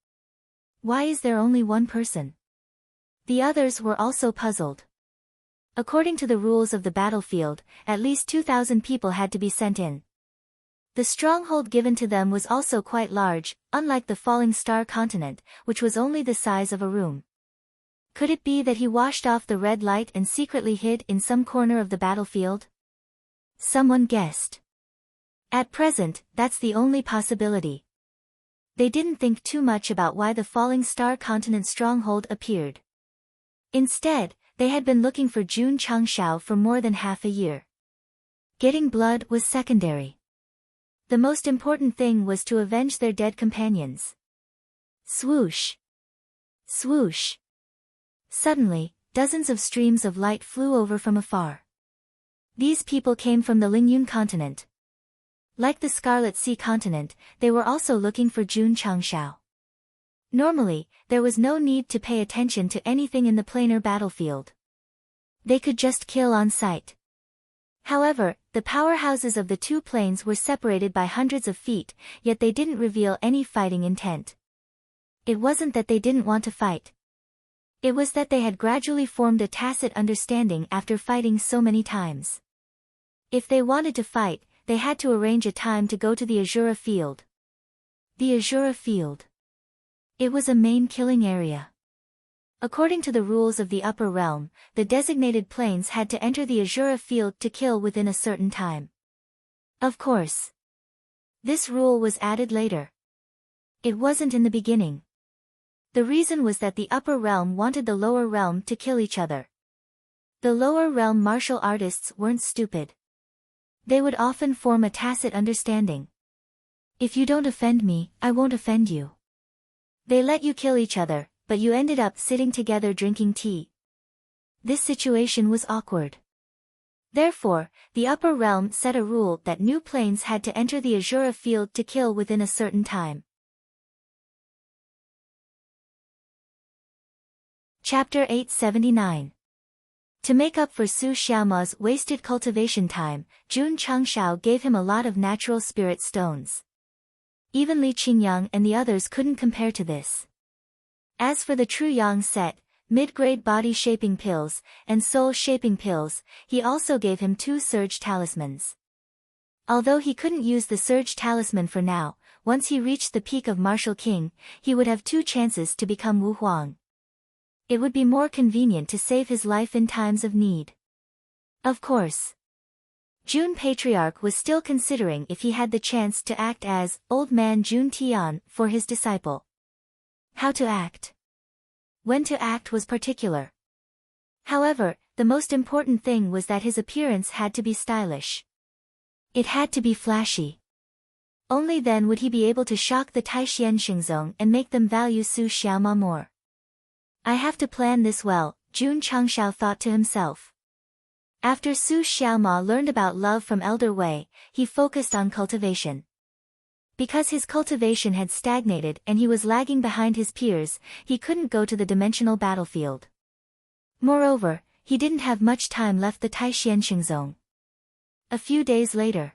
Why is there only one person?" The others were also puzzled. According to the rules of the battlefield, at least 2,000 people had to be sent in. The stronghold given to them was also quite large, unlike the falling star continent, which was only the size of a room. Could it be that he washed off the red light and secretly hid in some corner of the battlefield? Someone guessed. At present, that's the only possibility. They didn't think too much about why the falling star continent stronghold appeared. Instead, they had been looking for Jun Changshao for more than half a year. Getting blood was secondary. The most important thing was to avenge their dead companions. Swoosh! Swoosh! Suddenly, dozens of streams of light flew over from afar. These people came from the Lingyun continent. Like the Scarlet Sea continent, they were also looking for Jun Changshao. Normally, there was no need to pay attention to anything in the planar battlefield. They could just kill on sight. However, the powerhouses of the two planes were separated by hundreds of feet, yet they didn't reveal any fighting intent. It wasn't that they didn't want to fight. It was that they had gradually formed a tacit understanding after fighting so many times. If they wanted to fight, they had to arrange a time to go to the Azura field. The Azura field. It was a main killing area. According to the rules of the upper realm, the designated planes had to enter the Azura field to kill within a certain time. Of course. This rule was added later. It wasn't in the beginning. The reason was that the upper realm wanted the lower realm to kill each other. The lower realm martial artists weren't stupid. They would often form a tacit understanding. If you don't offend me, I won't offend you. They let you kill each other, but you ended up sitting together drinking tea. This situation was awkward. Therefore, the upper realm set a rule that new planes had to enter the Azura field to kill within a certain time. Chapter 879. To make up for Su Xiaoma's wasted cultivation time, Jun Changshao gave him a lot of natural spirit stones. Even Li Qingyang and the others couldn't compare to this. As for the true yang set, mid-grade body-shaping pills, and soul-shaping pills, he also gave him 2 surge talismans. Although he couldn't use the surge talisman for now, once he reached the peak of Martial King, he would have 2 chances to become Wu Huang. It would be more convenient to save his life in times of need. Of course. Jun Patriarch was still considering if he had the chance to act as Old Man Jun Tian for his disciple. How to act? When to act was particular. However, the most important thing was that his appearance had to be stylish. It had to be flashy. Only then would he be able to shock the Taishian Xingzong and make them value Su Xiaoma more. I have to plan this well, Jun Changshao thought to himself. After Su Xiaoma learned about love from Elder Wei, he focused on cultivation. Because his cultivation had stagnated and he was lagging behind his peers, he couldn't go to the dimensional battlefield. Moreover, he didn't have much time left the Taishian Xingzong. A few days later.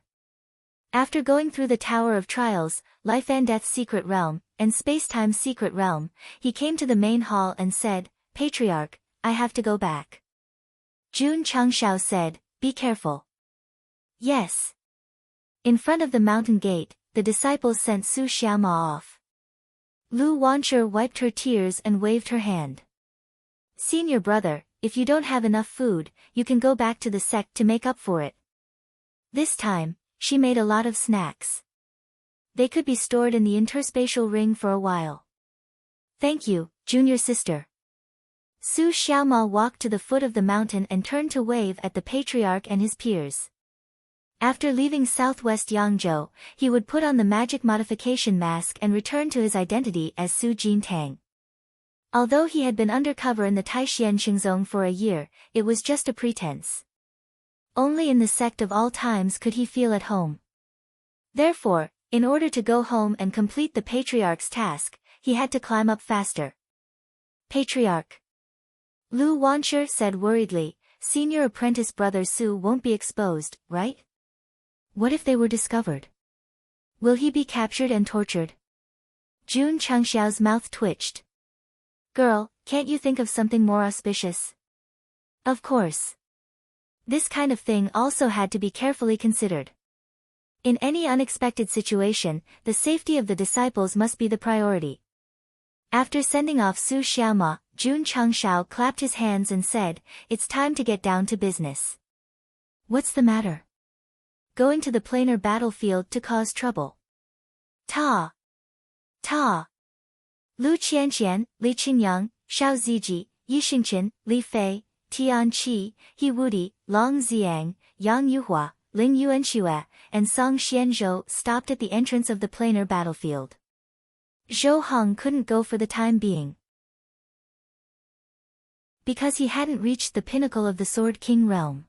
After going through the Tower of Trials, Life and Death Secret Realm, and Space-Time Secret Realm, he came to the main hall and said, Patriarch, I have to go back. Jun Changshao said, be careful. Yes. In front of the mountain gate, the disciples sent Su Xiaoma off. Lu Wancher wiped her tears and waved her hand. Senior brother, if you don't have enough food, you can go back to the sect to make up for it. This time, she made a lot of snacks. They could be stored in the interspatial ring for a while. Thank you, junior sister. Su Xiaoma walked to the foot of the mountain and turned to wave at the patriarch and his peers. After leaving southwest Yangzhou, he would put on the magic modification mask and return to his identity as Su Jintang. Although he had been undercover in the Taishian Xingzong for a year, it was just a pretense. Only in the sect of all times could he feel at home. Therefore, in order to go home and complete the patriarch's task, he had to climb up faster. Patriarch. Lu Wancher said worriedly, senior apprentice brother Su won't be exposed, right? What if they were discovered? Will he be captured and tortured? Jun Changshao's mouth twitched. Girl, can't you think of something more auspicious? Of course. This kind of thing also had to be carefully considered. In any unexpected situation, the safety of the disciples must be the priority. After sending off Su Xiaoma, Jun Changshao clapped his hands and said, it's time to get down to business. What's the matter? Going to the planar battlefield to cause trouble. Ta! Lu Qianqian, Li Qingyang, Shao Ziji, Yi Xingqian, Li Fei, Tian Qi, He Wudi, Long Xiang, Yang Yuhua, Ling Yuanxue, and Song Xianzhou stopped at the entrance of the planar battlefield. Zhou Hong couldn't go for the time being. Because he hadn't reached the pinnacle of the Sword King realm.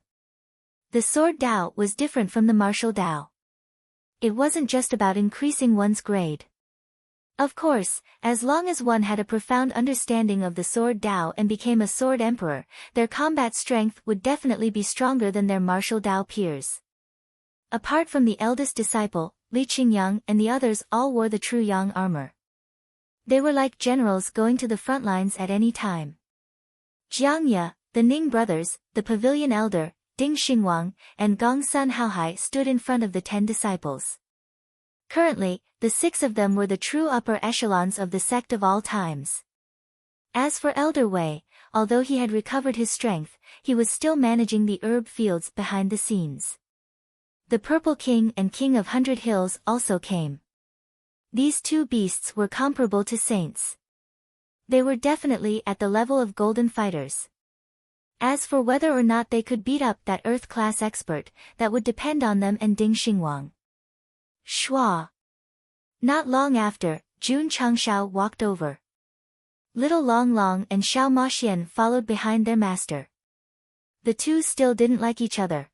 The Sword Dao was different from the Martial Dao. It wasn't just about increasing one's grade. Of course, as long as one had a profound understanding of the Sword Dao and became a Sword Emperor, their combat strength would definitely be stronger than their Martial Dao peers. Apart from the eldest disciple, Li Qingyang and the others all wore the true Yang armor. They were like generals going to the front lines at any time. Jiang Ye, the Ning brothers, the Pavilion Elder, Ding Xingwang, and Gong Sun Haohai stood in front of the 10 disciples. Currently, the 6 of them were the true upper echelons of the sect of all times. As for Elder Wei, although he had recovered his strength, he was still managing the herb fields behind the scenes. The Purple King and King of 100 Hills also came. These 2 beasts were comparable to saints. They were definitely at the level of golden fighters. As for whether or not they could beat up that Earth-class expert, that would depend on them and Ding Xingwang. Shua. Not long after, Jun Changshao walked over. Little Long Long and Xiao Maxian followed behind their master. The 2 still didn't like each other.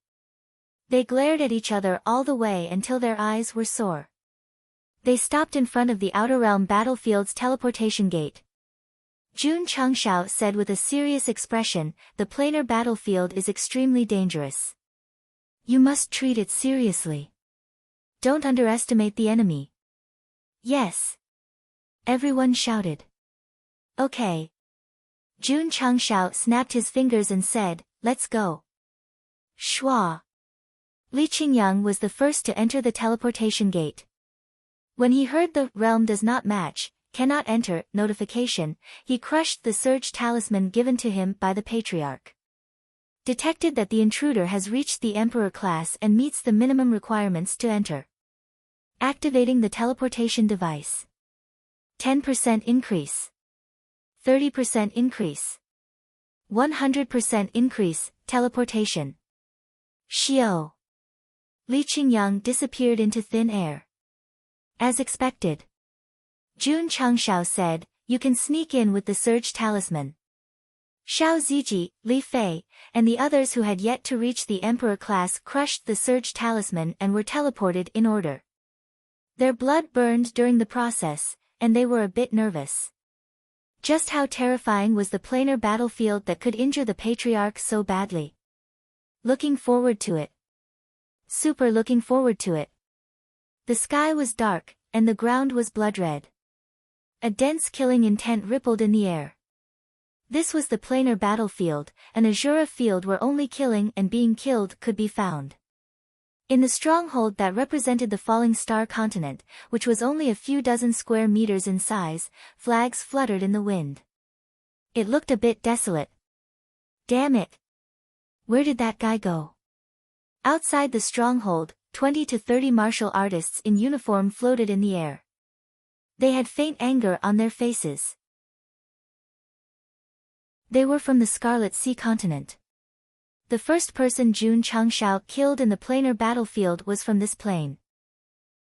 They glared at each other all the way until their eyes were sore. They stopped in front of the Outer Realm Battlefield's teleportation gate. Jun Changshao said with a serious expression, the planar battlefield is extremely dangerous. You must treat it seriously. Don't underestimate the enemy. Yes. Everyone shouted. Okay. Jun Changshao snapped his fingers and said, let's go. Shua. Li Qingyang was the first to enter the teleportation gate. When he heard the realm does not match, cannot enter notification, he crushed the surge talisman given to him by the patriarch. Detected that the intruder has reached the emperor class and meets the minimum requirements to enter. Activating the teleportation device. 10% increase. 30% increase. 100% increase, teleportation. Xiao. Li Qingyang disappeared into thin air. As expected. Jun Changshao said, you can sneak in with the surge talisman. Xiao Ziji, Li Fei, and the others who had yet to reach the emperor class crushed the surge talisman and were teleported in order. Their blood burned during the process, and they were a bit nervous. Just how terrifying was the planar battlefield that could injure the patriarch so badly? Looking forward to it. Super looking forward to it. The sky was dark, and the ground was blood-red. A dense killing intent rippled in the air. This was the planar battlefield, an Azura field where only killing and being killed could be found. In the stronghold that represented the falling star continent, which was only a few dozen square meters in size, flags fluttered in the wind. It looked a bit desolate. Damn it! Where did that guy go? Outside the stronghold, 20 to 30 martial artists in uniform floated in the air. They had faint anger on their faces. They were from the Scarlet Sea continent. The first person Jun Changshao killed in the planar battlefield was from this plane.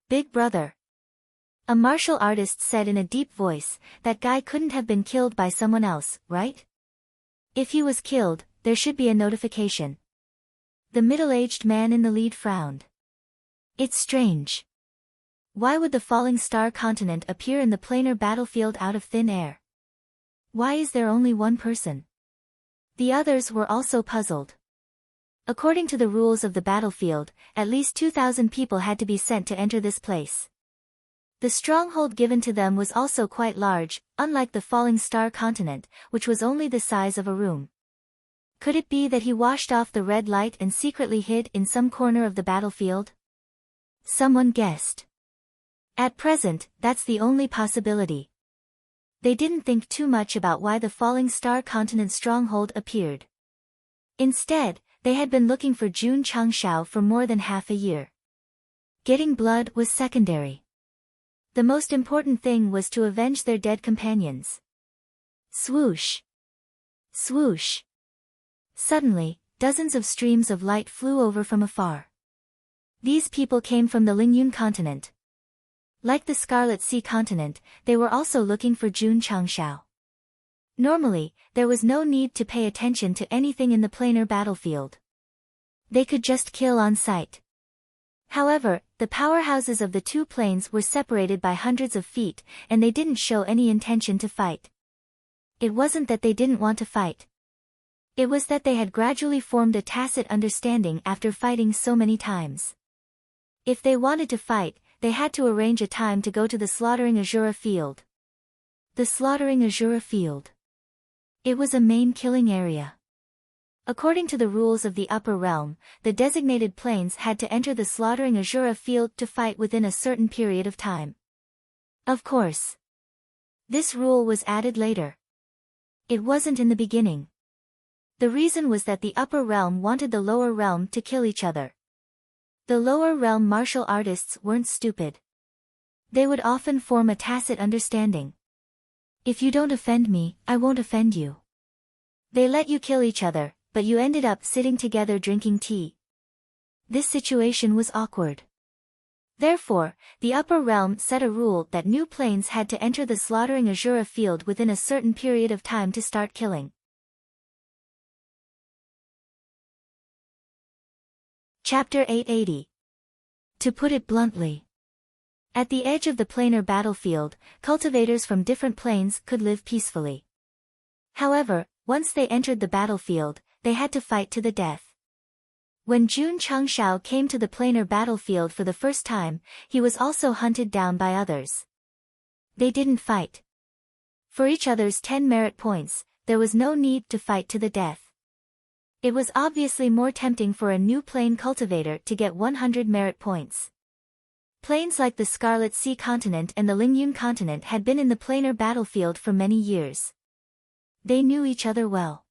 Big brother. A martial artist said in a deep voice, that guy couldn't have been killed by someone else, right? If he was killed, there should be a notification. The middle-aged man in the lead frowned. It's strange. Why would the falling star continent appear in the planar battlefield out of thin air? Why is there only one person? The others were also puzzled. According to the rules of the battlefield, at least 2,000 people had to be sent to enter this place. The stronghold given to them was also quite large, unlike the falling star continent, which was only the size of a room. Could it be that he washed off the red light and secretly hid in some corner of the battlefield? Someone guessed. At present, that's the only possibility. They didn't think too much about why the falling star continent stronghold appeared. Instead, they had been looking for Jun Changshao for more than half a year. Getting blood was secondary. The most important thing was to avenge their dead companions. Swoosh! Swoosh! Suddenly, dozens of streams of light flew over from afar. These people came from the Lingyun continent. Like the Scarlet Sea continent, they were also looking for Jun Changshao. Normally, there was no need to pay attention to anything in the planar battlefield. They could just kill on sight. However, the powerhouses of the two planes were separated by hundreds of feet, and they didn't show any intention to fight. It wasn't that they didn't want to fight. It was that they had gradually formed a tacit understanding after fighting so many times. If they wanted to fight, they had to arrange a time to go to the Slaughtering Azura field. The Slaughtering Azura field. It was a main killing area. According to the rules of the upper realm, the designated planes had to enter the Slaughtering Azura field to fight within a certain period of time. Of course. This rule was added later. It wasn't in the beginning. The reason was that the upper realm wanted the lower realm to kill each other. The lower realm martial artists weren't stupid. They would often form a tacit understanding. If you don't offend me, I won't offend you. They let you kill each other, but you ended up sitting together drinking tea. This situation was awkward. Therefore, the upper realm set a rule that new planes had to enter the Slaughtering Azura field within a certain period of time to start killing. Chapter 880. To put it bluntly. At the edge of the planar battlefield, cultivators from different planes could live peacefully. However, once they entered the battlefield, they had to fight to the death. When Jun Changshao came to the planar battlefield for the first time, he was also hunted down by others. They didn't fight. For each other's 10 merit points, there was no need to fight to the death. It was obviously more tempting for a new plane cultivator to get 100 merit points. Planes like the Scarlet Sea continent and the Lingyun continent had been in the planar battlefield for many years. They knew each other well.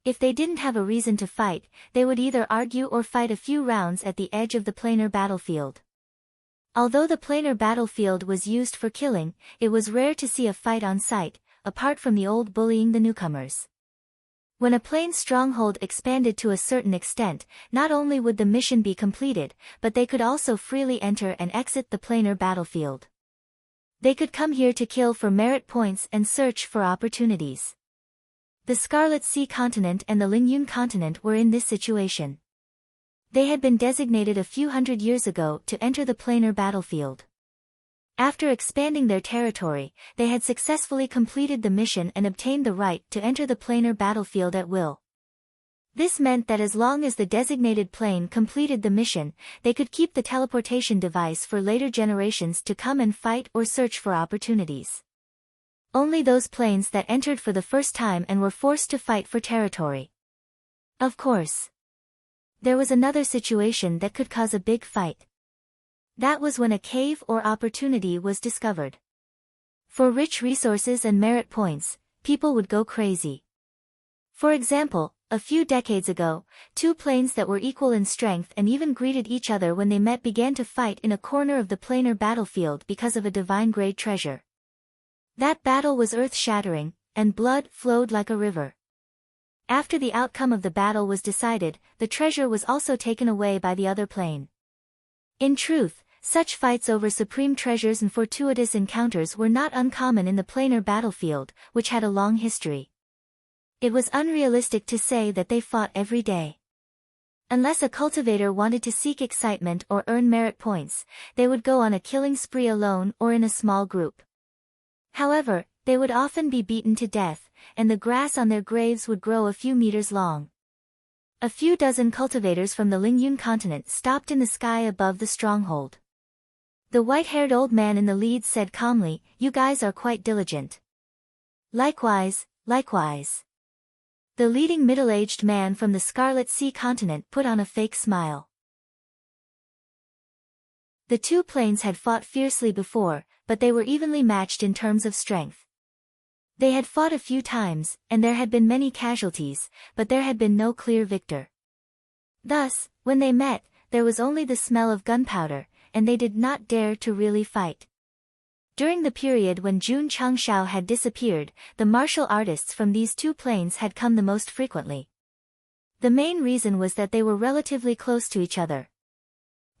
If they didn't have a reason to fight, they would either argue or fight a few rounds at the edge of the planar battlefield. Although the planar battlefield was used for killing, it was rare to see a fight on site, apart from the old bullying the newcomers. When a plane stronghold expanded to a certain extent, not only would the mission be completed, but they could also freely enter and exit the planar battlefield. They could come here to kill for merit points and search for opportunities. The Scarlet Sea continent and the Lingyun continent were in this situation. They had been designated a few hundred years ago to enter the planar battlefield. After expanding their territory, they had successfully completed the mission and obtained the right to enter the planar battlefield at will. This meant that as long as the designated plane completed the mission, they could keep the teleportation device for later generations to come and fight or search for opportunities. Only those planes that entered for the first time and were forced to fight for territory. Of course. There was another situation that could cause a big fight. That was when a cave or opportunity was discovered. For rich resources and merit points, people would go crazy. For example, a few decades ago, two planes that were equal in strength and even greeted each other when they met began to fight in a corner of the planar battlefield because of a divine-grade treasure. That battle was earth-shattering, and blood flowed like a river. After the outcome of the battle was decided, the treasure was also taken away by the other plane. In truth, such fights over supreme treasures and fortuitous encounters were not uncommon in the planar battlefield, which had a long history. It was unrealistic to say that they fought every day. Unless a cultivator wanted to seek excitement or earn merit points, they would go on a killing spree alone or in a small group. However, they would often be beaten to death, and the grass on their graves would grow a few meters long. A few dozen cultivators from the Lingyun continent stopped in the sky above the stronghold. The white-haired old man in the lead said calmly, "You guys are quite diligent." "Likewise, likewise." The leading middle-aged man from the Scarlet Sea continent put on a fake smile. The two planes had fought fiercely before, but they were evenly matched in terms of strength. They had fought a few times, and there had been many casualties, but there had been no clear victor. Thus, when they met, there was only the smell of gunpowder, and they did not dare to really fight. During the period when Jun Changshao had disappeared, the martial artists from these two planes had come the most frequently. The main reason was that they were relatively close to each other.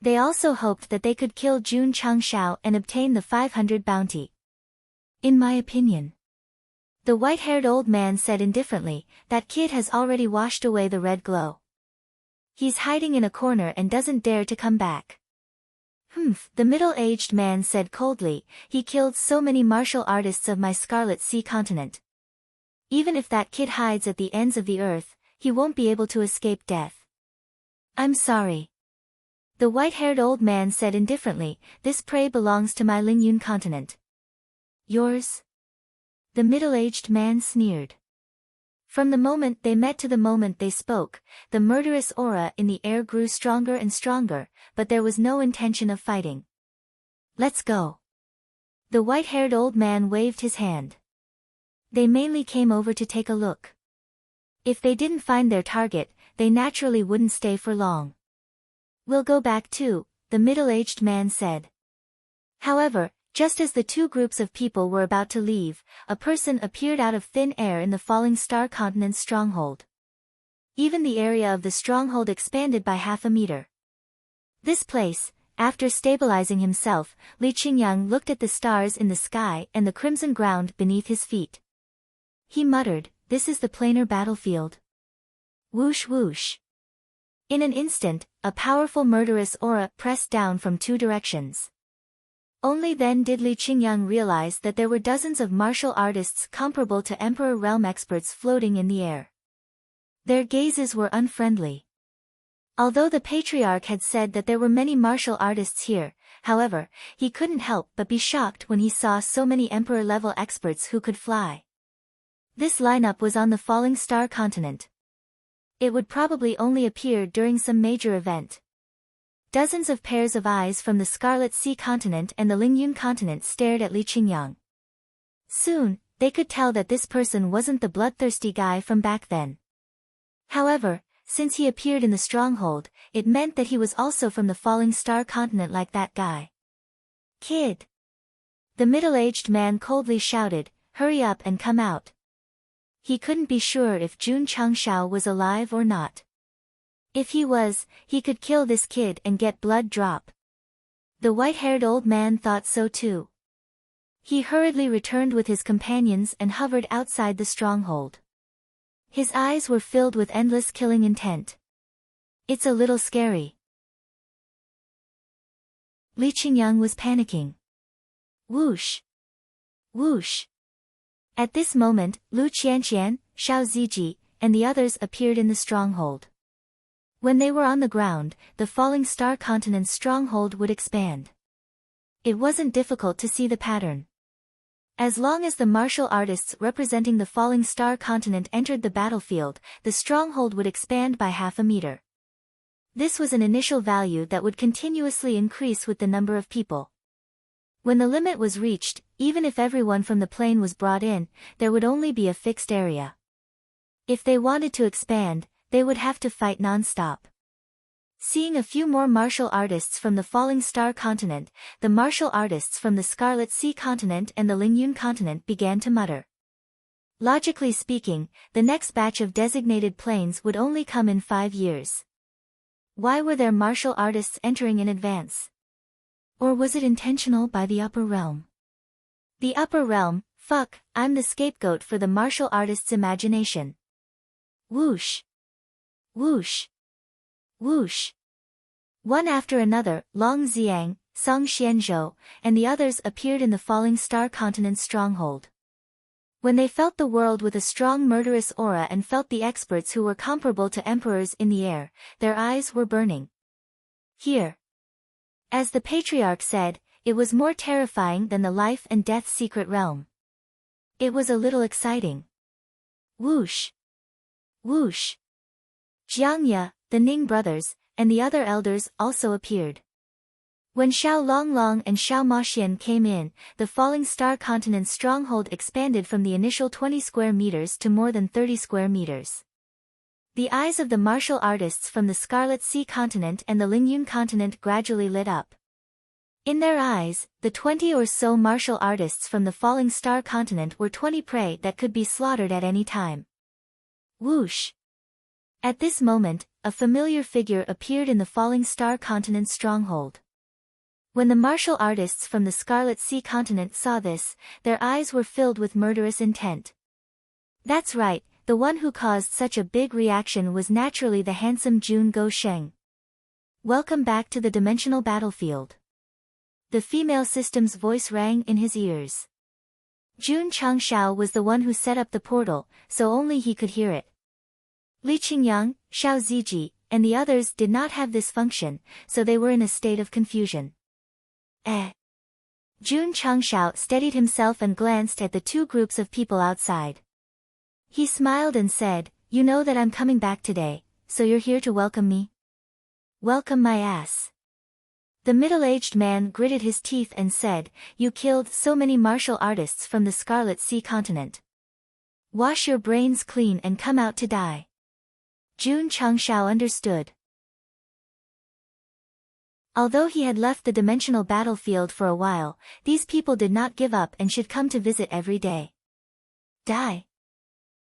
They also hoped that they could kill Jun Changshao and obtain the 500 bounty. "In my opinion," the white-haired old man said indifferently, "that kid has already washed away the red glow. He's hiding in a corner and doesn't dare to come back." The middle-aged man said coldly, "He killed so many martial artists of my Scarlet Sea continent. Even if that kid hides at the ends of the earth, he won't be able to escape death." "I'm sorry." The white-haired old man said indifferently, "This prey belongs to my Lingyun continent." "Yours?" The middle-aged man sneered. From the moment they met to the moment they spoke, the murderous aura in the air grew stronger and stronger, but there was no intention of fighting. "Let's go." The white-haired old man waved his hand. They mainly came over to take a look. If they didn't find their target, they naturally wouldn't stay for long. "We'll go back too," the middle-aged man said. However, just as the two groups of people were about to leave, a person appeared out of thin air in the falling star continent's stronghold. Even the area of the stronghold expanded by half a meter. This place, after stabilizing himself, Li Qingyang looked at the stars in the sky and the crimson ground beneath his feet. He muttered, "This is the planar battlefield." Whoosh whoosh. In an instant, a powerful murderous aura pressed down from two directions. Only then did Li Qingyang realize that there were dozens of martial artists comparable to Emperor realm experts floating in the air. Their gazes were unfriendly. Although the patriarch had said that there were many martial artists here, however, he couldn't help but be shocked when he saw so many emperor-level experts who could fly. This lineup was on the Falling Star continent. It would probably only appear during some major event. Dozens of pairs of eyes from the Scarlet Sea continent and the Lingyun continent stared at Li Qingyang. Soon, they could tell that this person wasn't the bloodthirsty guy from back then. However, since he appeared in the stronghold, it meant that he was also from the Falling Star continent like that guy. Kid! The middle-aged man coldly shouted, "Hurry up and come out." He couldn't be sure if Jun Changshao was alive or not. If he was, he could kill this kid and get blood drop. The white-haired old man thought so too. He hurriedly returned with his companions and hovered outside the stronghold. His eyes were filled with endless killing intent. It's a little scary. Li Qingyang was panicking. Whoosh! Whoosh! At this moment, Lu Qianqian, Xiao Ziji, and the others appeared in the stronghold. When they were on the ground, the Falling Star continent's stronghold would expand. It wasn't difficult to see the pattern. As long as the martial artists representing the Falling Star continent entered the battlefield, the stronghold would expand by half a meter. This was an initial value that would continuously increase with the number of people. When the limit was reached, even if everyone from the plane was brought in, there would only be a fixed area. If they wanted to expand, they would have to fight non-stop. Seeing a few more martial artists from the Falling Star continent, the martial artists from the Scarlet Sea continent and the Lingyun continent began to mutter. Logically speaking, the next batch of designated planes would only come in 5 years. Why were there martial artists entering in advance? Or was it intentional by the upper realm? The upper realm, fuck, I'm the scapegoat for the martial artist's imagination. Whoosh! Whoosh! Whoosh! One after another, Long Xiang, Song Xianzhou, and the others appeared in the Falling Star continent's stronghold. When they felt the world with a strong murderous aura and felt the experts who were comparable to emperors in the air, their eyes were burning. Here. As the patriarch said, it was more terrifying than the life and death secret realm. It was a little exciting. Whoosh! Whoosh! Jiangya, the Ning brothers, and the other elders also appeared. When Xiao Longlong and Xiao Maxian came in, the Falling Star continent's stronghold expanded from the initial 20 square meters to more than 30 square meters. The eyes of the martial artists from the Scarlet Sea continent and the Lingyun continent gradually lit up. In their eyes, the 20 or so martial artists from the Falling Star continent were 20 prey that could be slaughtered at any time. Whoosh! At this moment, a familiar figure appeared in the Falling Star continent's stronghold. When the martial artists from the Scarlet Sea continent saw this, their eyes were filled with murderous intent. That's right, the one who caused such a big reaction was naturally the handsome Jun Gosheng. Welcome back to the dimensional battlefield. The female system's voice rang in his ears. Jun Changshao was the one who set up the portal, so only he could hear it. Li Qingyang, Xiao Ziji, and the others did not have this function, so they were in a state of confusion. Jun Changshao steadied himself and glanced at the two groups of people outside. He smiled and said, "You know that I'm coming back today, so you're here to welcome me?" "Welcome my ass." The middle-aged man gritted his teeth and said, "You killed so many martial artists from the Scarlet Sea continent. Wash your brains clean and come out to die." Jun Changshao understood. Although he had left the dimensional battlefield for a while, these people did not give up and should come to visit every day. Die.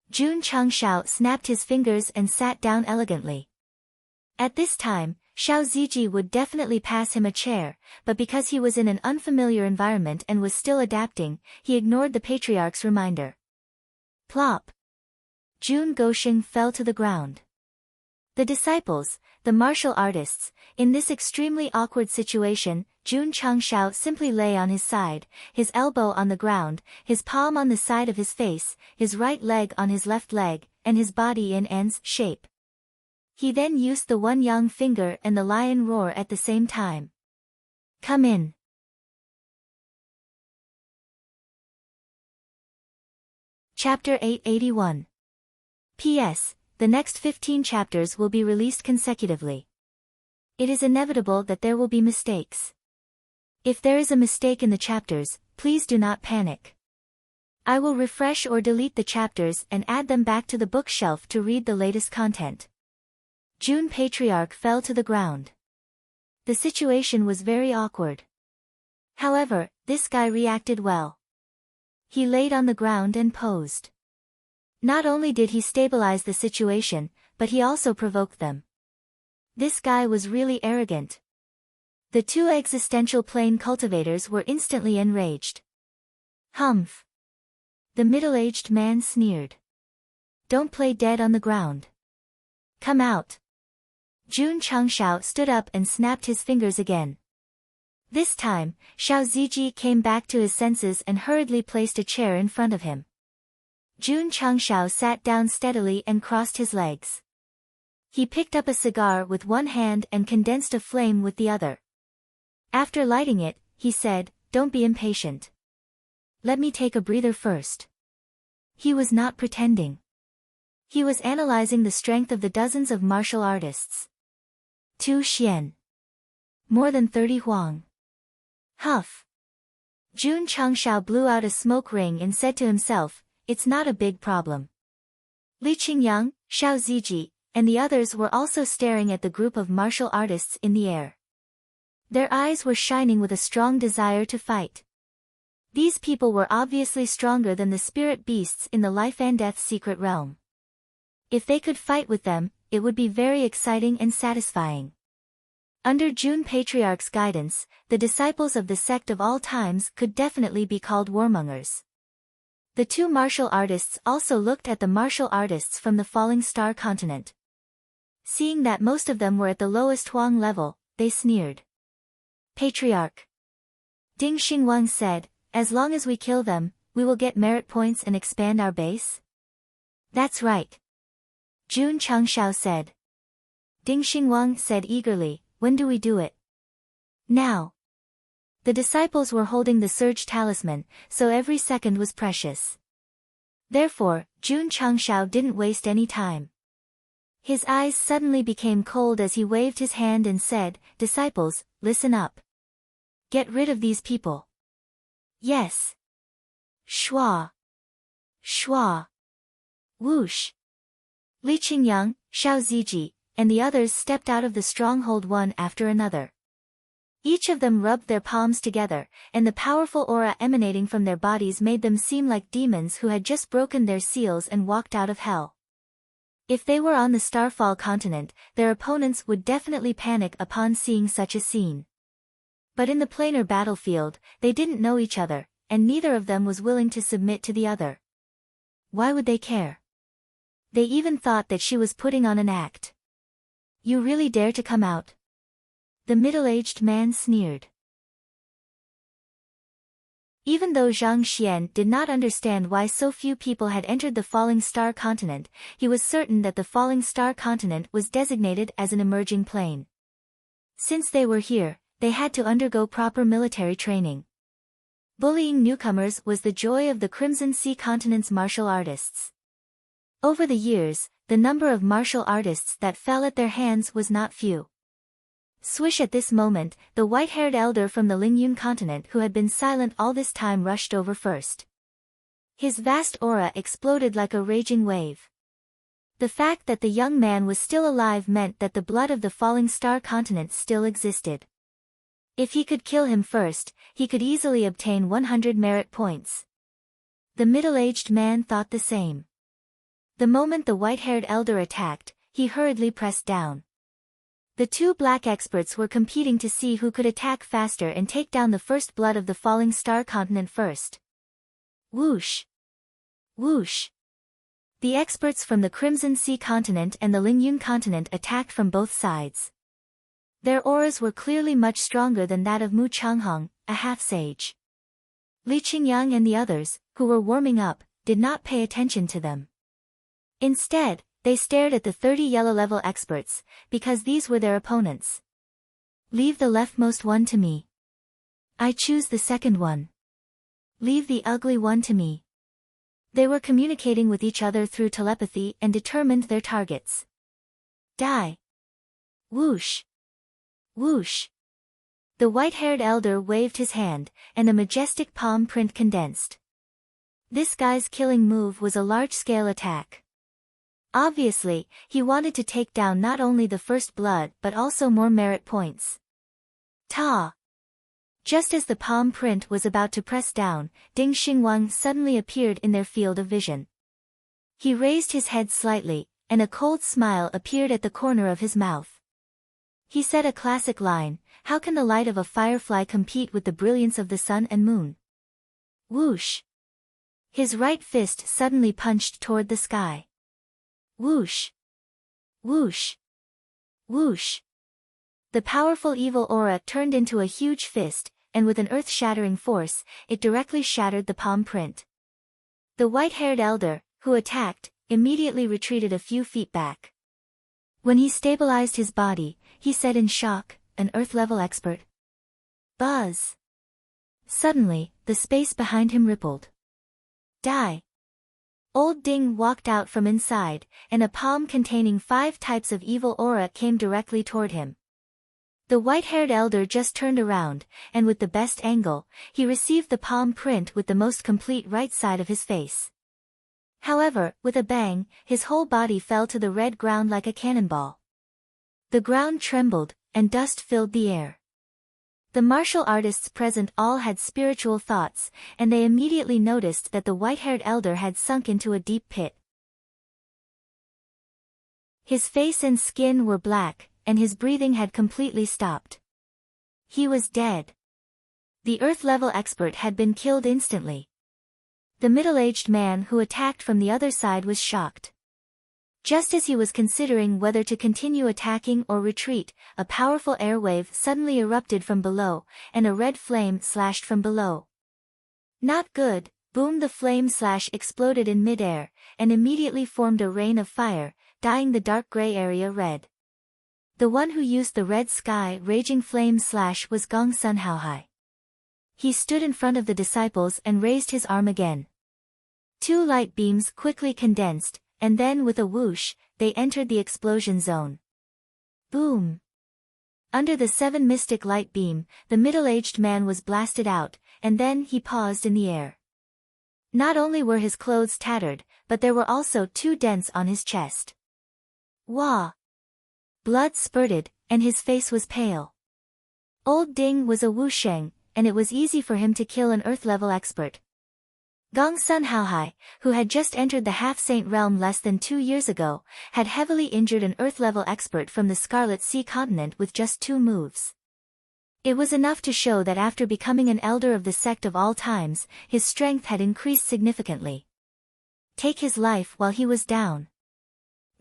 Jun Changshao snapped his fingers and sat down elegantly. At this time, Xiao Ziji would definitely pass him a chair, but because he was in an unfamiliar environment and was still adapting, he ignored the patriarch's reminder. Plop. Jun Gosheng fell to the ground. The disciples, the martial artists, in this extremely awkward situation, Jun Changshao simply lay on his side, his elbow on the ground, his palm on the side of his face, his right leg on his left leg, and his body in N's shape. He then used the one yang finger and the lion roar at the same time. Come in. Chapter 881. P.S. The next 15 chapters will be released consecutively. It is inevitable that there will be mistakes. If there is a mistake in the chapters, please do not panic. I will refresh or delete the chapters and add them back to the bookshelf to read the latest content. June Patriarch fell to the ground. The situation was very awkward. However, this guy reacted well. He laid on the ground and posed. Not only did he stabilize the situation, but he also provoked them. This guy was really arrogant. The two existential plane cultivators were instantly enraged. Humph! The middle-aged man sneered. Don't play dead on the ground. Come out. Jun Changshao stood up and snapped his fingers again. This time, Xiao Ziji came back to his senses and hurriedly placed a chair in front of him. Jun Changshao sat down steadily and crossed his legs. He picked up a cigar with one hand and condensed a flame with the other. After lighting it, he said, "Don't be impatient. Let me take a breather first." He was not pretending. He was analyzing the strength of the dozens of martial artists. 2 Xian. More than 30 Huang. Huff. Jun Changshao blew out a smoke ring and said to himself, "It's not a big problem." Li Qingyang, Xiao Ziji, and the others were also staring at the group of martial artists in the air. Their eyes were shining with a strong desire to fight. These people were obviously stronger than the spirit beasts in the life and death secret realm. If they could fight with them, it would be very exciting and satisfying. Under Jun Patriarch's guidance, the disciples of the sect of all times could definitely be called warmongers. The two martial artists also looked at the martial artists from the falling star continent. Seeing that most of them were at the lowest Huang level, they sneered. Patriarch. Ding Xingwang said, "As long as we kill them, we will get merit points and expand our base?" That's right. Jun Changshao said. Ding Xingwang said eagerly, "When do we do it?" Now. The disciples were holding the surge talisman, so every second was precious. Therefore, Jun Changshao didn't waste any time. His eyes suddenly became cold as he waved his hand and said, "Disciples, listen up. Get rid of these people." Yes. Shua. Shua. Whoosh. Li Qingyang, Xiao Ziji, and the others stepped out of the stronghold one after another. Each of them rubbed their palms together, and the powerful aura emanating from their bodies made them seem like demons who had just broken their seals and walked out of hell. If they were on the Starfall continent, their opponents would definitely panic upon seeing such a scene. But in the planar battlefield, they didn't know each other, and neither of them was willing to submit to the other. Why would they care? They even thought that she was putting on an act. You really dare to come out? The middle-aged man sneered. Even though Zhang Xian did not understand why so few people had entered the Falling Star continent, he was certain that the Falling Star continent was designated as an emerging plane. Since they were here, they had to undergo proper military training. Bullying newcomers was the joy of the Crimson Sea continent's martial artists. Over the years, the number of martial artists that fell at their hands was not few. Swish at this moment, the white-haired elder from the Lingyun continent who had been silent all this time rushed over first. His vast aura exploded like a raging wave. The fact that the young man was still alive meant that the blood of the Falling Star continent still existed. If he could kill him first, he could easily obtain 100 merit points. The middle-aged man thought the same. The moment the white-haired elder attacked, he hurriedly pressed down. The two black experts were competing to see who could attack faster and take down the first blood of the Falling Star continent first. Whoosh! Whoosh! The experts from the Crimson Sea continent and the Lingyun continent attacked from both sides. Their auras were clearly much stronger than that of Mu Changhong, a half-sage. Li Qingyang and the others, who were warming up, did not pay attention to them. Instead, they stared at the 30 yellow-level experts, because these were their opponents. Leave the leftmost one to me. I choose the second one. Leave the ugly one to me. They were communicating with each other through telepathy and determined their targets. Die. Whoosh. Whoosh. The white-haired elder waved his hand, and a majestic palm print condensed. This guy's killing move was a large-scale attack. Obviously, he wanted to take down not only the first blood but also more merit points. Ta! Just as the palm print was about to press down, Ding Xingwang suddenly appeared in their field of vision. He raised his head slightly, and a cold smile appeared at the corner of his mouth. He said a classic line, "How can the light of a firefly compete with the brilliance of the sun and moon?" Whoosh! His right fist suddenly punched toward the sky. Whoosh! Whoosh! Whoosh! The powerful evil aura turned into a huge fist, and with an earth-shattering force, it directly shattered the palm print. The white-haired elder, who attacked, immediately retreated a few feet back. When he stabilized his body, he said in shock, "An earth-level expert." Buzz! Suddenly, the space behind him rippled. Die! Old Ding walked out from inside, and a palm containing 5 types of evil aura came directly toward him. The white-haired elder just turned around, and with the best angle, he received the palm print with the most complete right side of his face. However, with a bang, his whole body fell to the red ground like a cannonball. The ground trembled, and dust filled the air. The martial artists present all had spiritual thoughts, and they immediately noticed that the white-haired elder had sunk into a deep pit. His face and skin were black, and his breathing had completely stopped. He was dead. The earth-level expert had been killed instantly. The middle-aged man who attacked from the other side was shocked. Just as he was considering whether to continue attacking or retreat, a powerful air wave suddenly erupted from below, and a red flame slashed from below. Not good. Boom! The flame slash exploded in midair, and immediately formed a rain of fire, dyeing the dark gray area red. The one who used the red sky raging flame slash was Gong Sun Haohai. He stood in front of the disciples and raised his arm again. 2 light beams quickly condensed, and then with a whoosh, they entered the explosion zone. Boom! Under the 7 mystic light beam, the middle-aged man was blasted out, and then he paused in the air. Not only were his clothes tattered, but there were also 2 dents on his chest. Wah! Blood spurted, and his face was pale. Old Ding was a wusheng, and it was easy for him to kill an earth-level expert. Gong Sun Haohai, who had just entered the half-saint realm less than 2 years ago, had heavily injured an earth-level expert from the Scarlet Sea continent with just 2 moves. It was enough to show that after becoming an elder of the sect of all times, his strength had increased significantly. Take his life while he was down.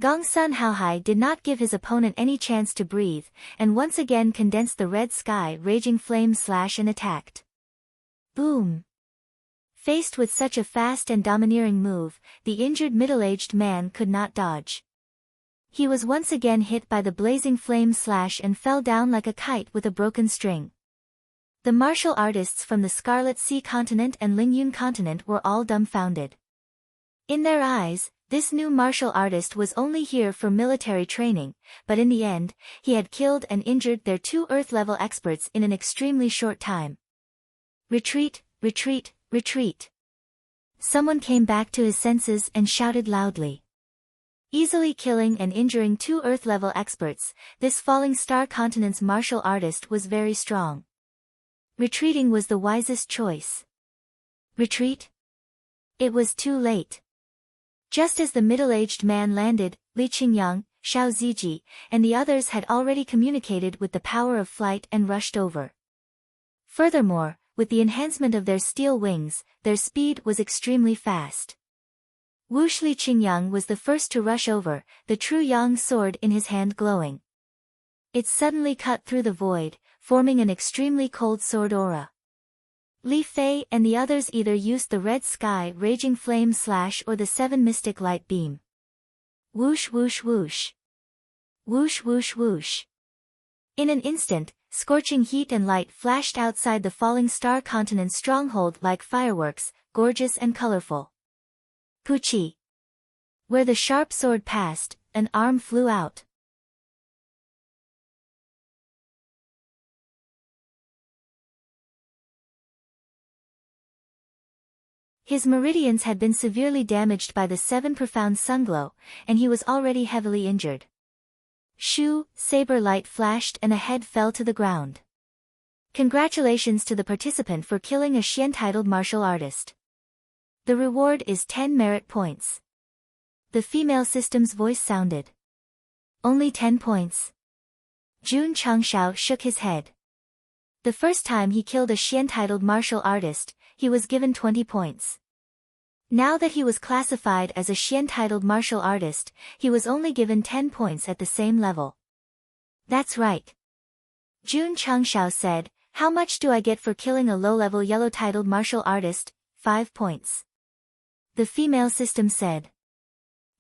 Gong Sun Haohai did not give his opponent any chance to breathe, and once again condensed the red sky raging flame slash and attacked. Boom! Faced with such a fast and domineering move, the injured middle-aged man could not dodge. He was once again hit by the blazing flame slash and fell down like a kite with a broken string. The martial artists from the Scarlet Sea continent and Lingyun continent were all dumbfounded. In their eyes, this new martial artist was only here for military training, but in the end, he had killed and injured their 2 earth-level experts in an extremely short time. Retreat, retreat, retreat. Someone came back to his senses and shouted loudly. Easily killing and injuring 2 earth-level experts, this Falling Star Continent's martial artist was very strong. Retreating was the wisest choice. Retreat? It was too late. Just as the middle-aged man landed, Li Qingyang, Xiao Ziji, and the others had already communicated with the power of flight and rushed over. Furthermore, with the enhancement of their steel wings, their speed was extremely fast. Whoosh! Li Qingyang was the first to rush over, the true yang sword in his hand glowing. It suddenly cut through the void, forming an extremely cold sword aura. Li Fei and the others either used the red sky raging flame slash or the seven mystic light beam. Whoosh whoosh whoosh. Whoosh whoosh whoosh. In an instant, scorching heat and light flashed outside the falling star continent's stronghold like fireworks, gorgeous and colorful. Puchi. Where the sharp sword passed, an arm flew out. His meridians had been severely damaged by the 7 profound sunglow, and he was already heavily injured. Shoo, saber light flashed and a head fell to the ground. Congratulations to the participant for killing a Xian-titled martial artist. The reward is 10 merit points. The female system's voice sounded. Only 10 points. Jun Changshao shook his head. The first time he killed a Xian-titled martial artist, he was given 20 points. Now that he was classified as a Xian-titled martial artist, he was only given 10 points at the same level. That's right. Jun Changshao said, how much do I get for killing a low-level yellow-titled martial artist? 5 points. The female system said.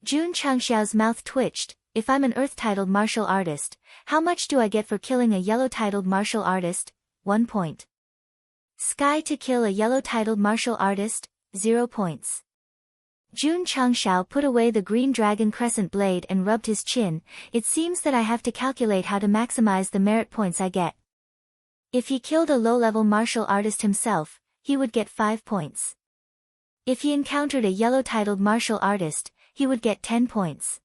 Jun Changshao's mouth twitched, if I'm an earth-titled martial artist, how much do I get for killing a yellow-titled martial artist? 1 point. Sky to kill a yellow-titled martial artist? 0 points. Jun Changshao put away the green dragon crescent blade and rubbed his chin. It seems that I have to calculate how to maximize the merit points I get. If he killed a low-level martial artist himself, he would get 5 points. If he encountered a yellow-titled martial artist, he would get 10 points.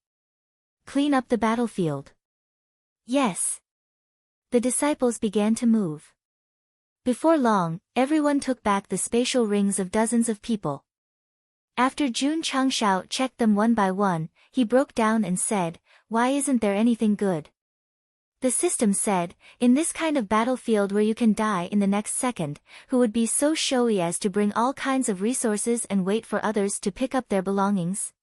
Clean up the battlefield. Yes. The disciples began to move. Before long, everyone took back the spatial rings of dozens of people. After Jun Changshao checked them one by one, he broke down and said, why isn't there anything good? The system said, in this kind of battlefield where you can die in the next second, who would be so showy as to bring all kinds of resources and wait for others to pick up their belongings?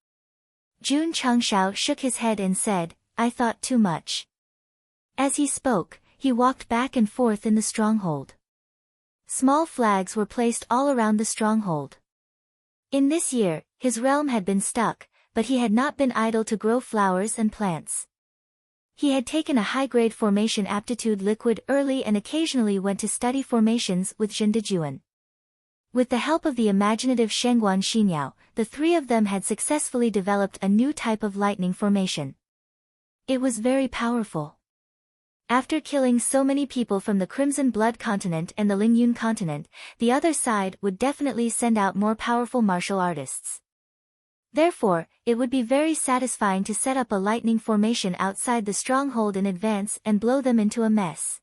Jun Changshao shook his head and said, I thought too much. As he spoke, he walked back and forth in the stronghold. Small flags were placed all around the stronghold. In this year, his realm had been stuck, but he had not been idle to grow flowers and plants. He had taken a high-grade formation aptitude liquid early and occasionally went to study formations with Zhen Dejuan. With the help of the imaginative Shengguan Xinyao, the three of them had successfully developed a new type of lightning formation. It was very powerful. After killing so many people from the Crimson Blood continent and the Lingyun continent, the other side would definitely send out more powerful martial artists. Therefore, it would be very satisfying to set up a lightning formation outside the stronghold in advance and blow them into a mess.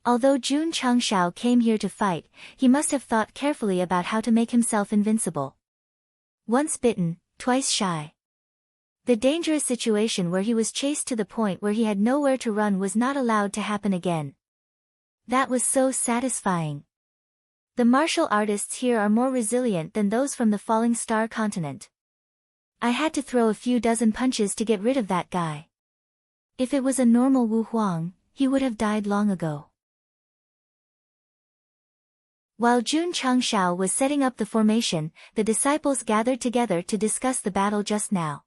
Although Jun Changshao came here to fight, he must have thought carefully about how to make himself invincible. Once bitten, twice shy. The dangerous situation where he was chased to the point where he had nowhere to run was not allowed to happen again. That was so satisfying. The martial artists here are more resilient than those from the Falling Star continent. I had to throw a few dozen punches to get rid of that guy. If it was a normal Wu Huang, he would have died long ago. While Jun Changshao was setting up the formation, the disciples gathered together to discuss the battle just now.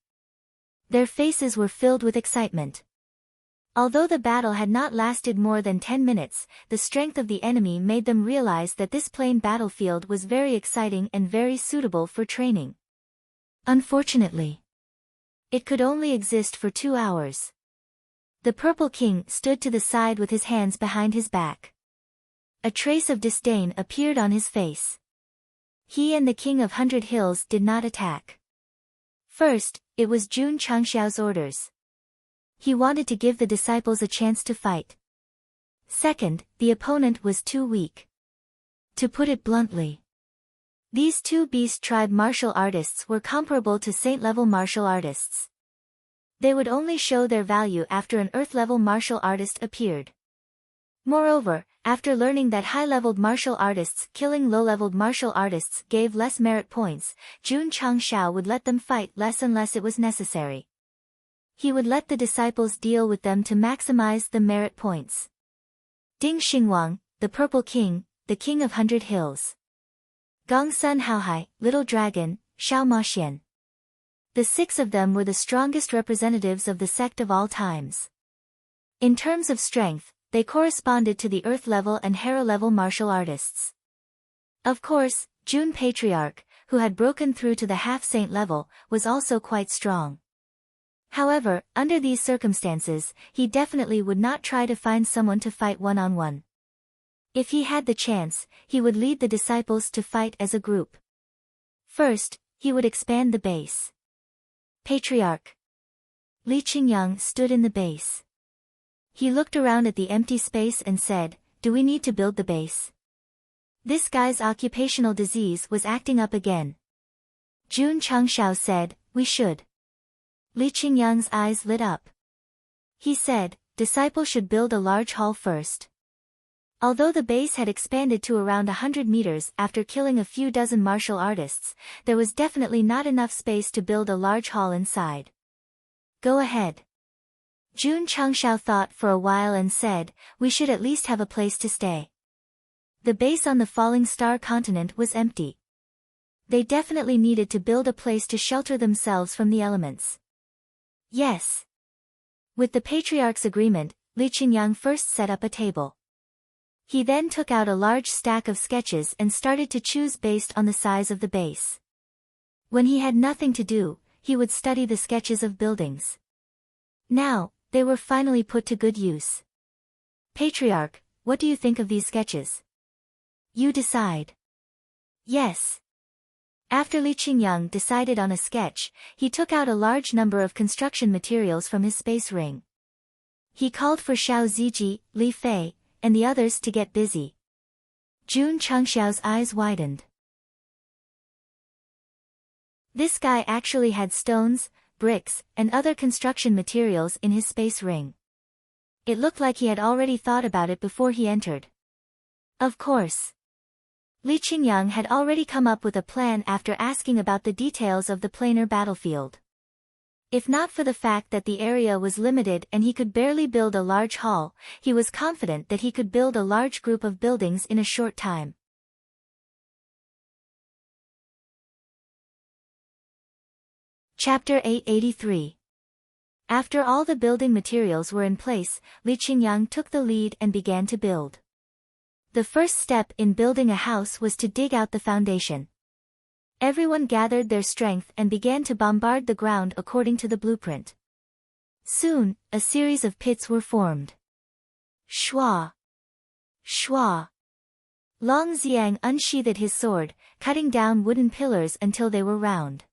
Their faces were filled with excitement. Although the battle had not lasted more than 10 minutes, the strength of the enemy made them realize that this plain battlefield was very exciting and very suitable for training. Unfortunately, it could only exist for 2 hours. The Purple King stood to the side with his hands behind his back. A trace of disdain appeared on his face. He and the King of 100 Hills did not attack. First, it was Jun Changshao's orders. He wanted to give the disciples a chance to fight. Second, the opponent was too weak. To put it bluntly, these two Beast Tribe martial artists were comparable to Saint-level martial artists. They would only show their value after an Earth-level martial artist appeared. Moreover, after learning that high-leveled martial artists killing low-leveled martial artists gave less merit points, Jun Changshao would let them fight less unless it was necessary. He would let the disciples deal with them to maximize the merit points. Ding Xingwang, the Purple King, the King of 100 Hills. Gong Sun Haohai, Little Dragon, Xiao Ma Xian. The 6 of them were the strongest representatives of the sect of all times. In terms of strength, they corresponded to the Earth level and Hera level martial artists. Of course, June Patriarch, who had broken through to the half-saint level, was also quite strong. However, under these circumstances, he definitely would not try to find someone to fight one-on-one. If he had the chance, he would lead the disciples to fight as a group. First, he would expand the base. Patriarch Li Qingyang stood in the base. He looked around at the empty space and said, "Do we need to build the base?" This guy's occupational disease was acting up again. Jun Changshao said, "We should." Li Qingyang's eyes lit up. He said, "Disciples should build a large hall first." Although the base had expanded to around 100 meters after killing a few dozen martial artists, there was definitely not enough space to build a large hall inside. "Go ahead." Jun Changshao thought for a while and said, "We should at least have a place to stay." The base on the Falling Star continent was empty. They definitely needed to build a place to shelter themselves from the elements. Yes. With the Patriarch's agreement, Li Qingyang first set up a table. He then took out a large stack of sketches and started to choose based on the size of the base. When he had nothing to do, he would study the sketches of buildings. Now, they were finally put to good use. "Patriarch, what do you think of these sketches?" "You decide." "Yes." After Li Qingyang decided on a sketch, he took out a large number of construction materials from his space ring. He called for Xiao Ziji, Li Fei, and the others to get busy. Jun Changxiao's eyes widened. This guy actually had stones, bricks, and other construction materials in his space ring. It looked like he had already thought about it before he entered. Of course. Li Qingyang had already come up with a plan after asking about the details of the planar battlefield. If not for the fact that the area was limited and he could barely build a large hall, he was confident that he could build a large group of buildings in a short time. Chapter 883. After all the building materials were in place, Li Qingyang took the lead and began to build. The first step in building a house was to dig out the foundation. Everyone gathered their strength and began to bombard the ground according to the blueprint. Soon, a series of pits were formed. Shua! Shua! Long Xiang unsheathed his sword, cutting down wooden pillars until they were round.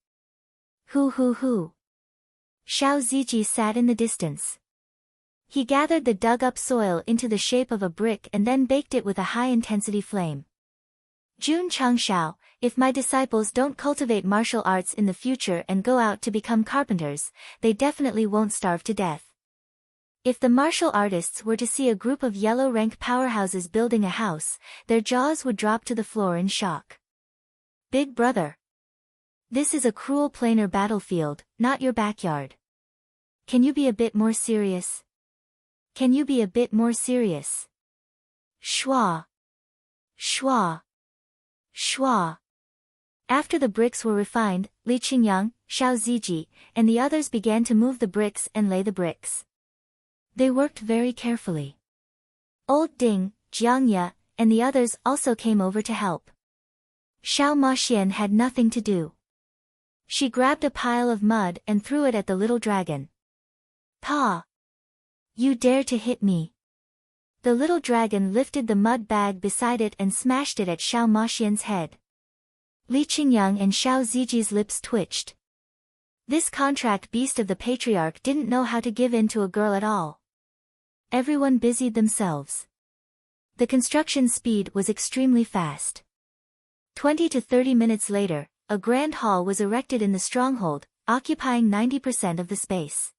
Hu hu hu! Xiao Ziji sat in the distance. He gathered the dug-up soil into the shape of a brick and then baked it with a high-intensity flame. Jun Changshao, if my disciples don't cultivate martial arts in the future and go out to become carpenters, they definitely won't starve to death. If the martial artists were to see a group of yellow-rank powerhouses building a house, their jaws would drop to the floor in shock. Big brother. This is a cruel planar battlefield, not your backyard. Can you be a bit more serious? Can you be a bit more serious? Shua! Shua! Shua! After the bricks were refined, Li Qingyang, Xiao Ziji, and the others began to move the bricks and lay the bricks. They worked very carefully. Old Ding, Jiangya, and the others also came over to help. Xiao Ma Xian had nothing to do. She grabbed a pile of mud and threw it at the little dragon. Pa! You dare to hit me! The little dragon lifted the mud bag beside it and smashed it at Xiao Ma Xian's head. Li Qingyang and Xiao Ziji's lips twitched. This contract beast of the patriarch didn't know how to give in to a girl at all. Everyone busied themselves. The construction speed was extremely fast. 20 to 30 minutes later, a grand hall was erected in the stronghold, occupying 90% of the space.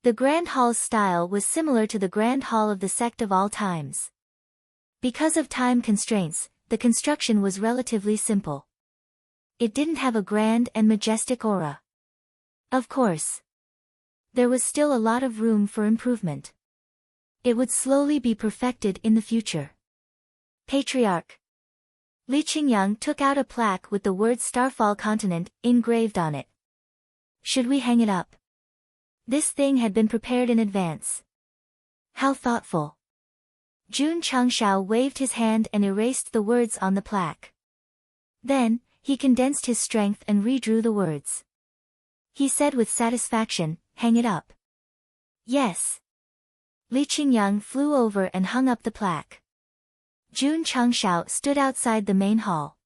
The grand hall's style was similar to the grand hall of the sect of all times. Because of time constraints, the construction was relatively simple. It didn't have a grand and majestic aura. Of course. There was still a lot of room for improvement. It would slowly be perfected in the future. Patriarch. Li Qingyang took out a plaque with the words Starfall Continent engraved on it. Should we hang it up? This thing had been prepared in advance. How thoughtful. Jun Changshao waved his hand and erased the words on the plaque. Then, he condensed his strength and redrew the words. He said with satisfaction, "Hang it up." Yes. Li Qingyang flew over and hung up the plaque. Jun Changshao stood outside the main hall.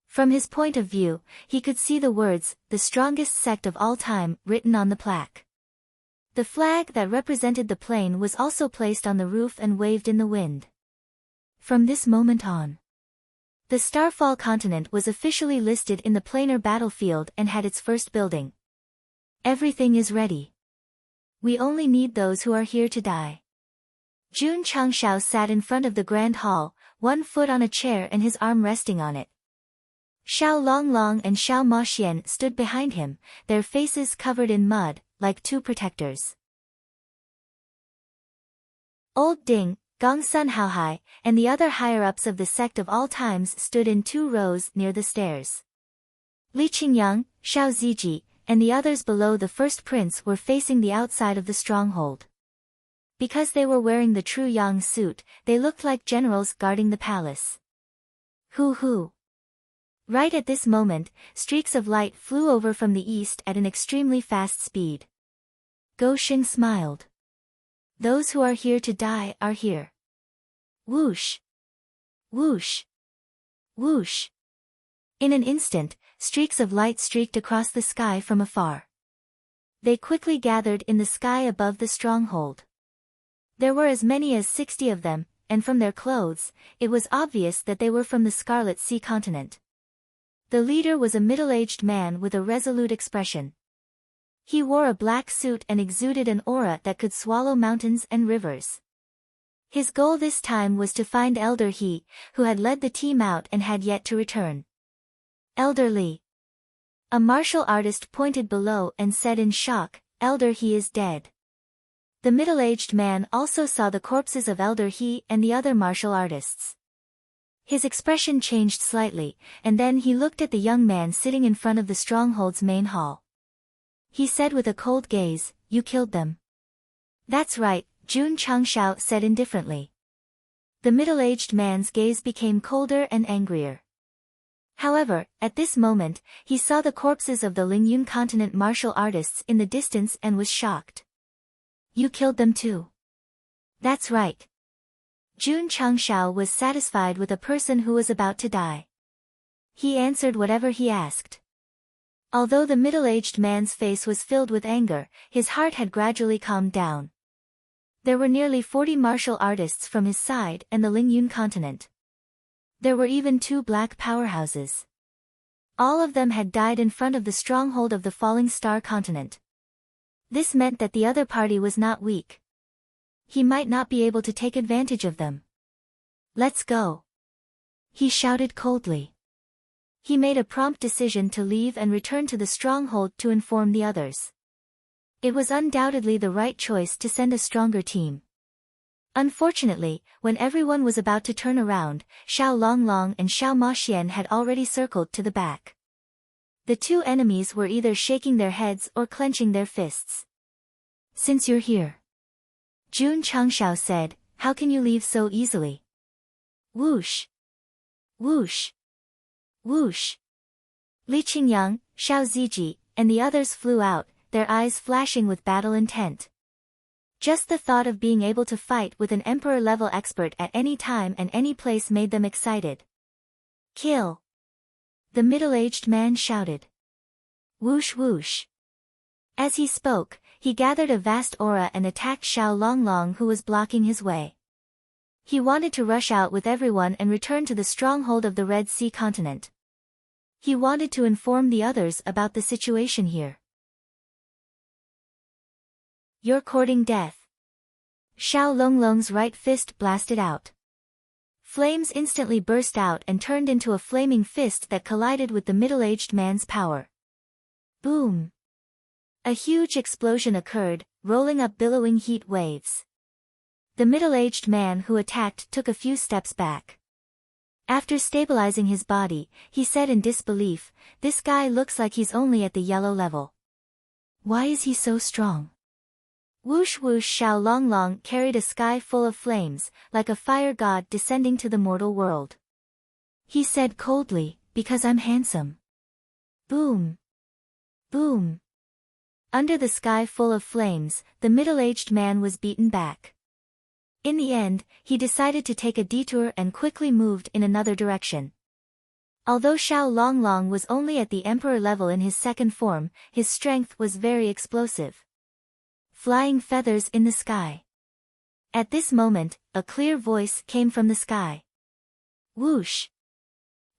From his point of view, he could see the words, "The strongest sect of all time," written on the plaque. The flag that represented the plane was also placed on the roof and waved in the wind. From this moment on, the Starfall Continent was officially listed in the planar battlefield and had its first building. Everything is ready. We only need those who are here to die. Jun Changshao sat in front of the Grand Hall, one foot on a chair and his arm resting on it. Xiao Longlong and Xiao Maxian stood behind him, their faces covered in mud, like two protectors. Old Ding, Gongsun Haohai, and the other higher-ups of the sect of all times stood in 2 rows near the stairs. Li Qingyang, Xiao Ziji, and the others below the first prince were facing the outside of the stronghold. Because they were wearing the true Yang suit, they looked like generals guarding the palace. Hoo. Right at this moment, streaks of light flew over from the east at an extremely fast speed. Go Xing smiled. Those who are here to die are here. Whoosh! Whoosh! Whoosh! In an instant, streaks of light streaked across the sky from afar. They quickly gathered in the sky above the stronghold. There were as many as 60 of them, and from their clothes, it was obvious that they were from the Scarlet Sea continent. The leader was a middle-aged man with a resolute expression. He wore a black suit and exuded an aura that could swallow mountains and rivers. His goal this time was to find Elder He, who had led the team out and had yet to return. Elder Li. A martial artist pointed below and said in shock, "Elder He is dead." The middle-aged man also saw the corpses of Elder He and the other martial artists. His expression changed slightly, and then he looked at the young man sitting in front of the stronghold's main hall. He said with a cold gaze, "You killed them." "That's right," Jun Changshao said indifferently. The middle-aged man's gaze became colder and angrier. However, at this moment, he saw the corpses of the Lingyun continent martial artists in the distance and was shocked. "You killed them too?" "That's right." Jun Changshao was satisfied with a person who was about to die. He answered whatever he asked. Although the middle-aged man's face was filled with anger, his heart had gradually calmed down. There were nearly 40 martial artists from his side and the Lingyun continent. There were even 2 black powerhouses. All of them had died in front of the stronghold of the Falling Star continent. This meant that the other party was not weak. He might not be able to take advantage of them. "Let's go," he shouted coldly. He made a prompt decision to leave and return to the stronghold to inform the others. It was undoubtedly the right choice to send a stronger team. Unfortunately, when everyone was about to turn around, Xiao Longlong and Xiao Maxian had already circled to the back. The 2 enemies were either shaking their heads or clenching their fists. "Since you're here," Jun Changshao said, "how can you leave so easily?" Whoosh! Whoosh! Whoosh! Li Qingyang, Xiao Ziji, and the others flew out, their eyes flashing with battle intent. Just the thought of being able to fight with an emperor-level expert at any time and any place made them excited. "Kill!" the middle-aged man shouted. Whoosh whoosh! As he spoke, he gathered a vast aura and attacked Xiao Longlong who was blocking his way. He wanted to rush out with everyone and return to the stronghold of the Red Sea continent. He wanted to inform the others about the situation here. "You're courting death." Xiao Longlong's right fist blasted out. Flames instantly burst out and turned into a flaming fist that collided with the middle-aged man's power. Boom! A huge explosion occurred, rolling up billowing heat waves. The middle-aged man who attacked took a few steps back. After stabilizing his body, he said in disbelief, "This guy looks like he's only at the yellow level. Why is he so strong?" Whoosh whoosh, Xiao Longlong carried a sky full of flames, like a fire god descending to the mortal world. He said coldly, "Because I'm handsome." Boom! Boom! Under the sky full of flames, the middle-aged man was beaten back. In the end, he decided to take a detour and quickly moved in another direction. Although Xiao Longlong was only at the emperor level in his second form, his strength was very explosive. Flying feathers in the sky. At this moment, a clear voice came from the sky. Whoosh!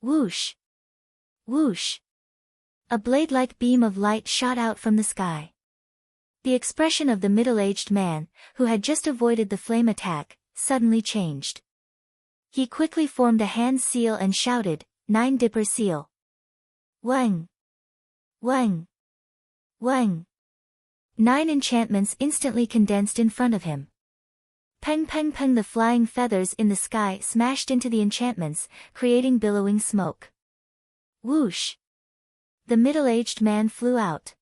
Whoosh! Whoosh! A blade-like beam of light shot out from the sky. The expression of the middle-aged man, who had just avoided the flame attack, suddenly changed. He quickly formed a hand seal and shouted, "Nine Dipper Seal." Wang! Wang! Wang! 9 enchantments instantly condensed in front of him. Peng peng peng, the flying feathers in the sky smashed into the enchantments, creating billowing smoke. Whoosh! The middle-aged man flew out.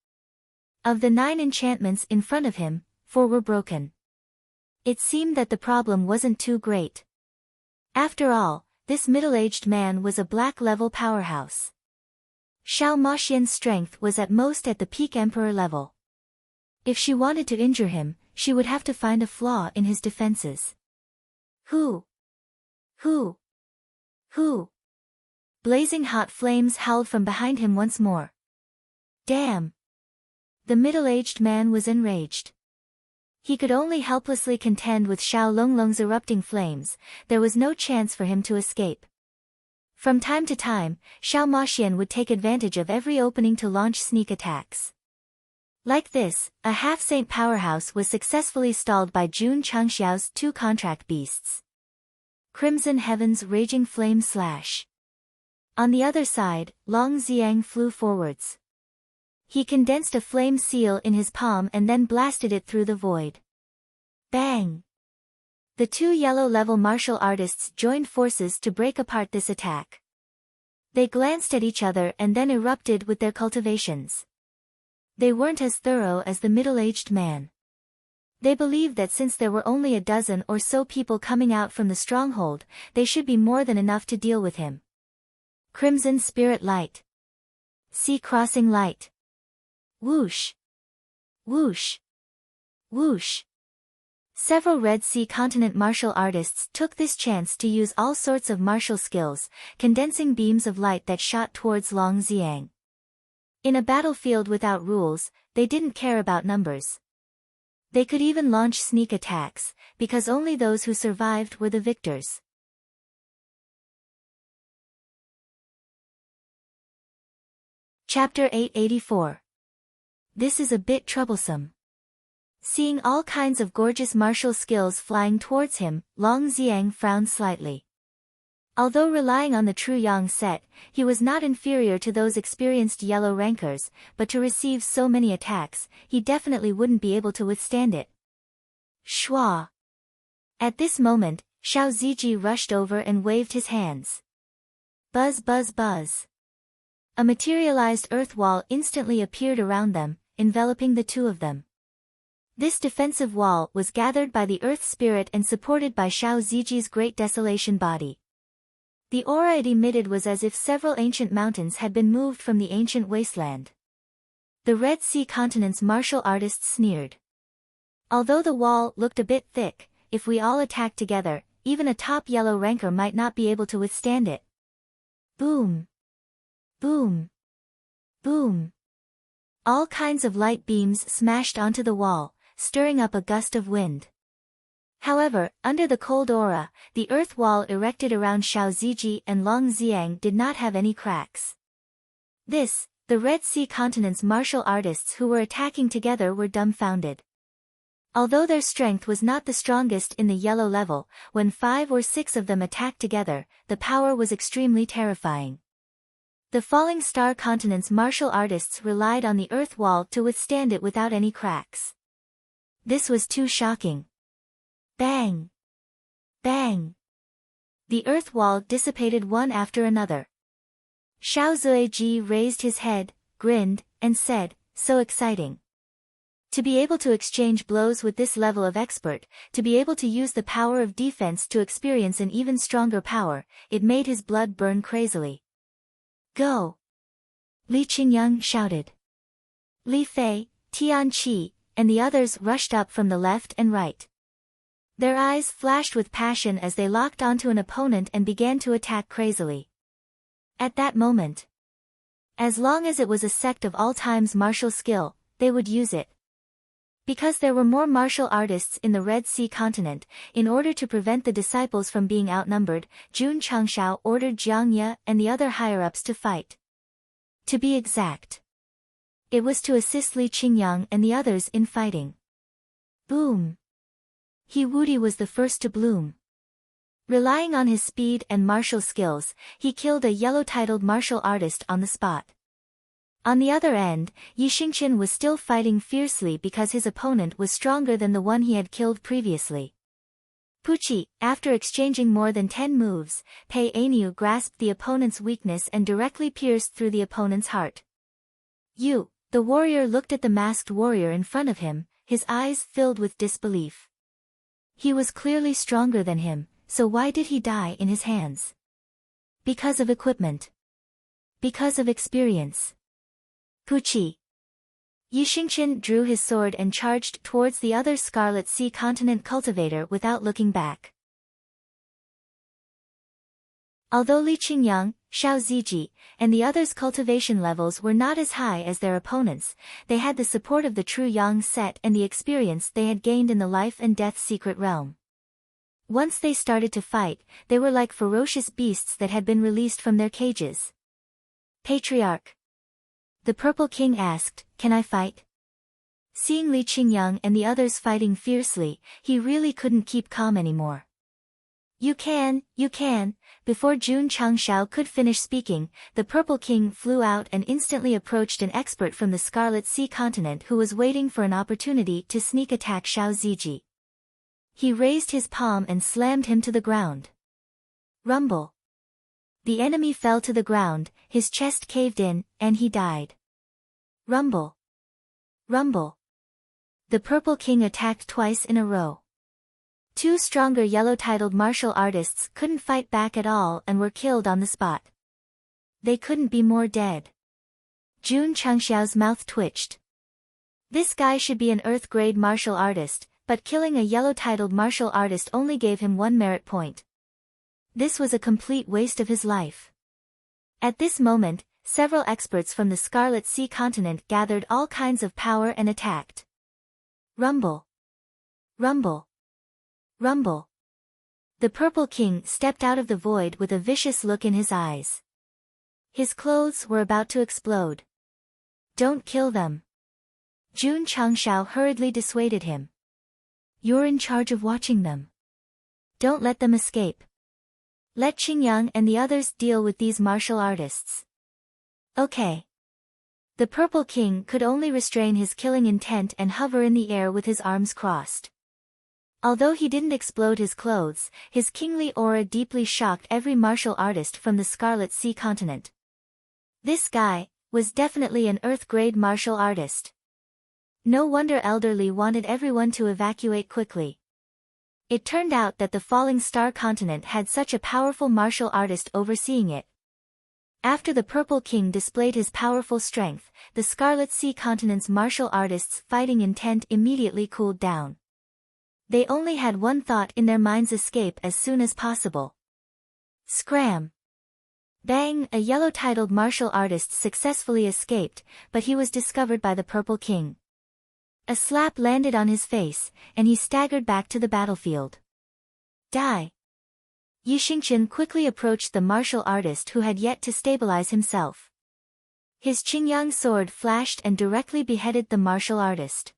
Of the 9 enchantments in front of him, 4 were broken. It seemed that the problem wasn't too great. After all, this middle-aged man was a black-level powerhouse. Xiao Maxian's strength was at most at the peak emperor level. If she wanted to injure him, she would have to find a flaw in his defenses. Who? Who? Who? Blazing hot flames howled from behind him once more. Damn! The middle-aged man was enraged. He could only helplessly contend with Xiao Longlong's erupting flames, there was no chance for him to escape. From time to time, Xiao Maxian would take advantage of every opening to launch sneak attacks. Like this, a half-saint powerhouse was successfully stalled by Jun Changxiao's 2 contract beasts. Crimson Heaven's raging flame slash. On the other side, Long Xiang flew forwards. He condensed a flame seal in his palm and then blasted it through the void. Bang! The 2 yellow-level martial artists joined forces to break apart this attack. They glanced at each other and then erupted with their cultivations. They weren't as thorough as the middle-aged man. They believed that since there were only a dozen or so people coming out from the stronghold, they should be more than enough to deal with him. Crimson Spirit Light. Sea Crossing Light. Whoosh! Whoosh! Whoosh! Several Red Sea continent martial artists took this chance to use all sorts of martial skills, condensing beams of light that shot towards Long Xiang. In a battlefield without rules, they didn't care about numbers. They could even launch sneak attacks, because only those who survived were the victors. Chapter 884. This is a bit troublesome. Seeing all kinds of gorgeous martial skills flying towards him, Long Xiang frowned slightly. Although relying on the true Yang set, he was not inferior to those experienced yellow rankers, but to receive so many attacks, he definitely wouldn't be able to withstand it. Shwa! At this moment, Xiao Ziji rushed over and waved his hands. Buzz buzz buzz. A materialized earth wall instantly appeared around them, enveloping the 2 of them. This defensive wall was gathered by the earth spirit and supported by Xiao Ziji's great desolation body. The aura it emitted was as if several ancient mountains had been moved from the ancient wasteland. The Red Sea continent's martial artists sneered. Although the wall looked a bit thick, if we all attacked together, even a top yellow ranker might not be able to withstand it. Boom! Boom! Boom! All kinds of light beams smashed onto the wall, stirring up a gust of wind. However, under the cold aura, the earth wall erected around Xiao Ziji and Long Xiang did not have any cracks. This, the Red Sea continent's martial artists who were attacking together were dumbfounded. Although their strength was not the strongest in the yellow level, when 5 or 6 of them attacked together, the power was extremely terrifying. The falling star continent's martial artists relied on the earth wall to withstand it without any cracks. This was too shocking. Bang! Bang! The earth wall dissipated one after another. Xiao Zuiji raised his head, grinned, and said, "So exciting. To be able to exchange blows with this level of expert, to be able to use the power of defense to experience an even stronger power, it made his blood burn crazily." "Go!" Li Qingyang shouted. Li Fei, Tian Qi, and the others rushed up from the left and right. Their eyes flashed with passion as they locked onto an opponent and began to attack crazily. At that moment, as long as it was a sect of all time's martial skill, they would use it. Because there were more martial artists in the Red Sea continent, in order to prevent the disciples from being outnumbered, Jun Changshao ordered Jiang Ye and the other higher-ups to fight. To be exact, it was to assist Li Qingyang and the others in fighting. Boom! He Wudi was the first to bloom. Relying on his speed and martial skills, he killed a yellow-titled martial artist on the spot. On the other end, Yi Xingqian was still fighting fiercely because his opponent was stronger than the one he had killed previously. Puqi, after exchanging more than 10 moves, Pei Aniu grasped the opponent's weakness and directly pierced through the opponent's heart. Yu, the warrior, looked at the masked warrior in front of him, his eyes filled with disbelief. He was clearly stronger than him, so why did he die in his hands? Because of equipment. Because of experience. Puqi. Yi Xingqian drew his sword and charged towards the other Scarlet Sea Continent cultivator without looking back. Although Li Qingyang, Xiao Ziji, and the others' cultivation levels were not as high as their opponents, they had the support of the true Yang set and the experience they had gained in the life and death secret realm. Once they started to fight, they were like ferocious beasts that had been released from their cages. "Patriarch," the Purple King asked, "can I fight?" Seeing Li Qingyang and the others fighting fiercely, he really couldn't keep calm anymore. You can. Before Jun Changshao could finish speaking, the Purple King flew out and instantly approached an expert from the Scarlet Sea Continent who was waiting for an opportunity to sneak attack Xiao Ziji. He raised his palm and slammed him to the ground. Rumble. The enemy fell to the ground, his chest caved in, and he died. Rumble. Rumble. The Purple King attacked twice in a row. Two stronger yellow-titled martial artists couldn't fight back at all and were killed on the spot. They couldn't be more dead. Jun Changxiao's mouth twitched. This guy should be an Earth-grade martial artist, but killing a yellow-titled martial artist only gave him 1 merit point. This was a complete waste of his life. At this moment, several experts from the Scarlet Sea Continent gathered all kinds of power and attacked. Rumble. Rumble. Rumble. The Purple King stepped out of the void with a vicious look in his eyes. His clothes were about to explode. Don't kill them. Jun Changshao hurriedly dissuaded him. You're in charge of watching them. Don't let them escape. Let Qingyang and the others deal with these martial artists. Okay. The Purple King could only restrain his killing intent and hover in the air with his arms crossed. Although he didn't explode his clothes, his kingly aura deeply shocked every martial artist from the Scarlet Sea Continent. This guy was definitely an Earth-grade martial artist. No wonder Elder Li wanted everyone to evacuate quickly. It turned out that the Falling Star Continent had such a powerful martial artist overseeing it. After the Purple King displayed his powerful strength, the Scarlet Sea Continent's martial artists' fighting intent immediately cooled down. They only had one thought in their minds: escape as soon as possible. Scram! Bang! A yellow-titled martial artist successfully escaped, but he was discovered by the Purple King. A slap landed on his face, and he staggered back to the battlefield. Die! Yi Xingqian quickly approached the martial artist who had yet to stabilize himself. His Qingyang sword flashed and directly beheaded the martial artist.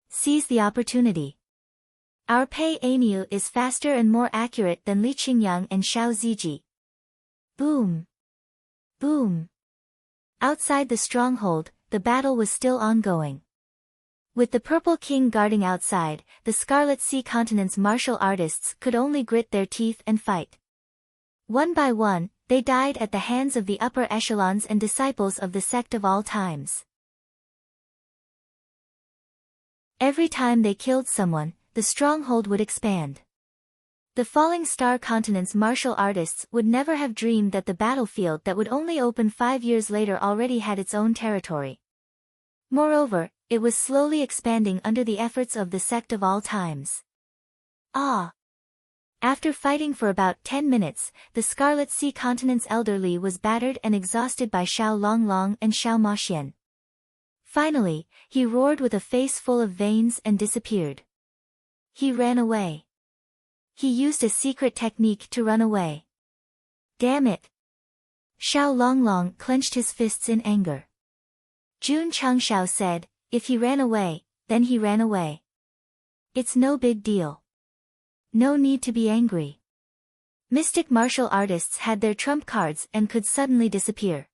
Seize the opportunity. Our Pei Aniu is faster and more accurate than Li Qingyang and Xiao Ziji. Boom! Boom! Outside the stronghold, the battle was still ongoing. With the Purple King guarding outside, the Scarlet Sea Continent's martial artists could only grit their teeth and fight. One by one, they died at the hands of the upper echelons and disciples of the Sect of all times. Every time they killed someone, the stronghold would expand. The Falling Star Continent's martial artists would never have dreamed that the battlefield that would only open 5 years later already had its own territory. Moreover, it was slowly expanding under the efforts of the Sect of all times. After fighting for about 10 minutes, the Scarlet Sea Continent's elderly was battered and exhausted by Xiao Longlong and Xiao Maxian. Finally, he roared with a face full of veins and disappeared. He ran away. He used a secret technique to run away. Damn it! Xiao Longlong clenched his fists in anger. Jun Chengshao said, if he ran away, then he ran away. It's no big deal. No need to be angry. Mystic martial artists had their trump cards and could suddenly disappear.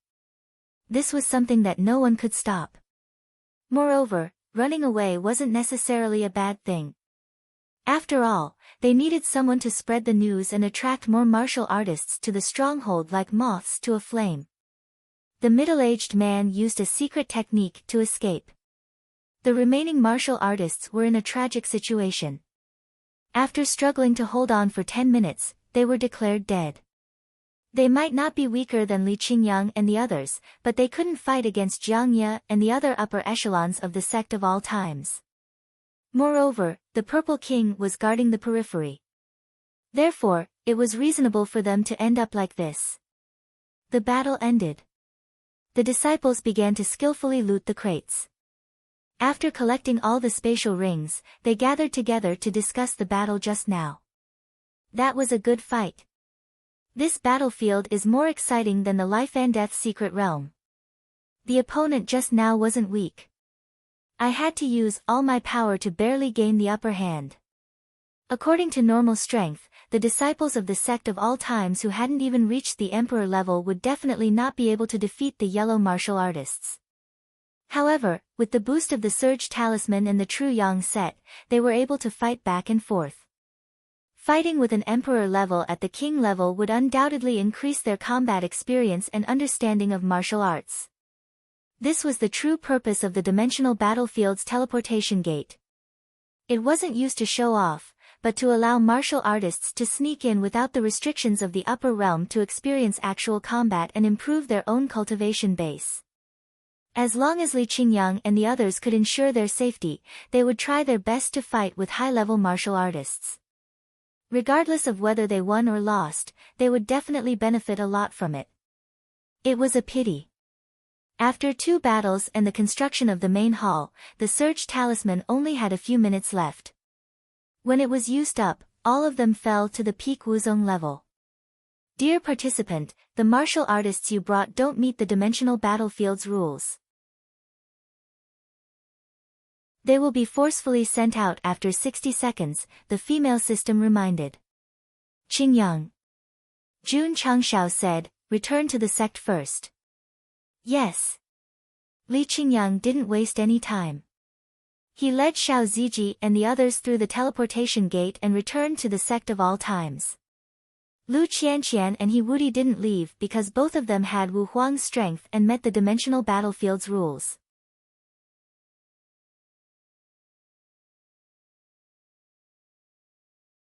This was something that no one could stop. Moreover, running away wasn't necessarily a bad thing. After all, they needed someone to spread the news and attract more martial artists to the stronghold like moths to a flame. The middle-aged man used a secret technique to escape. The remaining martial artists were in a tragic situation. After struggling to hold on for 10 minutes, they were declared dead. They might not be weaker than Li Qingyang and the others, but they couldn't fight against Jiang Ye and the other upper echelons of the Sect of all times. Moreover, the Purple King was guarding the periphery. Therefore, it was reasonable for them to end up like this. The battle ended. The disciples began to skillfully loot the crates. After collecting all the spatial rings, they gathered together to discuss the battle just now. That was a good fight. This battlefield is more exciting than the Life and Death Secret Realm. The opponent just now wasn't weak. I had to use all my power to barely gain the upper hand. According to normal strength, the disciples of the Sect of all times who hadn't even reached the Emperor level would definitely not be able to defeat the yellow martial artists. However, with the boost of the Surge Talisman and the True Yang set, they were able to fight back and forth. Fighting with an Emperor level at the King level would undoubtedly increase their combat experience and understanding of martial arts. This was the true purpose of the Dimensional Battlefield's teleportation gate. It wasn't used to show off, but to allow martial artists to sneak in without the restrictions of the upper realm to experience actual combat and improve their own cultivation base. As long as Li Qingyang and the others could ensure their safety, they would try their best to fight with high-level martial artists. Regardless of whether they won or lost, they would definitely benefit a lot from it. It was a pity. After 2 battles and the construction of the main hall, the Surge Talisman only had a few minutes left. When it was used up, all of them fell to the peak Wuzong level. Dear participant, the martial artists you brought don't meet the Dimensional Battlefield's rules. They will be forcefully sent out after 60 seconds, the female system reminded. Qingyang. Jun Chengshao said, return to the sect first. Yes. Li Qingyang didn't waste any time. He led Xiao Ziji and the others through the teleportation gate and returned to the Sect of all times. Lu Qianqian and He Wudi didn't leave because both of them had Wu Huang's strength and met the Dimensional Battlefield's rules.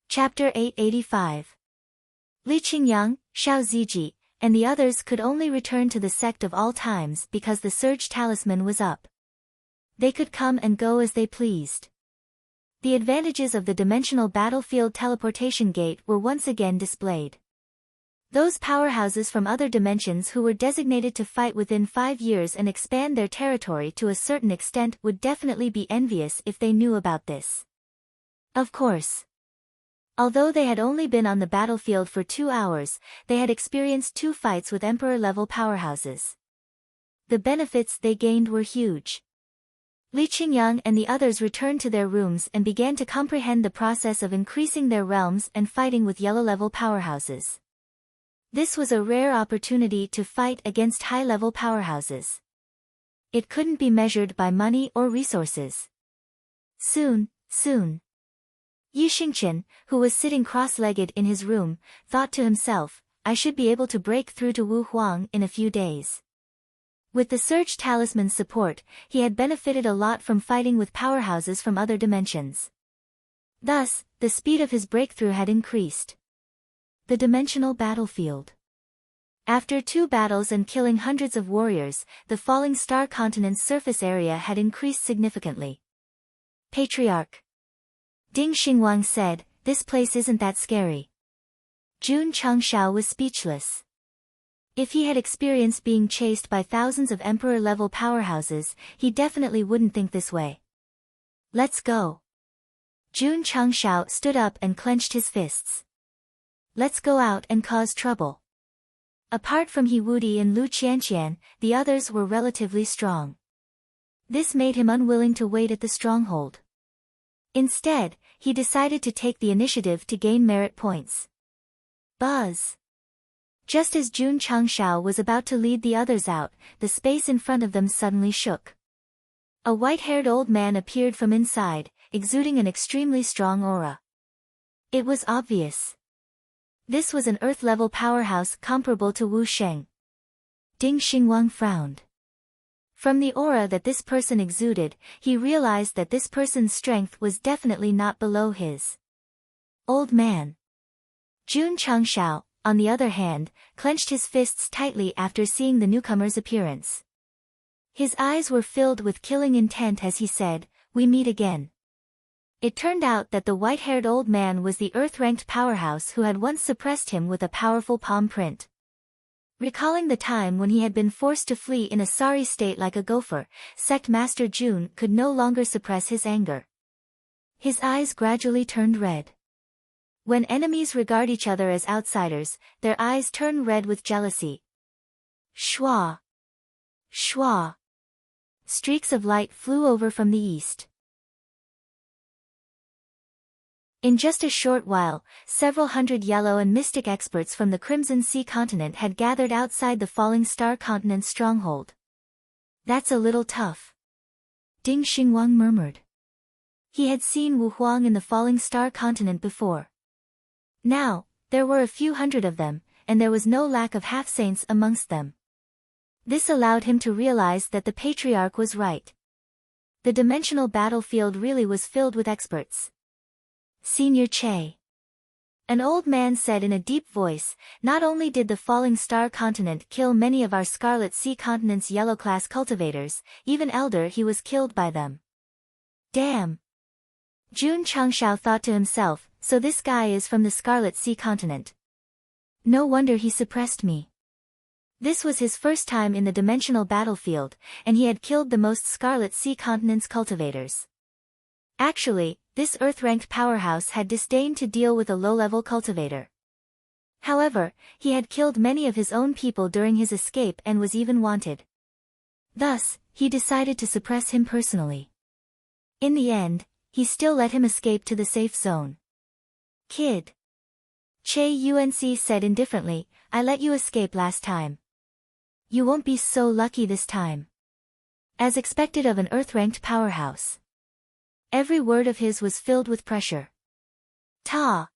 Chapter 885. Li Qingyang, Xiao Ziji, and the others could only return to the Sect of all times because the Surge Talisman was up. They could come and go as they pleased. The advantages of the Dimensional Battlefield teleportation gate were once again displayed. Those powerhouses from other dimensions who were designated to fight within 5 years and expand their territory to a certain extent would definitely be envious if they knew about this. Of course. Although they had only been on the battlefield for 2 hours, they had experienced 2 fights with Emperor-level powerhouses. The benefits they gained were huge. Li Qingyang and the others returned to their rooms and began to comprehend the process of increasing their realms and fighting with yellow-level powerhouses. This was a rare opportunity to fight against high-level powerhouses. It couldn't be measured by money or resources. Soon. Yi Xingqian, who was sitting cross-legged in his room, thought to himself, I should be able to break through to Wu Huang in a few days. With the Surge Talisman's support, he had benefited a lot from fighting with powerhouses from other dimensions. Thus, the speed of his breakthrough had increased. The dimensional battlefield. After 2 battles and killing hundreds of warriors, the Falling Star Continent's surface area had increased significantly. Patriarch Ding Xingwang said, this place isn't that scary. Jun Changshao was speechless. If he had experienced being chased by thousands of emperor-level powerhouses, he definitely wouldn't think this way. Let's go. Jun Changshao stood up and clenched his fists. Let's go out and cause trouble. Apart from He Wudi and Lu Qianqian, the others were relatively strong. This made him unwilling to wait at the stronghold. Instead, he decided to take the initiative to gain merit points. Buzz! Just as Jun Changshao was about to lead the others out, the space in front of them suddenly shook. A white-haired old man appeared from inside, exuding an extremely strong aura. It was obvious. This was an Earth-level powerhouse comparable to Wu Sheng. Ding Xingwang frowned. From the aura that this person exuded, he realized that this person's strength was definitely not below his. Old man. Jun Changshao, on the other hand, clenched his fists tightly after seeing the newcomer's appearance. His eyes were filled with killing intent as he said, we meet again. It turned out that the white-haired old man was the Earth-ranked powerhouse who had once suppressed him with a powerful palm print. Recalling the time when he had been forced to flee in a sorry state like a gopher, Sect Master Jun could no longer suppress his anger. His eyes gradually turned red. When enemies regard each other as outsiders, their eyes turn red with jealousy. Shwa! Shwa! Streaks of light flew over from the east. In just a short while, several hundred yellow and mystic experts from the Crimson Sea continent had gathered outside the Falling Star Continent's stronghold. That's a little tough. Ding Xingwang murmured. He had seen Wu Huang in the Falling Star Continent before. Now, there were a few hundred of them, and there was no lack of half-saints amongst them. This allowed him to realize that the Patriarch was right. The dimensional battlefield really was filled with experts. Senior Che. An old man said in a deep voice, not only did the Falling Star Continent kill many of our Scarlet Sea Continent's yellow-class cultivators, even Elder he was killed by them. Damn! Jun Changshao thought to himself, so this guy is from the Scarlet Sea Continent. No wonder he suppressed me. This was his first time in the dimensional battlefield, and he had killed the most Scarlet Sea Continent's cultivators. Actually, this Earth-ranked powerhouse had disdained to deal with a low-level cultivator. However, he had killed many of his own people during his escape and was even wanted. Thus, he decided to suppress him personally. In the end, he still let him escape to the safe zone. Kid. Che Yunc said indifferently, I let you escape last time. You won't be so lucky this time. As expected of an Earth-ranked powerhouse. Every word of his was filled with pressure. Ta!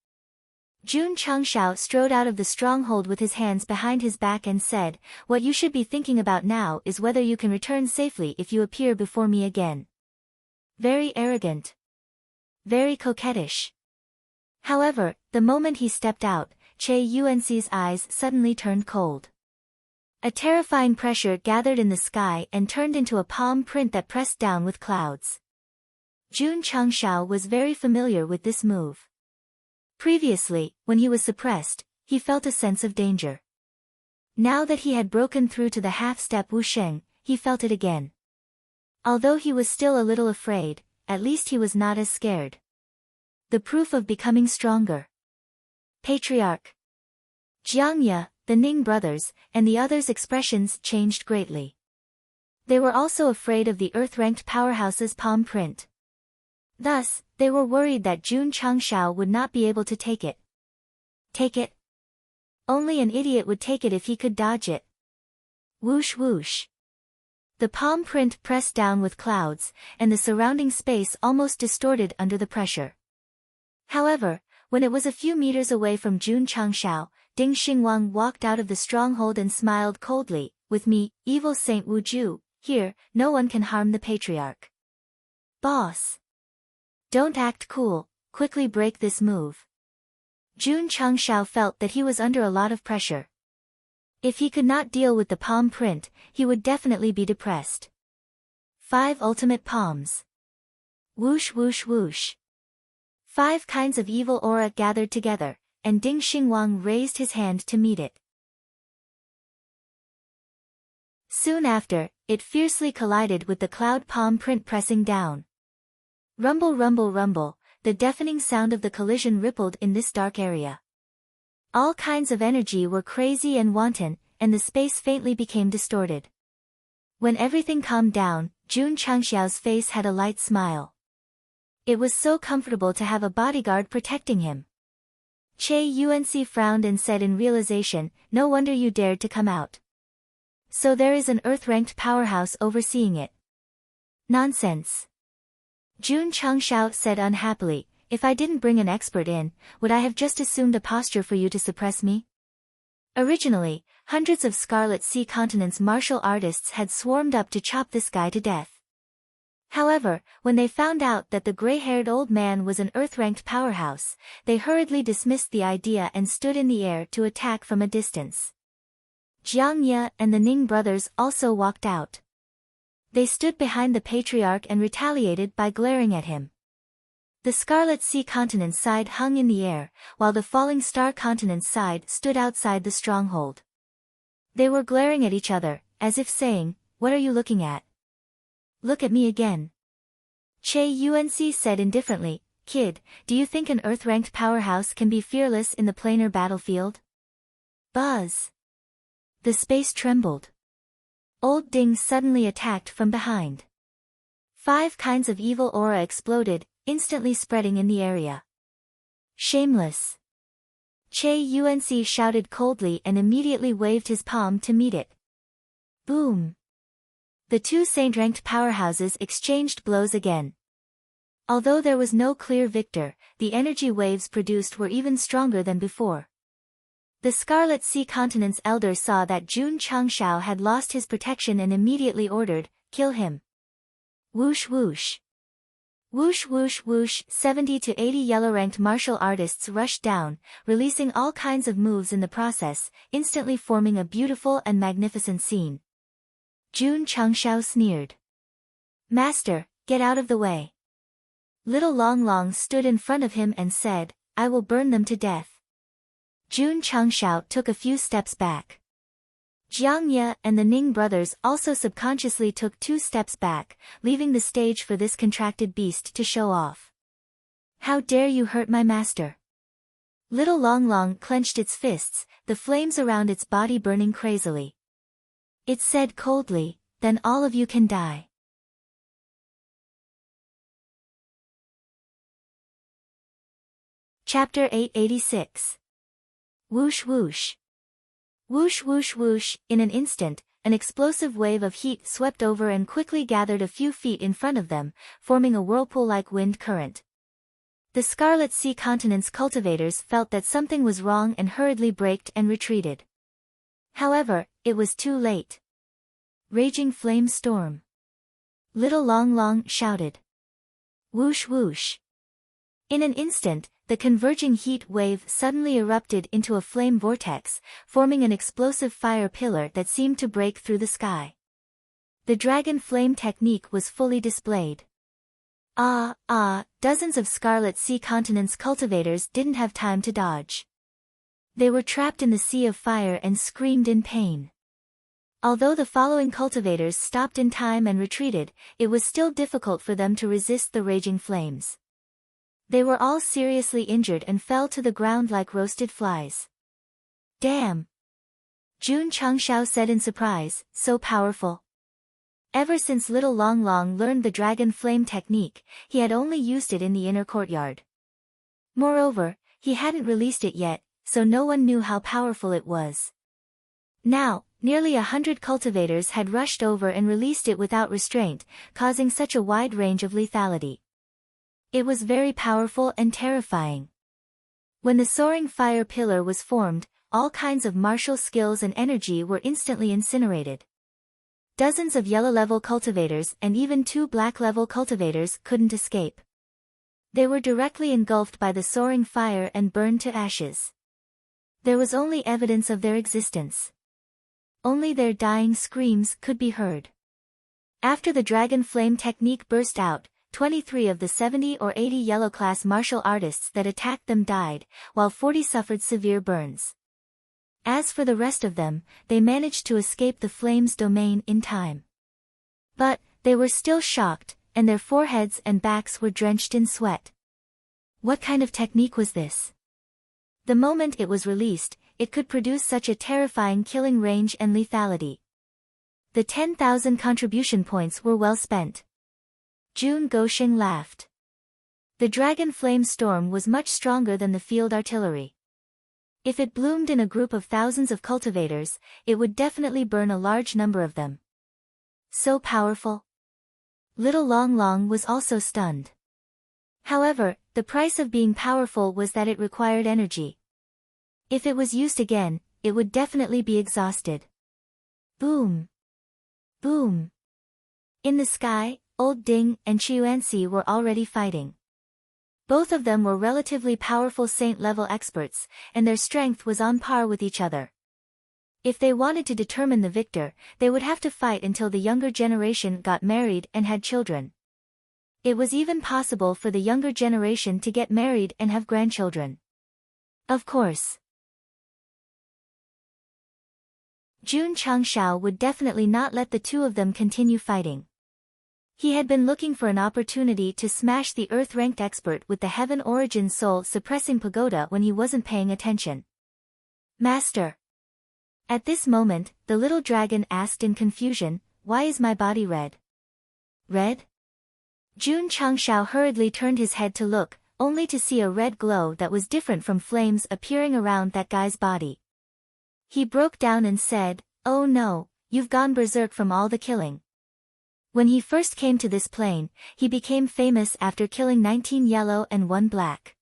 Jun Changshao strode out of the stronghold with his hands behind his back and said, what you should be thinking about now is whether you can return safely if you appear before me again. Very arrogant. Very coquettish. However, the moment he stepped out, Che Yunc's eyes suddenly turned cold. A terrifying pressure gathered in the sky and turned into a palm print that pressed down with clouds. Jun Changshao was very familiar with this move. Previously, when he was suppressed, he felt a sense of danger. Now that he had broken through to the half-step Wu Sheng, he felt it again. Although he was still a little afraid, at least he was not as scared. The proof of becoming stronger. Patriarch Jiangya, the Ning brothers, and the others' expressions changed greatly. They were also afraid of the Earth-ranked powerhouse's palm print. Thus, they were worried that Jun Changshao would not be able to take it. Take it? Only an idiot would take it if he could dodge it. Whoosh whoosh. The palm print pressed down with clouds, and the surrounding space almost distorted under the pressure. However, when it was a few meters away from Jun Changshao, Ding Xingwang walked out of the stronghold and smiled coldly, "With me, evil Saint Wu Ju, here, no one can harm the patriarch." "Boss! Don't act cool, quickly break this move." Jun Changshao felt that he was under a lot of pressure. If he could not deal with the palm print, he would definitely be depressed. 5 ultimate palms. Whoosh whoosh whoosh. 5 kinds of evil aura gathered together, and Ding Xingwang raised his hand to meet it. Soon after, it fiercely collided with the cloud palm print pressing down. Rumble rumble rumble, the deafening sound of the collision rippled in this dark area. All kinds of energy were crazy and wanton, and the space faintly became distorted. When everything calmed down, Jun Changxiao's face had a light smile. It was so comfortable to have a bodyguard protecting him. Che Yuanci frowned and said in realization, "No wonder you dared to come out. So there is an Earth-ranked powerhouse overseeing it." "Nonsense." Jun Changxiao said unhappily, "If I didn't bring an expert in, would I have just assumed a posture for you to suppress me?" Originally, hundreds of Scarlet Sea Continent's martial artists had swarmed up to chop this guy to death. However, when they found out that the gray-haired old man was an Earth-ranked powerhouse, they hurriedly dismissed the idea and stood in the air to attack from a distance. Jiang Ye and the Ning brothers also walked out. They stood behind the patriarch and retaliated by glaring at him. The Scarlet Sea Continent's side hung in the air, while the Falling Star Continent's side stood outside the stronghold. They were glaring at each other, as if saying, "What are you looking at? Look at me again." Che Yuanci said indifferently, "Kid, do you think an Earth-ranked powerhouse can be fearless in the planar battlefield?" Buzz! The space trembled. Old Ding suddenly attacked from behind. 5 kinds of evil aura exploded, instantly spreading in the area. "Shameless!" Che Yuanci shouted coldly and immediately waved his palm to meet it. Boom! The 2 saint-ranked powerhouses exchanged blows again. Although there was no clear victor, the energy waves produced were even stronger than before. The Scarlet Sea Continent's elder saw that Jun Changshao had lost his protection and immediately ordered, "Kill him." Whoosh whoosh. Whoosh whoosh whoosh, 70 to 80 yellow-ranked martial artists rushed down, releasing all kinds of moves in the process, instantly forming a beautiful and magnificent scene. Jun Changshao sneered. "Master, get out of the way." Little Long Long stood in front of him and said, "I will burn them to death." Jun Changshao took a few steps back. Jiang Ye and the Ning brothers also subconsciously took 2 steps back, leaving the stage for this contracted beast to show off. "How dare you hurt my master?" Little Long Long clenched its fists, the flames around its body burning crazily. It said coldly, "Then all of you can die." Chapter 886. Whoosh whoosh. Whoosh whoosh whoosh, in an instant, an explosive wave of heat swept over and quickly gathered a few feet in front of them, forming a whirlpool-like wind current. The Scarlet Sea Continent's cultivators felt that something was wrong and hurriedly braked and retreated. However, it was too late. Raging flame storm. Little Long Long shouted. Whoosh whoosh. In an instant, the converging heat wave suddenly erupted into a flame vortex, forming an explosive fire pillar that seemed to break through the sky. The dragon flame technique was fully displayed. Dozens of Scarlet Sea Continent's cultivators didn't have time to dodge. They were trapped in the sea of fire and screamed in pain. Although the following cultivators stopped in time and retreated, it was still difficult for them to resist the raging flames. They were all seriously injured and fell to the ground like roasted flies. "Damn!" Jun Changshao said in surprise, "So powerful." Ever since Little Long Long learned the dragon flame technique, he had only used it in the inner courtyard. Moreover, he hadn't released it yet, so no one knew how powerful it was. Now, nearly 100 cultivators had rushed over and released it without restraint, causing such a wide range of lethality. It was very powerful and terrifying. When the soaring fire pillar was formed, all kinds of martial skills and energy were instantly incinerated. Dozens of yellow-level cultivators and even 2 black-level cultivators couldn't escape. They were directly engulfed by the soaring fire and burned to ashes. There was only evidence of their existence. Only their dying screams could be heard. After the dragon flame technique burst out, 23 of the 70 or 80 yellow-class martial artists that attacked them died, while 40 suffered severe burns. As for the rest of them, they managed to escape the flame's domain in time. But, they were still shocked, and their foreheads and backs were drenched in sweat. What kind of technique was this? The moment it was released, it could produce such a terrifying killing range and lethality. The 10,000 contribution points were well spent. Jun Gosheng laughed. The dragon flame storm was much stronger than the field artillery. If it bloomed in a group of thousands of cultivators, it would definitely burn a large number of them. So powerful? Little Long Long was also stunned. However, the price of being powerful was that it required energy. If it was used again, it would definitely be exhausted. Boom! Boom! In the sky, Old Ding and Chuanxi were already fighting. Both of them were relatively powerful saint-level experts, and their strength was on par with each other. If they wanted to determine the victor, they would have to fight until the younger generation got married and had children. It was even possible for the younger generation to get married and have grandchildren. Of course. Jun Changshao would definitely not let the two of them continue fighting. He had been looking for an opportunity to smash the Earth-ranked expert with the Heaven Origin soul-suppressing pagoda when he wasn't paying attention. Master! At this moment, the little dragon asked in confusion, "Why is my body red?" Red? Jun Changshao hurriedly turned his head to look, only to see a red glow that was different from flames appearing around that guy's body. He broke down and said, "Oh no, you've gone berserk from all the killing." When he first came to this plane, he became famous after killing 19 yellow and 1 black.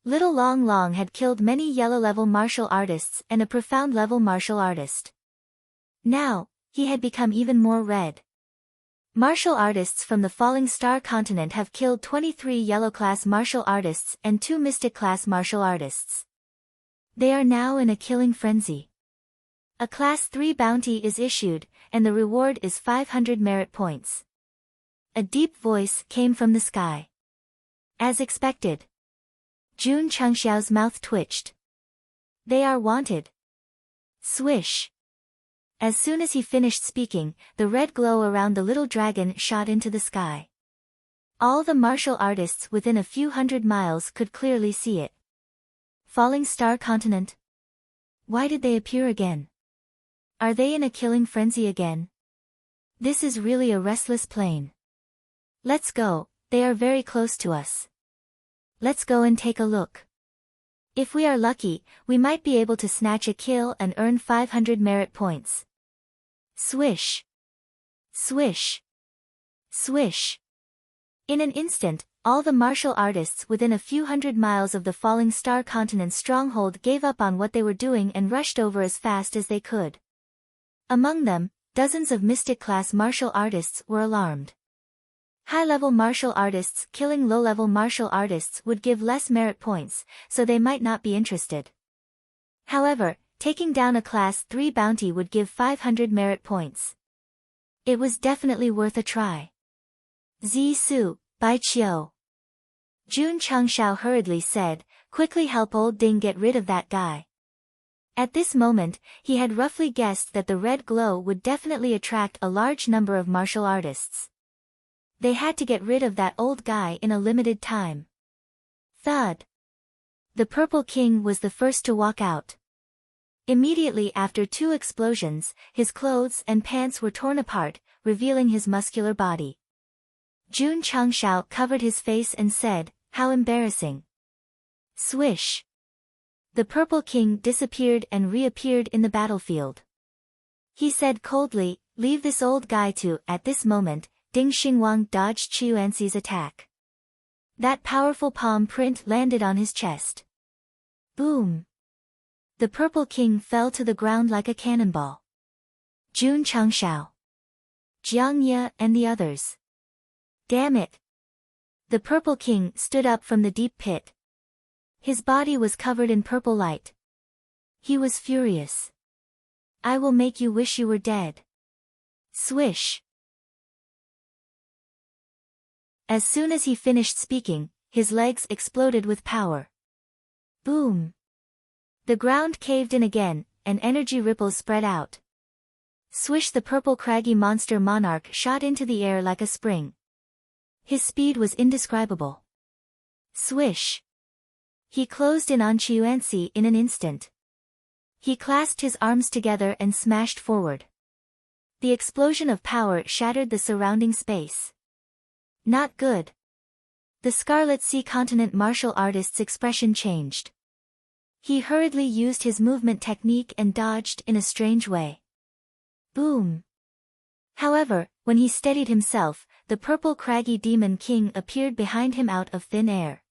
Little Long Long had killed many yellow-level martial artists and a profound-level martial artist. Now, he had become even more red. Martial artists from the Falling Star continent have killed 23 yellow-class martial artists and 2 mystic-class martial artists. They are now in a killing frenzy. A Class 3 bounty is issued, and the reward is 500 merit points. A deep voice came from the sky. As expected. Jun Changxiao's mouth twitched. They are wanted. Swish. As soon as he finished speaking, the red glow around the little dragon shot into the sky. All the martial artists within a few hundred miles could clearly see it. Falling Star Continent? Why did they appear again? Are they in a killing frenzy again? This is really a restless plane. Let's go, they are very close to us. Let's go and take a look. If we are lucky, we might be able to snatch a kill and earn 500 merit points. Swish. Swish. Swish. In an instant, all the martial artists within a few hundred miles of the Falling Star Continent's stronghold gave up on what they were doing and rushed over as fast as they could. Among them, dozens of mystic-class martial artists were alarmed. High-level martial artists killing low-level martial artists would give less merit points, so they might not be interested. However, taking down a Class 3 bounty would give 500 merit points. It was definitely worth a try. Zisu, Bai Qiu. Jun Changshao hurriedly said, "Quickly help Old Ding get rid of that guy." At this moment, he had roughly guessed that the red glow would definitely attract a large number of martial artists. They had to get rid of that old guy in a limited time. Thud. The Purple King was the first to walk out. Immediately after 2 explosions, his clothes and pants were torn apart, revealing his muscular body. Jun Changshao covered his face and said, "How embarrassing." Swish. The Purple King disappeared and reappeared in the battlefield. He said coldly, "Leave this old guy to." At this moment, Ding Xingwang dodged Chuanxi's attack. That powerful palm print landed on his chest. Boom! The Purple King fell to the ground like a cannonball. Jun Changshao, Jiang Ye and the others. Damn it! The Purple King stood up from the deep pit. His body was covered in purple light. He was furious. "I will make you wish you were dead." Swish! As soon as he finished speaking, his legs exploded with power. Boom! The ground caved in again, and energy ripples spread out. Swish! The purple craggy monster monarch shot into the air like a spring. His speed was indescribable. Swish! He closed in on Chuanxi in an instant. He clasped his arms together and smashed forward. The explosion of power shattered the surrounding space. Not good. The Scarlet Sea Continent martial artist's expression changed. He hurriedly used his movement technique and dodged in a strange way. Boom! However, when he steadied himself, the purple craggy Demon King appeared behind him out of thin air.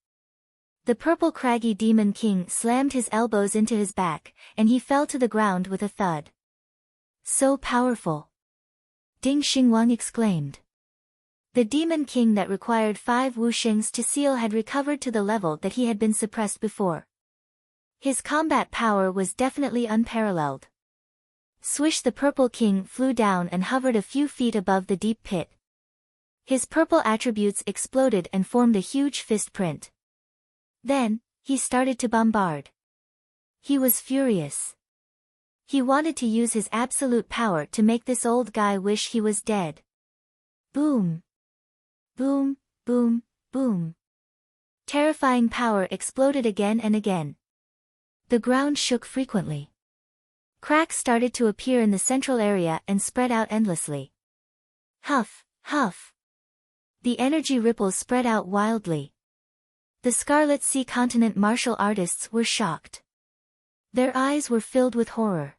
The purple craggy Demon King slammed his elbows into his back, and he fell to the ground with a thud. So powerful! Ding Xingwang exclaimed. The Demon King that required 5 wushings to seal had recovered to the level that he had been suppressed before. His combat power was definitely unparalleled. Swish! The Purple King flew down and hovered a few feet above the deep pit. His purple attributes exploded and formed a huge fist print. Then, he started to bombard. He was furious. He wanted to use his absolute power to make this old guy wish he was dead. Boom! Boom, boom, boom. Terrifying power exploded again and again. The ground shook frequently. Cracks started to appear in the central area and spread out endlessly. Huff, huff. The energy ripples spread out wildly. The Scarlet Sea Continent martial artists were shocked. Their eyes were filled with horror.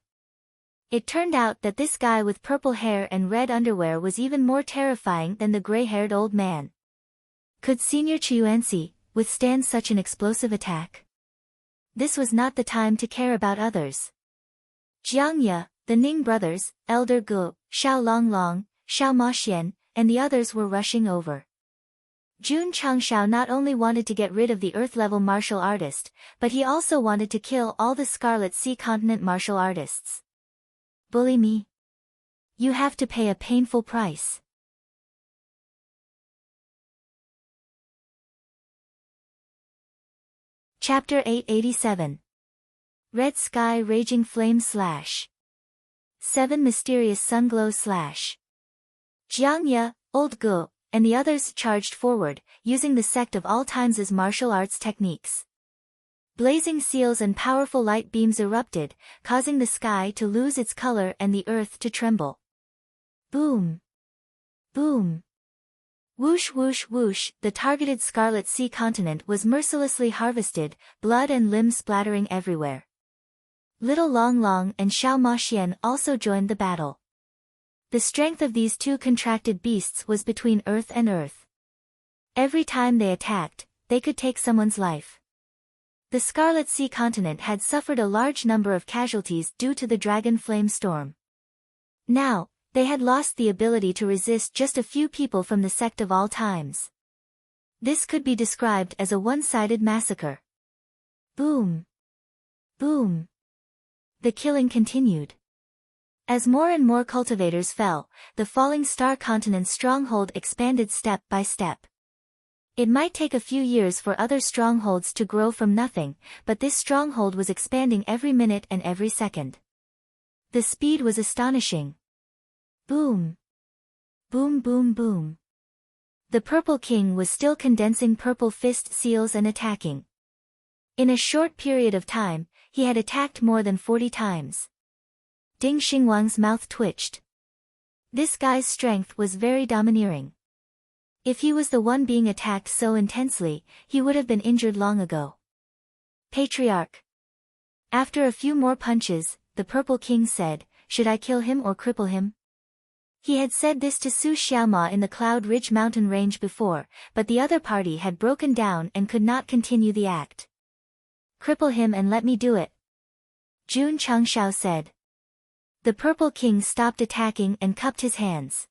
It turned out that this guy with purple hair and red underwear was even more terrifying than the gray-haired old man. Could Senior Chuanxi withstand such an explosive attack? This was not the time to care about others. Jiang Ye, the Ning brothers, Elder Gu, Xiao Longlong, Xiao Maxian, and the others were rushing over. Jun Changshao not only wanted to get rid of the Earth-level martial artist, but he also wanted to kill all the Scarlet Sea Continent martial artists. Bully me? You have to pay a painful price. Chapter 887. Red Sky Raging Flame / 7 Mysterious Sunglow / Jiang Ye, Old Gu, and the others charged forward, using the Sect of all times' martial arts techniques. Blazing seals and powerful light beams erupted, causing the sky to lose its color and the earth to tremble. Boom! Boom! Whoosh whoosh whoosh! The targeted Scarlet Sea Continent was mercilessly harvested, blood and limbs splattering everywhere. Little Long Long and Xiao Maxian also joined the battle. The strength of these two contracted beasts was between earth and earth. Every time they attacked, they could take someone's life. The Scarlet Sea Continent had suffered a large number of casualties due to the Dragon Flame Storm. Now, they had lost the ability to resist just a few people from the Sect of all times. This could be described as a one-sided massacre. Boom! Boom! The killing continued. As more and more cultivators fell, the Falling Star Continent's stronghold expanded step by step. It might take a few years for other strongholds to grow from nothing, but this stronghold was expanding every minute and every second. The speed was astonishing. Boom! Boom boom boom. The Purple King was still condensing purple fist seals and attacking. In a short period of time, he had attacked more than 40 times. Ding Xingwang's mouth twitched. This guy's strength was very domineering. If he was the one being attacked so intensely, he would have been injured long ago. Patriarch! After a few more punches, the Purple King said, "Should I kill him or cripple him?" He had said this to Su Xiaoma in the Cloud Ridge mountain range before, but the other party had broken down and could not continue the act. "Cripple him and let me do it," Jun Changshao said. The Purple King stopped attacking and cupped his hands.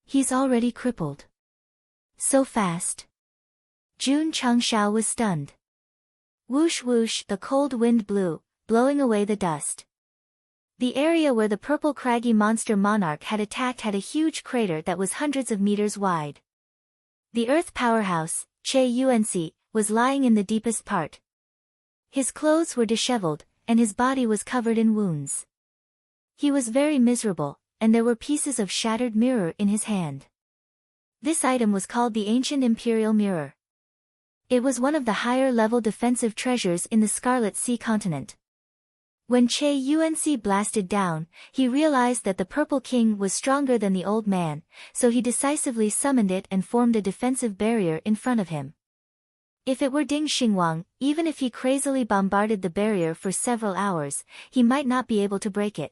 "He's already crippled. So fast." Jun Changshao was stunned. Whoosh whoosh, the cold wind blew, blowing away the dust. The area where the purple craggy monster monarch had attacked had a huge crater that was hundreds of meters wide. The Earth powerhouse, Che Yuanxi, was lying in the deepest part. His clothes were disheveled, and his body was covered in wounds. He was very miserable, and there were pieces of shattered mirror in his hand. This item was called the Ancient Imperial Mirror. It was one of the higher-level defensive treasures in the Scarlet Sea continent. When Che Yuanxi blasted down, he realized that the Purple King was stronger than the old man, so he decisively summoned it and formed a defensive barrier in front of him. If it were Ding Xingwang, even if he crazily bombarded the barrier for several hours, he might not be able to break it.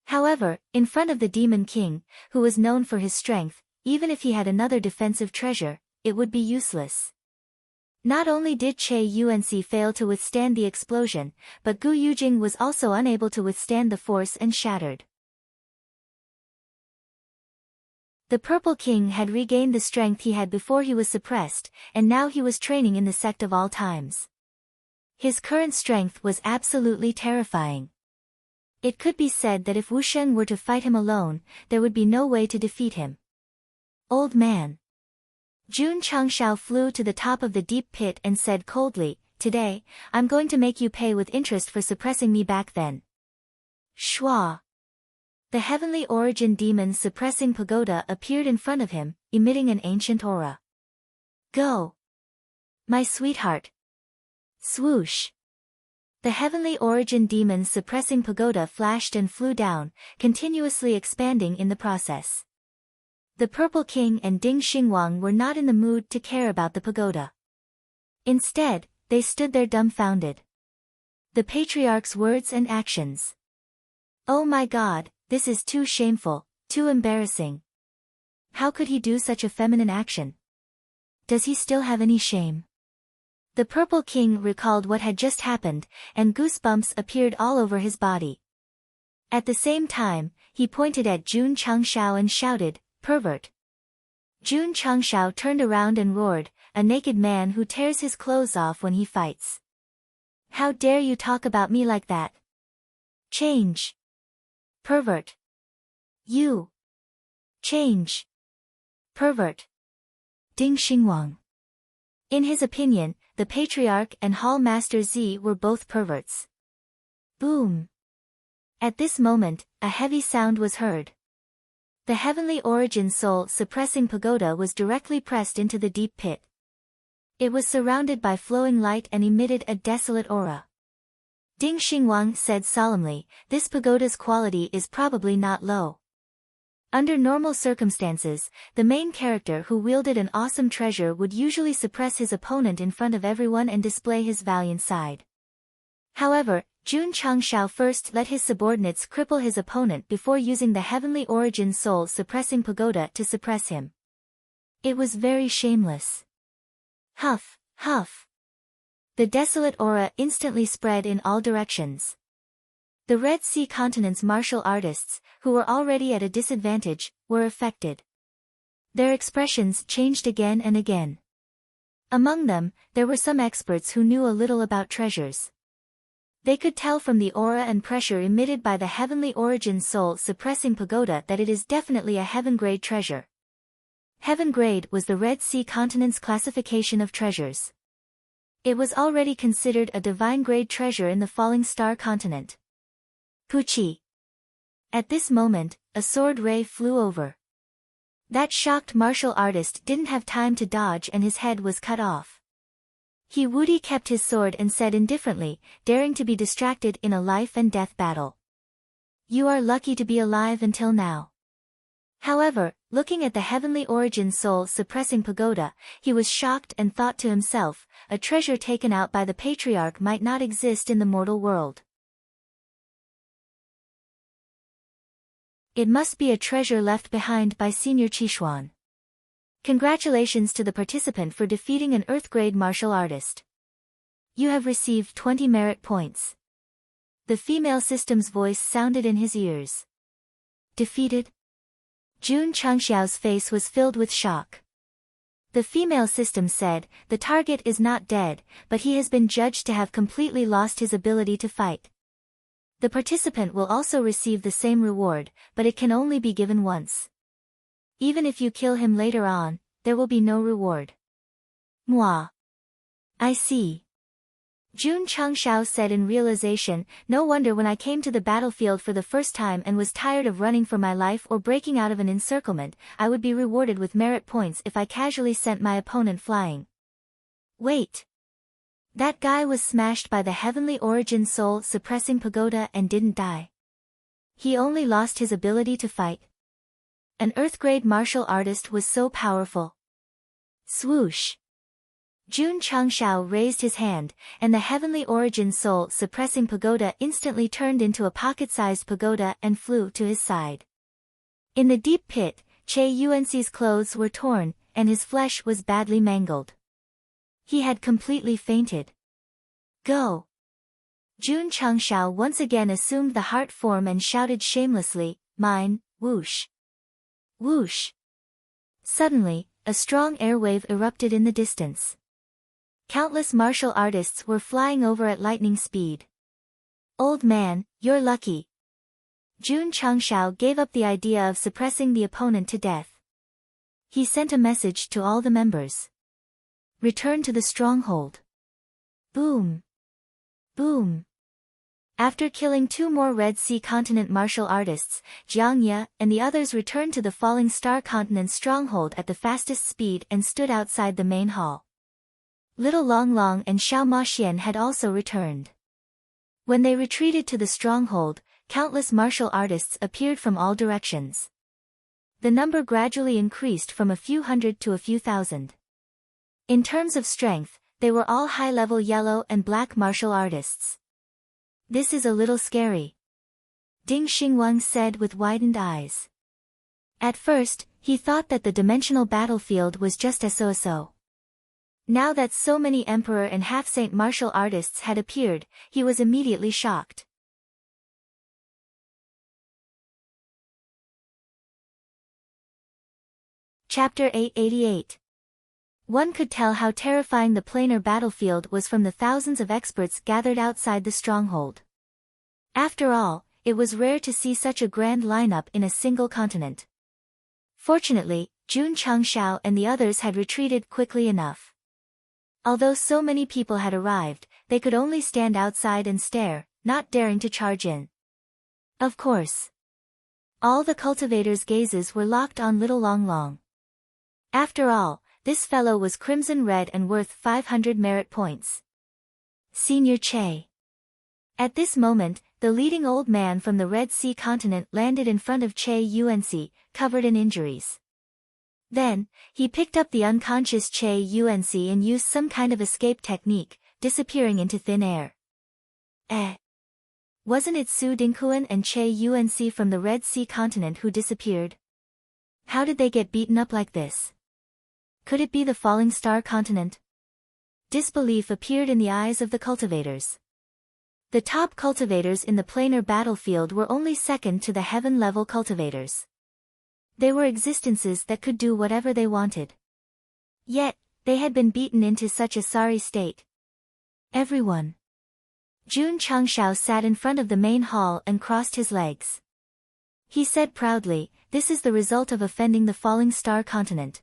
However, in front of the Demon King, who was known for his strength, even if he had another defensive treasure, it would be useless. Not only did Che Yuanxi fail to withstand the explosion, but Gu Yujing was also unable to withstand the force and shattered. The Purple King had regained the strength he had before he was suppressed, and now he was training in the Sect of all times. His current strength was absolutely terrifying. It could be said that if Wu Sheng were to fight him alone, there would be no way to defeat him. "Old man." Jun Changshao flew to the top of the deep pit and said coldly, "Today, I'm going to make you pay with interest for suppressing me back then." Shua. The heavenly origin demon suppressing pagoda appeared in front of him, emitting an ancient aura. "Go! My sweetheart!" Swoosh! The heavenly origin demon suppressing pagoda flashed and flew down, continuously expanding in the process. The Purple King and Ding Xingwang were not in the mood to care about the pagoda. Instead, they stood there dumbfounded. The patriarch's words and actions. "Oh my God, this is too shameful, too embarrassing. How could he do such a feminine action? Does he still have any shame?" The Purple King recalled what had just happened, and goosebumps appeared all over his body. At the same time, he pointed at Jun Changshao and shouted, "Pervert!" Jun Changshao turned around and roared, "A naked man who tears his clothes off when he fights. How dare you talk about me like that? Change! Pervert! You! Change! Pervert!" Ding Xingwang. In his opinion, the Patriarch and Hall Master Z were both perverts. Boom! At this moment, a heavy sound was heard. The heavenly origin soul suppressing pagoda was directly pressed into the deep pit. It was surrounded by flowing light and emitted a desolate aura. Ding Xingwang said solemnly, "This pagoda's quality is probably not low." Under normal circumstances, the main character who wielded an awesome treasure would usually suppress his opponent in front of everyone and display his valiant side. However, Jun Changshao first let his subordinates cripple his opponent before using the heavenly origin soul suppressing pagoda to suppress him. It was very shameless. Huff, huff. The desolate aura instantly spread in all directions. The Red Sea continent's martial artists, who were already at a disadvantage, were affected. Their expressions changed again and again. Among them, there were some experts who knew a little about treasures. They could tell from the aura and pressure emitted by the heavenly origin soul suppressing pagoda that it is definitely a heaven-grade treasure. Heaven-grade was the Red Sea continent's classification of treasures. It was already considered a divine-grade treasure in the Falling Star continent. Puchi! At this moment, a sword ray flew over. That shocked martial artist didn't have time to dodge and his head was cut off. He Wudi kept his sword and said indifferently, daring to be distracted in a life-and-death battle. "You are lucky to be alive until now. However, looking at the heavenly origin soul-suppressing pagoda, he was shocked and thought to himself, a treasure taken out by the patriarch might not exist in the mortal world. It must be a treasure left behind by Senior Qishuan. Congratulations to the participant for defeating an Earth-grade martial artist. You have received 20 merit points. The female system's voice sounded in his ears. Defeated? Jun Changxiao's face was filled with shock. The female system said, the target is not dead, but he has been judged to have completely lost his ability to fight. The participant will also receive the same reward, but it can only be given once. Even if you kill him later on, there will be no reward. Moi. I see. Jun Changxiao said in realization, no wonder when I came to the battlefield for the first time and was tired of running for my life or breaking out of an encirclement, I would be rewarded with merit points if I casually sent my opponent flying. Wait. That guy was smashed by the heavenly origin soul-suppressing pagoda and didn't die. He only lost his ability to fight. An Earth-grade martial artist was so powerful. Swoosh. Jun Changxiao raised his hand, and the heavenly origin soul-suppressing pagoda instantly turned into a pocket-sized pagoda and flew to his side. In the deep pit, Che Yuanxi's clothes were torn, and his flesh was badly mangled. He had completely fainted. Go! Jun Changxiao once again assumed the heart form and shouted shamelessly, mine, whoosh! Whoosh! Suddenly, a strong airwave erupted in the distance. Countless martial artists were flying over at lightning speed. Old man, you're lucky. Jun Changxiao gave up the idea of suppressing the opponent to death. He sent a message to all the members. Return to the stronghold. Boom. Boom. After killing 2 more Red Sea continent martial artists, Jiang Ye and the others returned to the Falling Star continent's stronghold at the fastest speed and stood outside the main hall. Little Long Long and Xiao Ma Xian had also returned. When they retreated to the stronghold, countless martial artists appeared from all directions. The number gradually increased from a few hundred to a few thousand. In terms of strength, they were all high-level yellow and black martial artists. This is a little scary. Ding Xingwang said with widened eyes. At first, he thought that the dimensional battlefield was just so. Now that so many emperor and half-saint martial artists had appeared, he was immediately shocked. Chapter 888. One could tell how terrifying the planar battlefield was from the thousands of experts gathered outside the stronghold. After all, it was rare to see such a grand lineup in a single continent. Fortunately, Jun Changxiao and the others had retreated quickly enough. Although so many people had arrived, they could only stand outside and stare, not daring to charge in. Of course. All the cultivators' gazes were locked on little Long Long. After all, this fellow was crimson red and worth 500 merit points. Senior Che. At this moment, the leading old man from the Red Sea continent landed in front of Che Yuanxi, covered in injuries. Then, he picked up the unconscious Che Yuanxi and used some kind of escape technique, disappearing into thin air. Wasn't it Su Dinghuan and Che Yuanxi from the Red Sea continent who disappeared? How did they get beaten up like this? Could it be the Falling Star continent? Disbelief appeared in the eyes of the cultivators. The top cultivators in the planar battlefield were only second to the heaven-level cultivators. They were existences that could do whatever they wanted. Yet, they had been beaten into such a sorry state. Everyone. Jun Changxiao sat in front of the main hall and crossed his legs. He said proudly, this is the result of offending the Falling Star continent.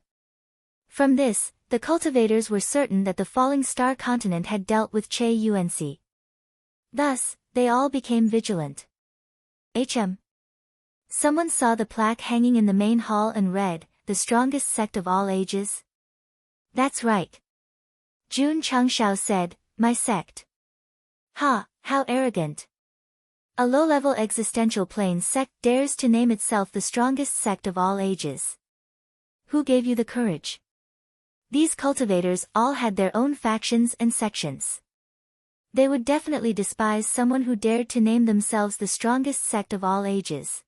From this, the cultivators were certain that the Falling Star continent had dealt with Che Yuanxi. Thus, they all became vigilant. Someone saw the plaque hanging in the main hall and read, the strongest sect of all ages? That's right. Jun Changxiao said, my sect. Ha, how arrogant. A low-level existential plane sect dares to name itself the strongest sect of all ages. Who gave you the courage? These cultivators all had their own factions and sections. They would definitely despise someone who dared to name themselves the strongest sect of all ages.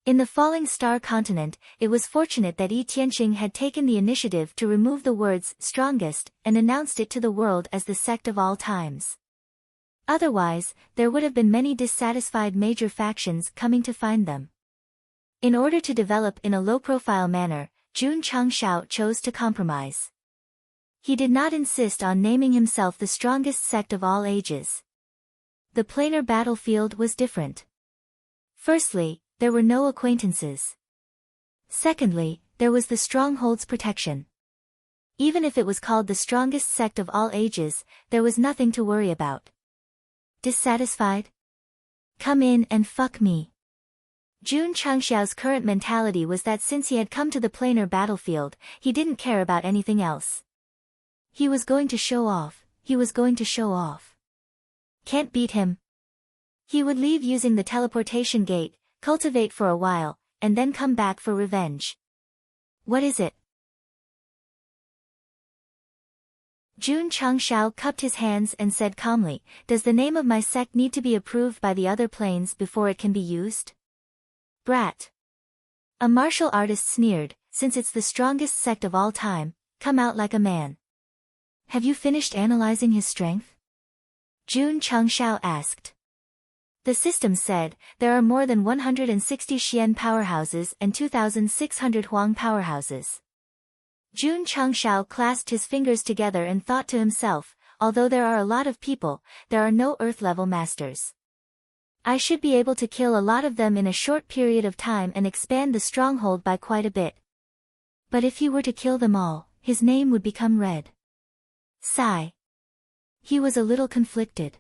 In the Falling Star continent, it was fortunate that Yi Tianqing had taken the initiative to remove the words strongest and announced it to the world as the sect of all times. Otherwise, there would have been many dissatisfied major factions coming to find them. In order to develop in a low-profile manner, Jun Changshao chose to compromise. He did not insist on naming himself the strongest sect of all ages. The planar battlefield was different. Firstly, there were no acquaintances. Secondly, there was the stronghold's protection. Even if it was called the strongest sect of all ages, there was nothing to worry about. Dissatisfied? Come in and fuck me. Jun Changxiao's current mentality was that since he had come to the planar battlefield, he didn't care about anything else. He was going to show off, Can't beat him. He would leave using the teleportation gate, cultivate for a while, and then come back for revenge. What is it? Jun Changxiao cupped his hands and said calmly, does the name of my sect need to be approved by the other planes before it can be used? Brat. A martial artist sneered, since it's the strongest sect of all time, come out like a man. Have you finished analyzing his strength? Jun Changxiao asked. The system said, there are more than 160 Xian powerhouses and 2,600 Huang powerhouses. Jun Changxiao clasped his fingers together and thought to himself, although there are a lot of people, there are no Earth-level masters. I should be able to kill a lot of them in a short period of time and expand the stronghold by quite a bit. But if he were to kill them all, his name would become red. Sigh. He was a little conflicted.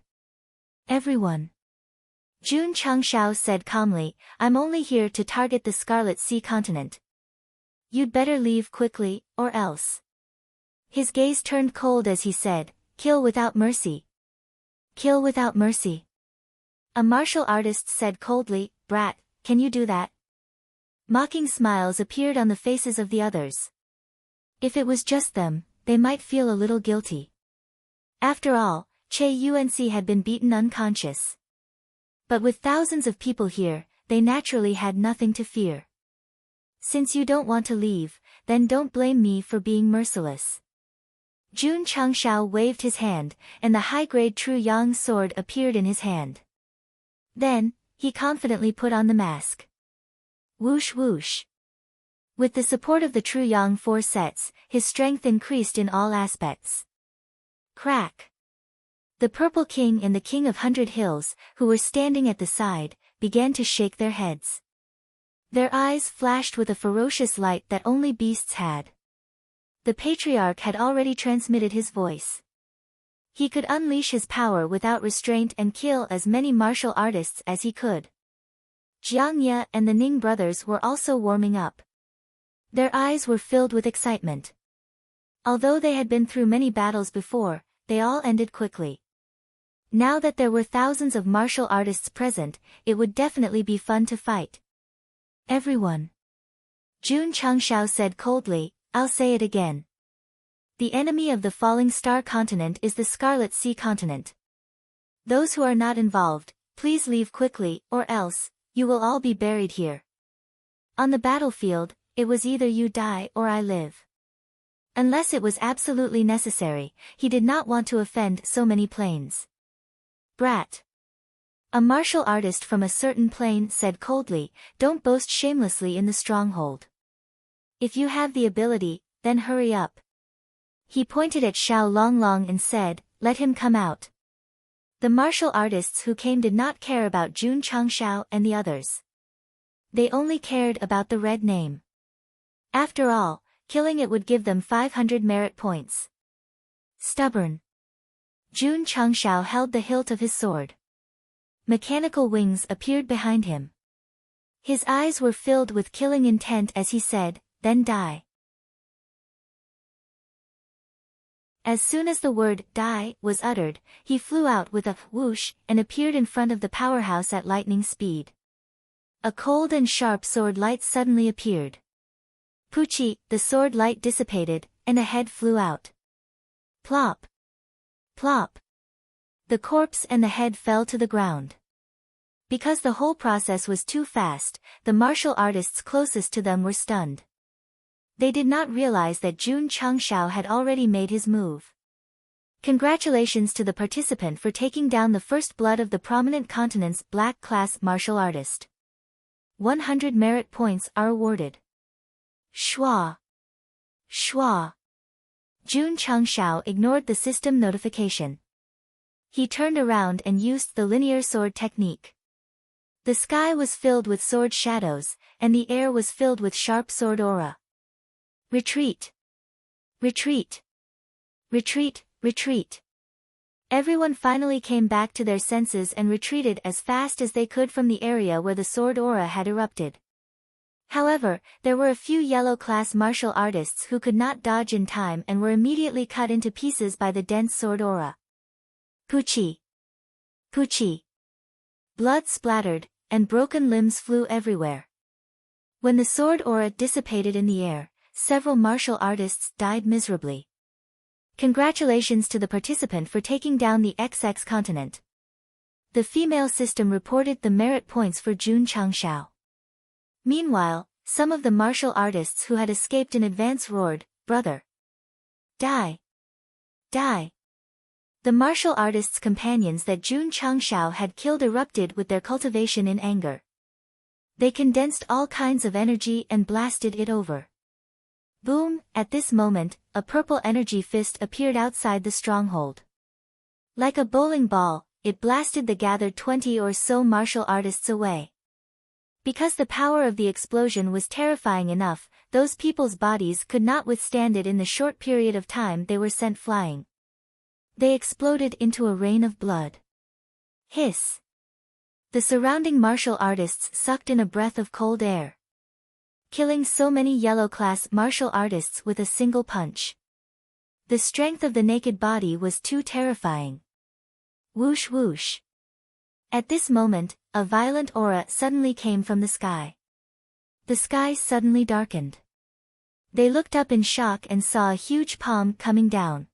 Everyone. Jun Changxiao said calmly, I'm only here to target the Scarlet Sea continent. You'd better leave quickly, or else. His gaze turned cold as he said, kill without mercy. Kill without mercy. A martial artist said coldly, brat, can you do that? Mocking smiles appeared on the faces of the others. If it was just them, they might feel a little guilty. After all, Che Yuanxi had been beaten unconscious. But with thousands of people here, they naturally had nothing to fear. Since you don't want to leave, then don't blame me for being merciless. Jun Changxiao waved his hand, and the high-grade True Yang sword appeared in his hand. Then, he confidently put on the mask. Whoosh whoosh. With the support of the True Yang 4 sets, his strength increased in all aspects. Crack. The Purple King and the King of 100 Hills, who were standing at the side, began to shake their heads. Their eyes flashed with a ferocious light that only beasts had. The Patriarch had already transmitted his voice. He could unleash his power without restraint and kill as many martial artists as he could. Jiang Ye and the Ning brothers were also warming up. Their eyes were filled with excitement. Although they had been through many battles before, they all ended quickly. Now that there were thousands of martial artists present, it would definitely be fun to fight. Everyone. Jun Changxiao said coldly, I'll say it again. The enemy of the Falling Star continent is the Scarlet Sea continent. Those who are not involved, please leave quickly, or else, you will all be buried here. On the battlefield, it was either you die or I live. Unless it was absolutely necessary, he did not want to offend so many planes. Brat. A martial artist from a certain plane said coldly, don't boast shamelessly in the stronghold. If you have the ability, then hurry up. He pointed at Xiao Longlong and said, let him come out. The martial artists who came did not care about Jun Changxiao and the others. They only cared about the red name. After all, killing it would give them 500 merit points. Stubborn. Jun Changxiao held the hilt of his sword. Mechanical wings appeared behind him. His eyes were filled with killing intent as he said, then die. As soon as the word die was uttered, he flew out with a whoosh and appeared in front of the powerhouse at lightning speed. A cold and sharp sword light suddenly appeared. Poochie, the sword light dissipated, and a head flew out. Plop! Plop! The corpse and the head fell to the ground. Because the whole process was too fast, the martial artists closest to them were stunned. They did not realize that Jun Changshao had already made his move. Congratulations to the participant for taking down the first blood of the prominent continent's black class martial artist. 100 merit points are awarded. Schwa! Schwa! Jun Changshao ignored the system notification. He turned around and used the linear sword technique. The sky was filled with sword shadows, and the air was filled with sharp sword aura. Retreat! Retreat! Retreat! Retreat! Everyone finally came back to their senses and retreated as fast as they could from the area where the sword aura had erupted. However, there were a few yellow-class martial artists who could not dodge in time and were immediately cut into pieces by the dense sword aura. Poochie! Poochie! Blood splattered, and broken limbs flew everywhere. When the sword aura dissipated in the air, several martial artists died miserably. Congratulations to the participant for taking down the XX continent. The female system reported the merit points for Jun Changshao. Meanwhile, some of the martial artists who had escaped in advance roared, "Brother! Die! Die!" The martial artists' companions that Jun Changshao had killed erupted with their cultivation in anger. They condensed all kinds of energy and blasted it over. Boom! At this moment, a purple energy fist appeared outside the stronghold. Like a bowling ball, it blasted the gathered 20 or so martial artists away. Because the power of the explosion was terrifying enough, those people's bodies could not withstand it in the short period of time they were sent flying. They exploded into a rain of blood. Hiss! The surrounding martial artists sucked in a breath of cold air, killing so many yellow-class martial artists with a single punch. The strength of the naked body was too terrifying. Whoosh whoosh! At this moment, a violent aura suddenly came from the sky. The sky suddenly darkened. They looked up in shock and saw a huge palm coming down.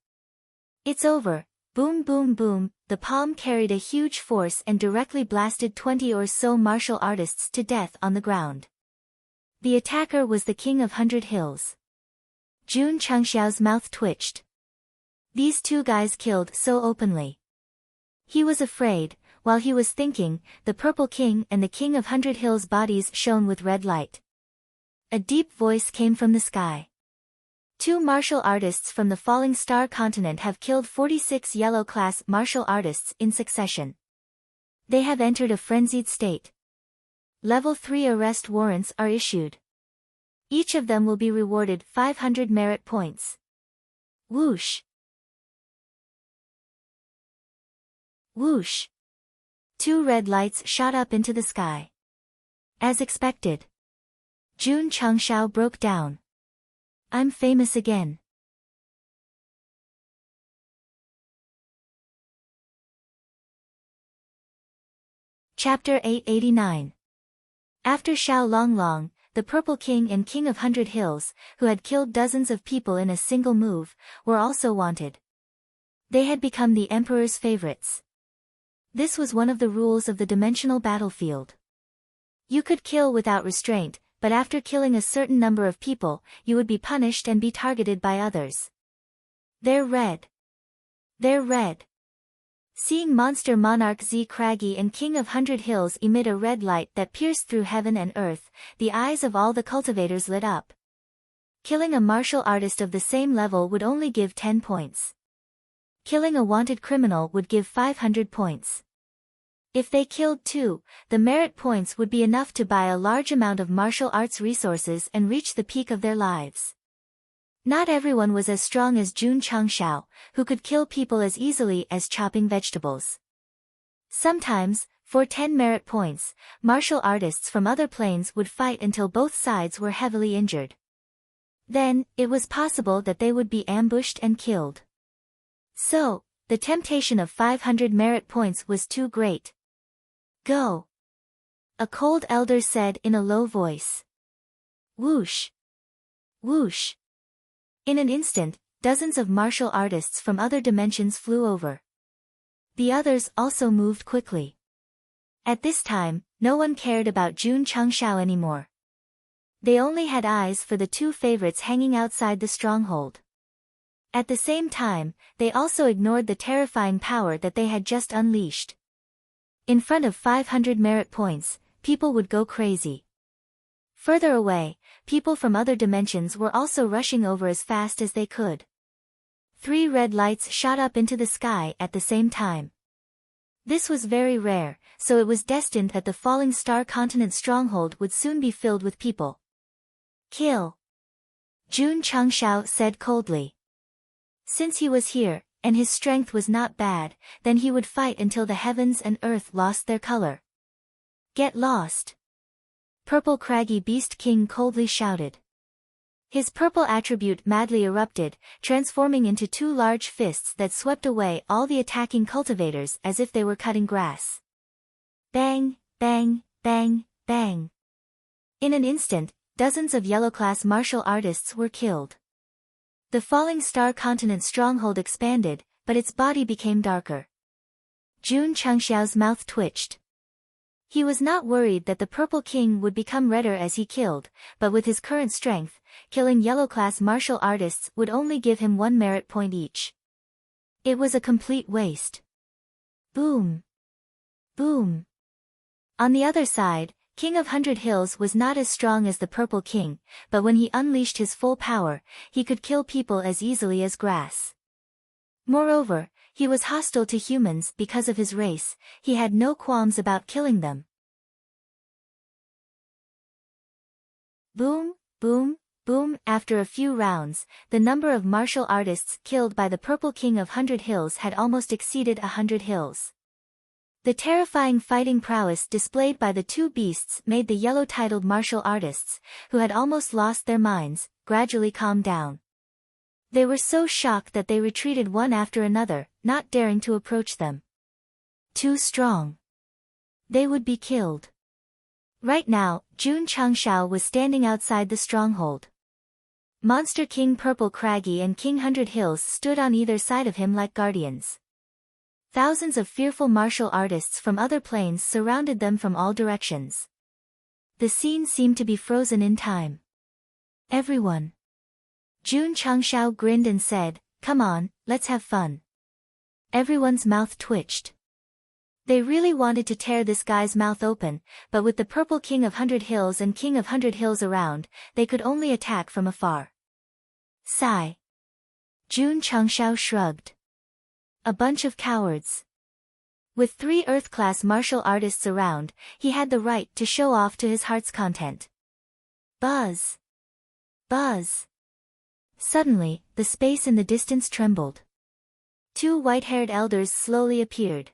"It's over!" Boom boom boom, the palm carried a huge force and directly blasted 20 or so martial artists to death on the ground. The attacker was the King of 100 Hills. Jun Changxiao's mouth twitched. These two guys killed so openly. He was afraid. While he was thinking, the Purple King and the King of 100 Hills' bodies shone with red light. A deep voice came from the sky. Two martial artists from the Falling Star continent have killed 46 yellow-class martial artists in succession. They have entered a frenzied state. Level 3 arrest warrants are issued. Each of them will be rewarded 500 merit points. Whoosh! Whoosh! Two red lights shot up into the sky. As expected, Jun Changshao broke down. "I'm famous again." Chapter 889. After Xiao Longlong, the Purple King and King of 100 Hills, who had killed dozens of people in a single move, were also wanted. They had become the Emperor's favorites. This was one of the rules of the dimensional battlefield. You could kill without restraint, but after killing a certain number of people, you would be punished and be targeted by others. "They're red. They're red." Seeing Monster Monarch Z Craggy and King of 100 Hills emit a red light that pierced through heaven and earth, the eyes of all the cultivators lit up. Killing a martial artist of the same level would only give 10 points. Killing a wanted criminal would give 500 points. If they killed two, the merit points would be enough to buy a large amount of martial arts resources and reach the peak of their lives. Not everyone was as strong as Jun Changshao, who could kill people as easily as chopping vegetables. Sometimes, for 10 merit points, martial artists from other planes would fight until both sides were heavily injured. Then, it was possible that they would be ambushed and killed. So, the temptation of 500 merit points was too great. Go! A cold elder said in a low voice. Whoosh! Whoosh! In an instant, dozens of martial artists from other dimensions flew over. The others also moved quickly. At this time, no one cared about Jun Changshao anymore. They only had eyes for the two favorites hanging outside the stronghold. At the same time, they also ignored the terrifying power that they had just unleashed. In front of 500 merit points, people would go crazy. Further away, people from other dimensions were also rushing over as fast as they could. 3 red lights shot up into the sky at the same time. This was very rare, so it was destined that the falling star continent stronghold would soon be filled with people. Kill! Jun Changshao said coldly. Since he was here, and his strength was not bad, then he would fight until the heavens and earth lost their color. Get lost! Purple Craggy Beast King coldly shouted. His purple attribute madly erupted, transforming into 2 large fists that swept away all the attacking cultivators as if they were cutting grass. Bang, bang, bang, bang. In an instant, dozens of yellow-class martial artists were killed. The falling star continent stronghold expanded, but its body became darker. Jun Changxiao's mouth twitched. He was not worried that the Purple King would become redder as he killed, but with his current strength, killing yellow-class martial artists would only give him 1 merit point each. It was a complete waste. Boom! Boom! On the other side, King of 100 Hills was not as strong as the Purple King, but when he unleashed his full power, he could kill people as easily as grass. Moreover, he was hostile to humans because of his race. He had no qualms about killing them. Boom, boom, boom. After a few rounds, the number of martial artists killed by the Purple King of 100 Hills had almost exceeded 100 hills. The terrifying fighting prowess displayed by the 2 beasts made the yellow-titled martial artists, who had almost lost their minds, gradually calm down. They were so shocked that they retreated one after another, not daring to approach them. Too strong. They would be killed. Right now, Jun Changshao was standing outside the stronghold. Monster King Purple Craggy and King 100 Hills stood on either side of him like guardians. Thousands of fearful martial artists from other planes surrounded them from all directions. The scene seemed to be frozen in time. Everyone. Jun Changshao grinned and said, "Come on, let's have fun." Everyone's mouth twitched. They really wanted to tear this guy's mouth open, but with the Purple King of 100 Hills and King of 100 Hills around, they could only attack from afar. Sigh. Jun Changshao shrugged. A bunch of cowards. With 3 Earth-class martial artists around, he had the right to show off to his heart's content. Buzz! Buzz! Suddenly, the space in the distance trembled. 2 white-haired elders slowly appeared.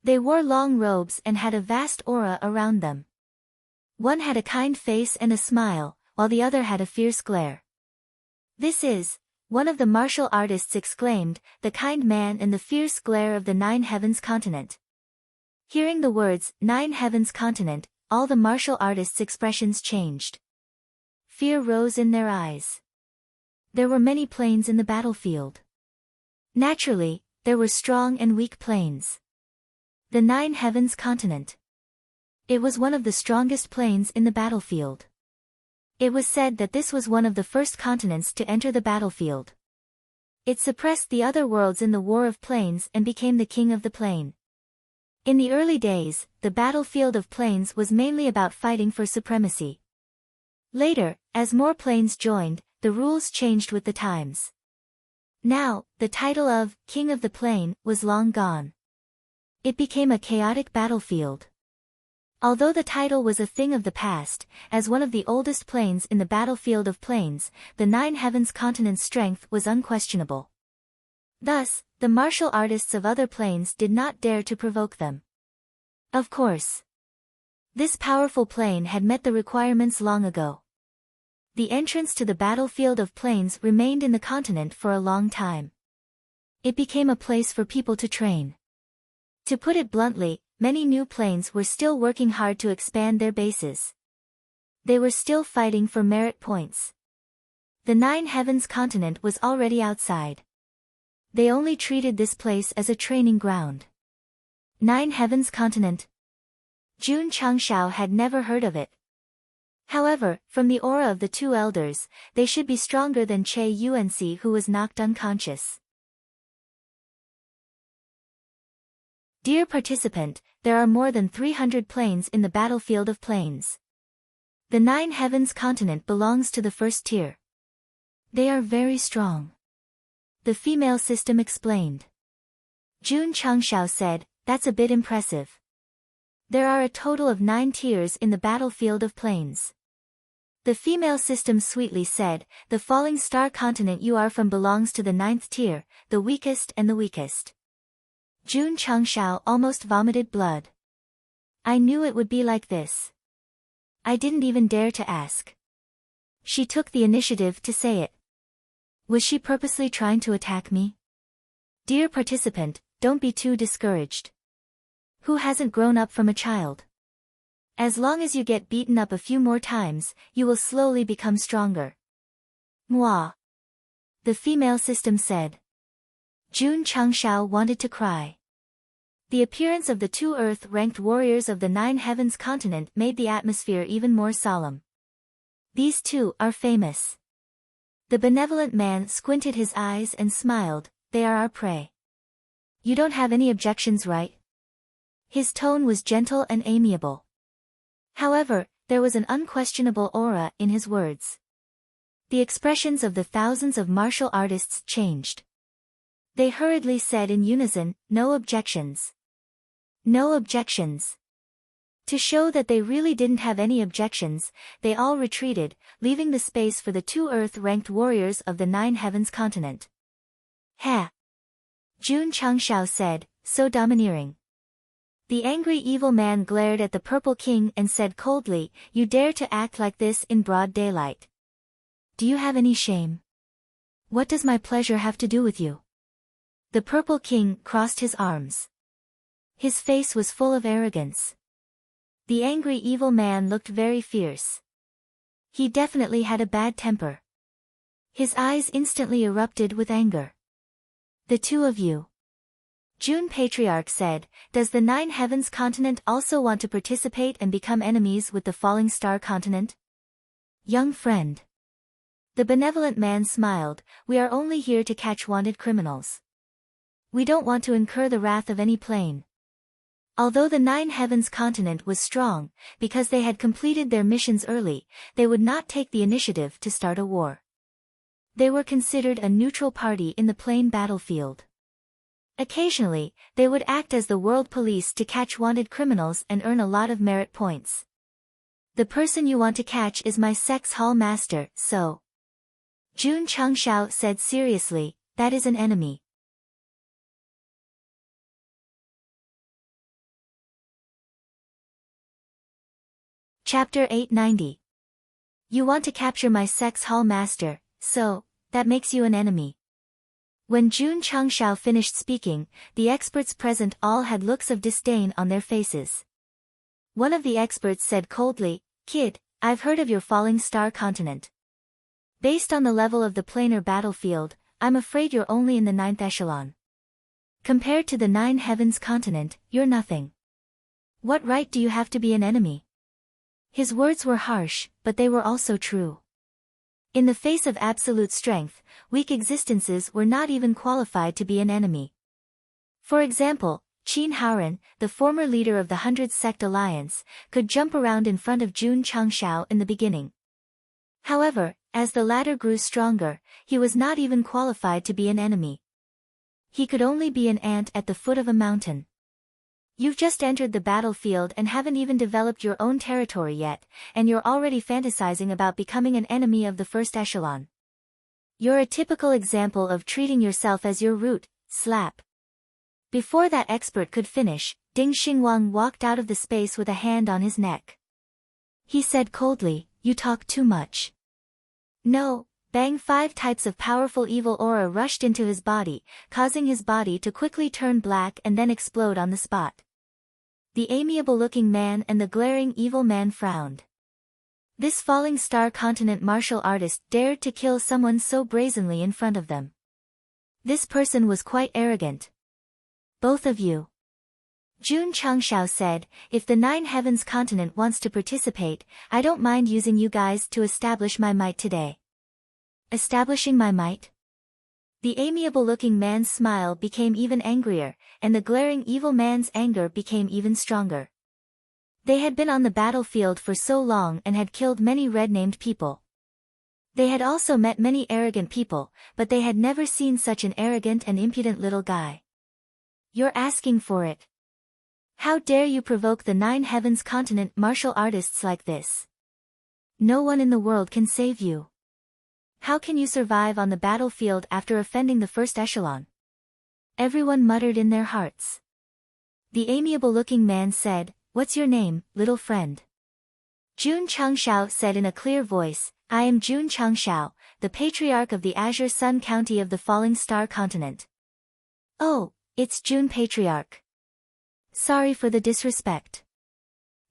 They wore long robes and had a vast aura around them. One had a kind face and a smile, while the other had a fierce glare. "This is," one of the martial artists exclaimed, "the kind man and the fierce glare of the 9 Heavens continent." Hearing the words, 9 Heavens continent, all the martial artists' expressions changed. Fear rose in their eyes. There were many planes in the battlefield. Naturally, there were strong and weak planes. The 9 Heavens continent. It was one of the strongest planes in the battlefield. It was said that this was one of the first continents to enter the battlefield. It suppressed the other worlds in the War of Planes and became the king of the plane. In the early days, the battlefield of planes was mainly about fighting for supremacy. Later, as more planes joined, the rules changed with the times. Now, the title of King of the Plane was long gone. It became a chaotic battlefield. Although the title was a thing of the past, as one of the oldest planes in the battlefield of planes, the 9 Heavens continent's strength was unquestionable. Thus, the martial artists of other planes did not dare to provoke them. Of course. This powerful plane had met the requirements long ago. The entrance to the battlefield of planes remained in the continent for a long time. It became a place for people to train. To put it bluntly, many new planes were still working hard to expand their bases. They were still fighting for merit points. The Nine Heavens continent was already outside. They only treated this place as a training ground. Nine Heavens continent. Jun Changshao had never heard of it. However, from the aura of the two elders, they should be stronger than Che Yuanxi, who was knocked unconscious. Dear participant, there are more than 300 planes in the battlefield of planes. The Nine Heavens continent belongs to the first tier. They are very strong. The female system explained. Jun Changshao said, that's a bit impressive. There are a total of 9 tiers in the battlefield of planes. The female system sweetly said, the falling star continent you are from belongs to the 9th tier, the weakest and the weakest. Jun Changshao almost vomited blood. I knew it would be like this. I didn't even dare to ask. She took the initiative to say it. Was she purposely trying to attack me? Dear participant, don't be too discouraged. Who hasn't grown up from a child? As long as you get beaten up a few more times, you will slowly become stronger. Mwah. The female system said. Jun Changshao wanted to cry. The appearance of the two Earth-ranked warriors of the Nine Heavens continent made the atmosphere even more solemn. These two are famous. The benevolent man squinted his eyes and smiled, they are our prey. You don't have any objections, right? His tone was gentle and amiable. However, there was an unquestionable aura in his words. The expressions of the thousands of martial artists changed. They hurriedly said in unison, no objections. No objections. To show that they really didn't have any objections, they all retreated, leaving the space for the two Earth-ranked warriors of the Nine Heavens continent. Ha! Jun Changshao said, so domineering. The angry evil man glared at the Purple King and said coldly, you dare to act like this in broad daylight. Do you have any shame? What does my pleasure have to do with you? The Purple King crossed his arms. His face was full of arrogance. The angry evil man looked very fierce. He definitely had a bad temper. His eyes instantly erupted with anger. The two of you. Jun Patriarch said, does the Nine Heavens continent also want to participate and become enemies with the Falling Star continent? Young friend. The benevolent man smiled, we are only here to catch wanted criminals. We don't want to incur the wrath of any plane. Although the Nine Heavens continent was strong, because they had completed their missions early, they would not take the initiative to start a war. They were considered a neutral party in the plane battlefield. Occasionally, they would act as the world police to catch wanted criminals and earn a lot of merit points. The person you want to catch is my Sect's hall master, so. Jun Changshao said seriously, that is an enemy. Chapter 890. You want to capture my Sect's hall master, so, that makes you an enemy. When Jun Changshao finished speaking, the experts present all had looks of disdain on their faces. One of the experts said coldly, Kid, I've heard of your Falling Star continent. Based on the level of the planar battlefield, I'm afraid you're only in the 9th echelon. Compared to the Nine Heavens continent, you're nothing. What right do you have to be an enemy? His words were harsh, but they were also true. In the face of absolute strength, weak existences were not even qualified to be an enemy. For example, Qin Haoran, the former leader of the 100 Sect Alliance, could jump around in front of Jun Changshao in the beginning. However, as the latter grew stronger, he was not even qualified to be an enemy. He could only be an ant at the foot of a mountain. You've just entered the battlefield and haven't even developed your own territory yet, and you're already fantasizing about becoming an enemy of the first echelon. You're a typical example of treating yourself as your root, slap. Before that expert could finish, Ding Xingwang walked out of the space with a hand on his neck. He said coldly, you talk too much. No, Bang! 5 types of powerful evil aura rushed into his body, causing his body to quickly turn black and then explode on the spot. The amiable-looking man and the glaring evil man frowned. This falling star continent martial artist dared to kill someone so brazenly in front of them. This person was quite arrogant. Both of you. Jun Changshao said, if the 9 Heavens continent wants to participate, I don't mind using you guys to establish my might today. Establishing my might? The amiable-looking man's smile became even angrier, and the glaring evil man's anger became even stronger. They had been on the battlefield for so long and had killed many red-named people. They had also met many arrogant people, but they had never seen such an arrogant and impudent little guy. You're asking for it. How dare you provoke the 9 Heavens continent martial artists like this? No one in the world can save you. How can you survive on the battlefield after offending the first echelon? Everyone muttered in their hearts. The amiable-looking man said, what's your name, little friend? Jun Changshao said in a clear voice, I am Jun Changshao, the patriarch of the Azure Sun County of the Falling Star Continent. Oh, it's Jun Patriarch. Sorry for the disrespect.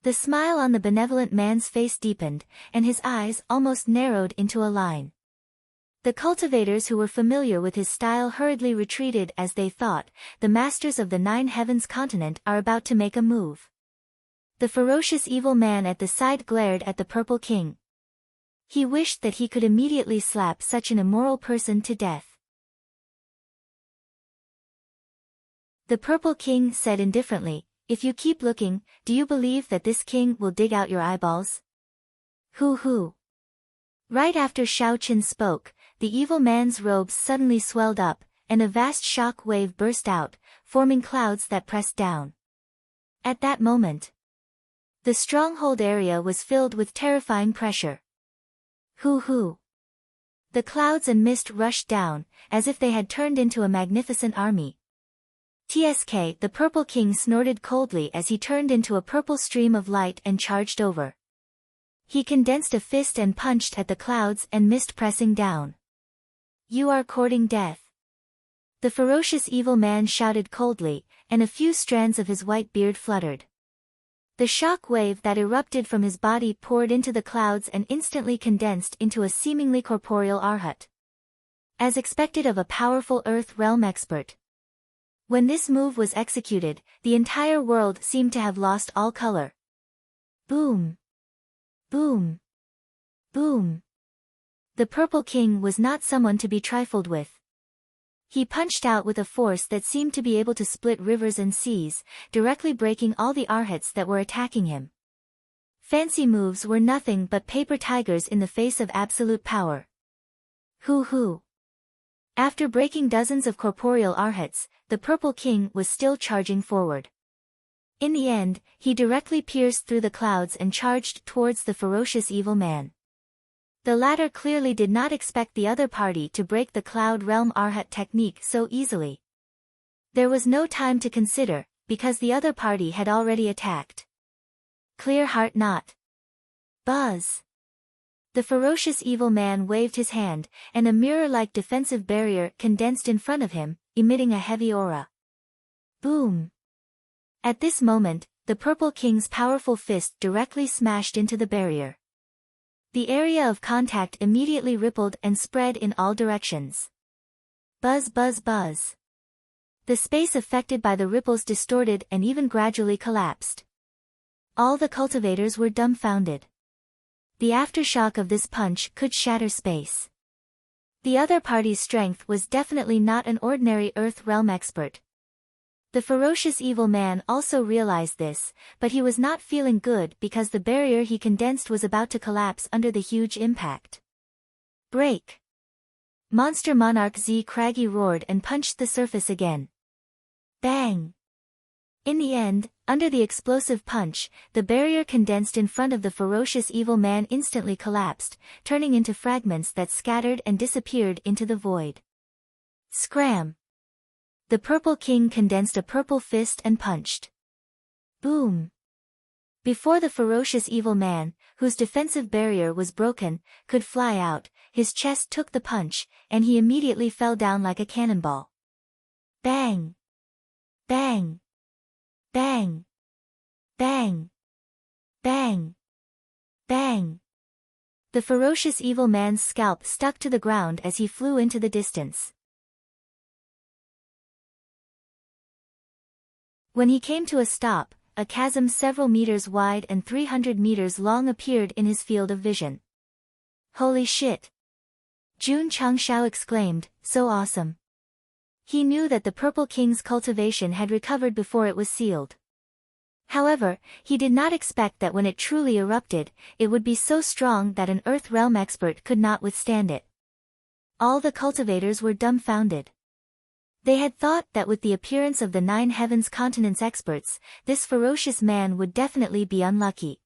The smile on the benevolent man's face deepened, and his eyes almost narrowed into a line. The cultivators who were familiar with his style hurriedly retreated as they thought, the masters of the 9 Heavens continent are about to make a move. The ferocious evil man at the side glared at the Purple King. He wished that he could immediately slap such an immoral person to death. The Purple King said indifferently, if you keep looking, do you believe that this king will dig out your eyeballs? Hoo. Right after Xiao Qin spoke, the evil man's robes suddenly swelled up, and a vast shock wave burst out, forming clouds that pressed down. At that moment, the stronghold area was filled with terrifying pressure. Hoo. The clouds and mist rushed down, as if they had turned into a magnificent army. TSK, the Purple King snorted coldly as he turned into a purple stream of light and charged over. He condensed a fist and punched at the clouds and mist pressing down. You are courting death. The ferocious evil man shouted coldly, and a few strands of his white beard fluttered. The shock wave that erupted from his body poured into the clouds and instantly condensed into a seemingly corporeal arhat. As expected of a powerful Earth realm expert. When this move was executed, the entire world seemed to have lost all color. Boom. Boom. Boom. The Purple King was not someone to be trifled with. He punched out with a force that seemed to be able to split rivers and seas, directly breaking all the arhats that were attacking him. Fancy moves were nothing but paper tigers in the face of absolute power. Hoo. After breaking dozens of corporeal arhats, the Purple King was still charging forward. In the end, he directly pierced through the clouds and charged towards the ferocious evil man. The latter clearly did not expect the other party to break the Cloud Realm Arhat technique so easily. There was no time to consider, because the other party had already attacked. Clear heart not. Buzz. The ferocious evil man waved his hand, and a mirror-like defensive barrier condensed in front of him, emitting a heavy aura. Boom. At this moment, the Purple King's powerful fist directly smashed into the barrier. The area of contact immediately rippled and spread in all directions. Buzz. The space affected by the ripples distorted and even gradually collapsed. All the cultivators were dumbfounded. The aftershock of this punch could shatter space. The other party's strength was definitely not an ordinary Earth realm expert. The ferocious evil man also realized this, but he was not feeling good because the barrier he condensed was about to collapse under the huge impact. Break! Monster Monarch Z Craggy roared and punched the surface again. Bang! In the end, under the explosive punch, the barrier condensed in front of the ferocious evil man instantly collapsed, turning into fragments that scattered and disappeared into the void. Scram! The Purple King condensed a purple fist and punched. Boom! Before the ferocious evil man, whose defensive barrier was broken, could fly out, his chest took the punch, and he immediately fell down like a cannonball. Bang! Bang! Bang! Bang! Bang! Bang! The ferocious evil man's scalp stuck to the ground as he flew into the distance. When he came to a stop, a chasm several meters wide and 300 meters long appeared in his field of vision. Holy shit! Jun Changshao exclaimed, so awesome. He knew that the Purple King's cultivation had recovered before it was sealed. However, he did not expect that when it truly erupted, it would be so strong that an Earth Realm expert could not withstand it. All the cultivators were dumbfounded. They had thought that with the appearance of the 9 Heavens Continents experts, this ferocious man would definitely be unlucky.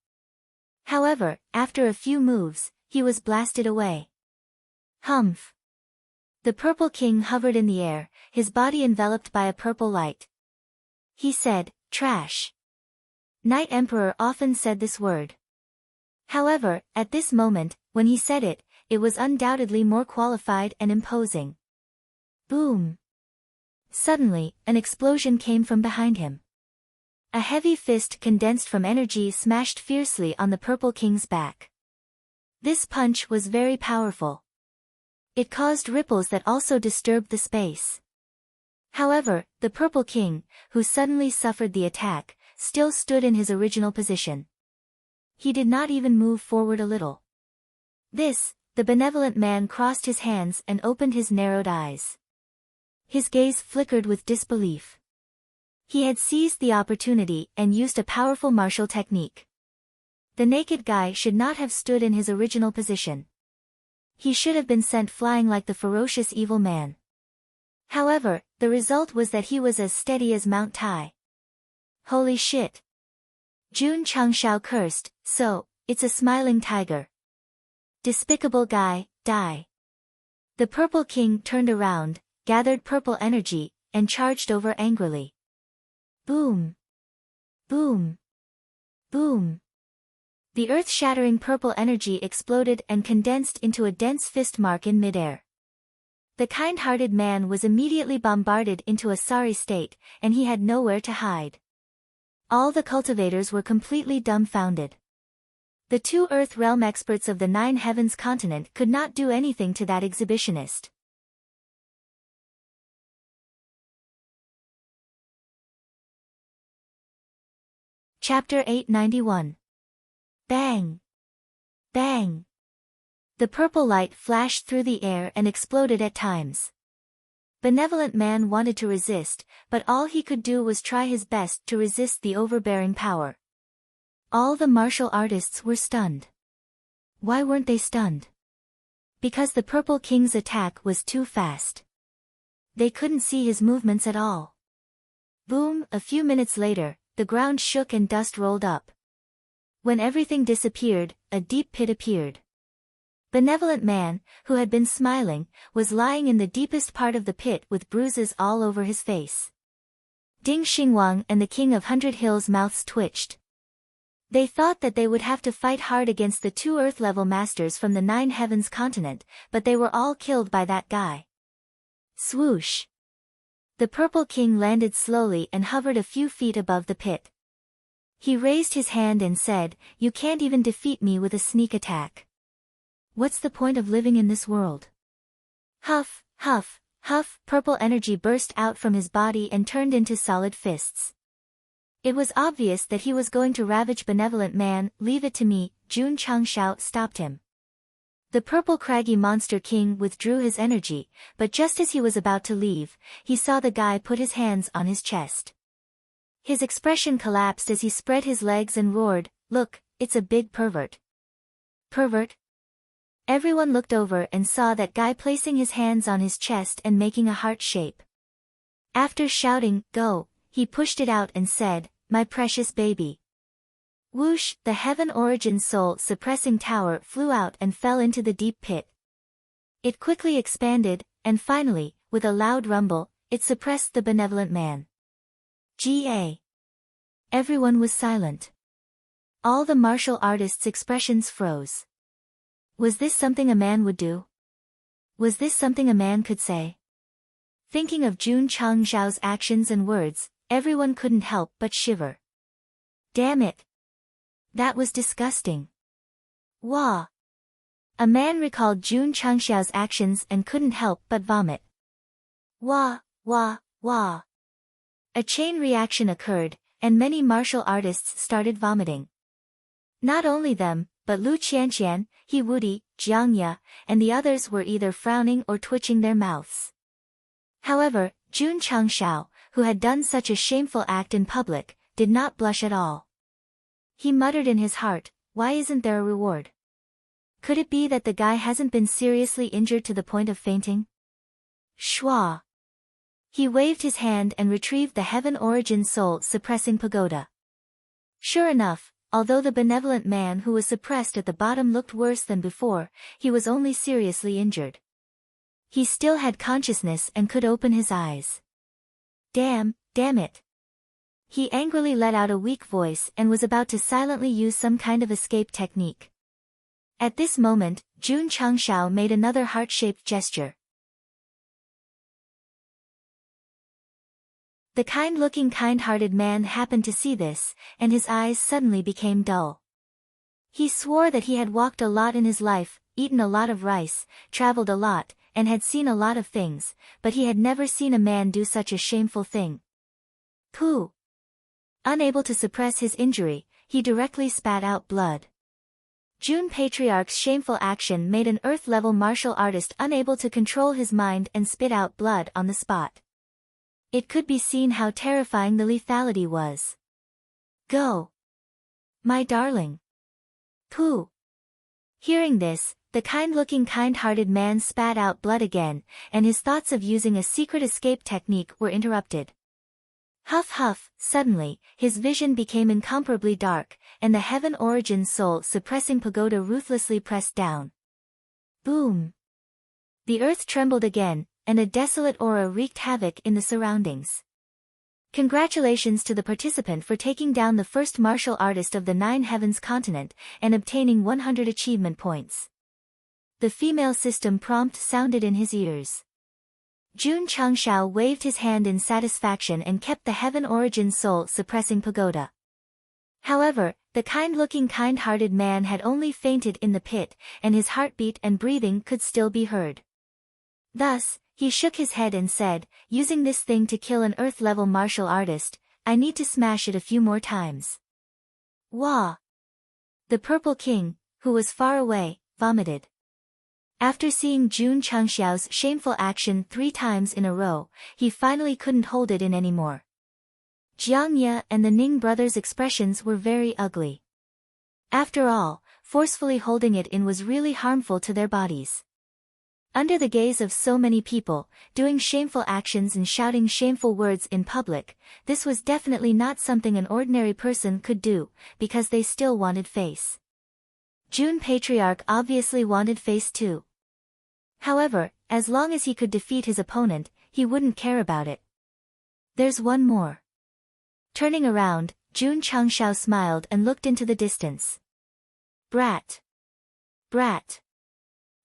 However, after a few moves, he was blasted away. Humph! The Purple King hovered in the air, his body enveloped by a purple light. He said, trash. Night Emperor often said this word. However, at this moment, when he said it, it was undoubtedly more qualified and imposing. Boom! Suddenly, an explosion came from behind him. A heavy fist condensed from energy smashed fiercely on the Purple King's back. This punch was very powerful. It caused ripples that also disturbed the space. However, the Purple King, who suddenly suffered the attack, still stood in his original position. He did not even move forward a little. The benevolent man crossed his hands and opened his narrowed eyes. His gaze flickered with disbelief. He had seized the opportunity and used a powerful martial technique. The naked guy should not have stood in his original position. He should have been sent flying like the ferocious evil man. However, the result was that he was as steady as Mount Tai. Holy shit! Jun Changshao cursed, so, it's a smiling tiger. Despicable guy, die. The Purple King turned around, gathered purple energy, and charged over angrily. Boom! Boom! Boom! The earth-shattering purple energy exploded and condensed into a dense fist mark in midair. The kind-hearted man was immediately bombarded into a sorry state, and he had nowhere to hide. All the cultivators were completely dumbfounded. The 2 Earth Realm experts of the 9 Heavens continent could not do anything to that exhibitionist. Chapter 891. Bang! Bang! The purple light flashed through the air and exploded at times. Benevolent man wanted to resist, but all he could do was try his best to resist the overbearing power. All the martial artists were stunned. Why weren't they stunned? Because the Purple King's attack was too fast. They couldn't see his movements at all. Boom! A few minutes later, the ground shook and dust rolled up. When everything disappeared, a deep pit appeared. Benevolent man, who had been smiling, was lying in the deepest part of the pit with bruises all over his face. Ding Xingwang and the King of 100 Hills' mouths twitched. They thought that they would have to fight hard against the 2 Earth-level masters from the 9 Heavens continent, but they were all killed by that guy. Swoosh! The Purple King landed slowly and hovered a few feet above the pit. He raised his hand and said, "You can't even defeat me with a sneak attack. What's the point of living in this world?" Huff, huff, huff, purple energy burst out from his body and turned into solid fists. It was obvious that he was going to ravage benevolent man. "Leave it to me," Jun Changshao stopped him. The purple craggy monster king withdrew his energy, but just as he was about to leave, he saw the guy put his hands on his chest. His expression collapsed as he spread his legs and roared, "Look, it's a big pervert." Pervert? Everyone looked over and saw that guy placing his hands on his chest and making a heart shape. After shouting, "Go," he pushed it out and said, "My precious baby." Whoosh! The Heaven Origin Soul suppressing tower flew out and fell into the deep pit. It quickly expanded, and finally, with a loud rumble, it suppressed the benevolent man. Ga! Everyone was silent. All the martial artist's expressions froze. Was this something a man would do? Was this something a man could say? Thinking of Jun Changzhao's actions and words, everyone couldn't help but shiver. Damn it! That was disgusting. Wah! A man recalled Jun Changzhao's actions and couldn't help but vomit. Wah, wah, wah. A chain reaction occurred, and many martial artists started vomiting. Not only them, but Lu Qianqian, He Wudi, Jiang Ye, and the others were either frowning or twitching their mouths. However, Jun Changzhao, who had done such a shameful act in public, did not blush at all. He muttered in his heart, why isn't there a reward? Could it be that the guy hasn't been seriously injured to the point of fainting? Shwa! He waved his hand and retrieved the heaven origin soul suppressing pagoda. Sure enough, although the benevolent man who was suppressed at the bottom looked worse than before, he was only seriously injured. He still had consciousness and could open his eyes. Damn it. He angrily let out a weak voice and was about to silently use some kind of escape technique. At this moment, Jun Changzhao made another heart-shaped gesture. The kind-looking kind-hearted man happened to see this, and his eyes suddenly became dull. He swore that he had walked a lot in his life, eaten a lot of rice, traveled a lot, and had seen a lot of things, but he had never seen a man do such a shameful thing. Pooh! Unable to suppress his injury, he directly spat out blood. Jun Patriarch's shameful action made an Earth-level martial artist unable to control his mind and spit out blood on the spot. It could be seen how terrifying the lethality was. Go! My darling! Pooh! Hearing this, the kind-looking kind-hearted man spat out blood again, and his thoughts of using a secret escape technique were interrupted. Huff huff, suddenly, his vision became incomparably dark, and the heaven origin soul suppressing pagoda ruthlessly pressed down. Boom! The earth trembled again, and a desolate aura wreaked havoc in the surroundings. Congratulations to the participant for taking down the first martial artist of the Nine Heavens continent, and obtaining 100 achievement points. The female system prompt sounded in his ears. Jun Changzhao waved his hand in satisfaction and kept the heaven origin soul suppressing pagoda. However, the kind-looking kind-hearted man had only fainted in the pit, and his heartbeat and breathing could still be heard. Thus, he shook his head and said, using this thing to kill an Earth-level martial artist, I need to smash it a few more times. Wah! The Purple King, who was far away, vomited. After seeing Jun Changzhao's shameful action 3 times in a row, he finally couldn't hold it in anymore. Jiang Ye and the Ning brothers' expressions were very ugly. After all, forcefully holding it in was really harmful to their bodies. Under the gaze of so many people, doing shameful actions and shouting shameful words in public, this was definitely not something an ordinary person could do, because they still wanted face. Jun Patriarch obviously wanted face too. However, as long as he could defeat his opponent, he wouldn't care about it. There's one more. Turning around, Jun Changzhao smiled and looked into the distance. Brat! Brat!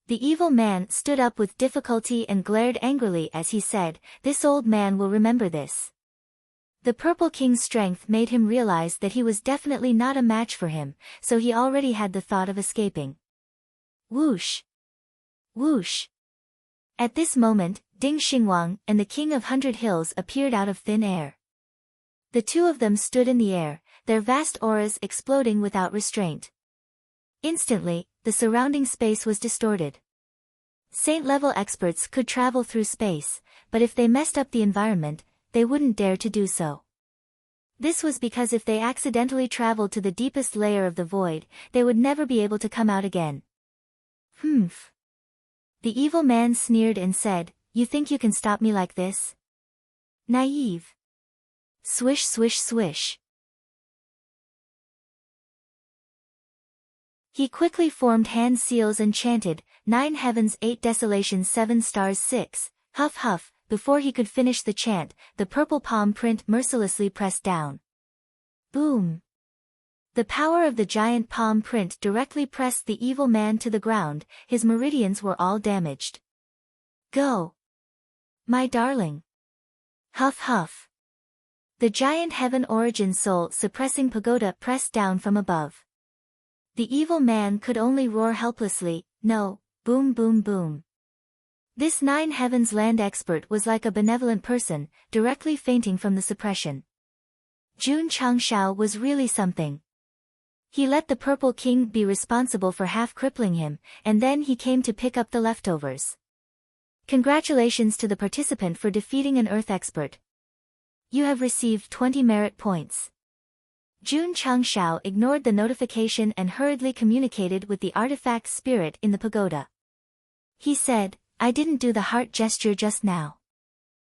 The evil man stood up with difficulty and glared angrily as he said, this old man will remember this. The Purple King's strength made him realize that he was definitely not a match for him, so he already had the thought of escaping. Whoosh! Whoosh! At this moment, Ding Xingwang and the King of 100 Hills appeared out of thin air. The two of them stood in the air, their vast auras exploding without restraint. Instantly, the surrounding space was distorted. Saint-level experts could travel through space, but if they messed up the environment, they wouldn't dare to do so. This was because if they accidentally traveled to the deepest layer of the void, they would never be able to come out again. Humph. The evil man sneered and said, you think you can stop me like this? Naive. Swish swish swish. He quickly formed hand seals and chanted, 9 heavens 8 desolations 7 stars 6, huff huff. Before he could finish the chant, the purple palm print mercilessly pressed down. Boom! The power of the giant palm print directly pressed the evil man to the ground, his meridians were all damaged. Go! My darling! Huff huff! The giant heaven origin soul suppressing pagoda pressed down from above. The evil man could only roar helplessly, no, boom boom boom. This 9 heavens land expert was like a benevolent person, directly fainting from the suppression. Jun Changshao was really something. He let the Purple King be responsible for half crippling him, and then he came to pick up the leftovers. Congratulations to the participant for defeating an Earth expert. You have received 20 merit points. Jun Changshao ignored the notification and hurriedly communicated with the artifact spirit in the pagoda. He said, I didn't do the heart gesture just now.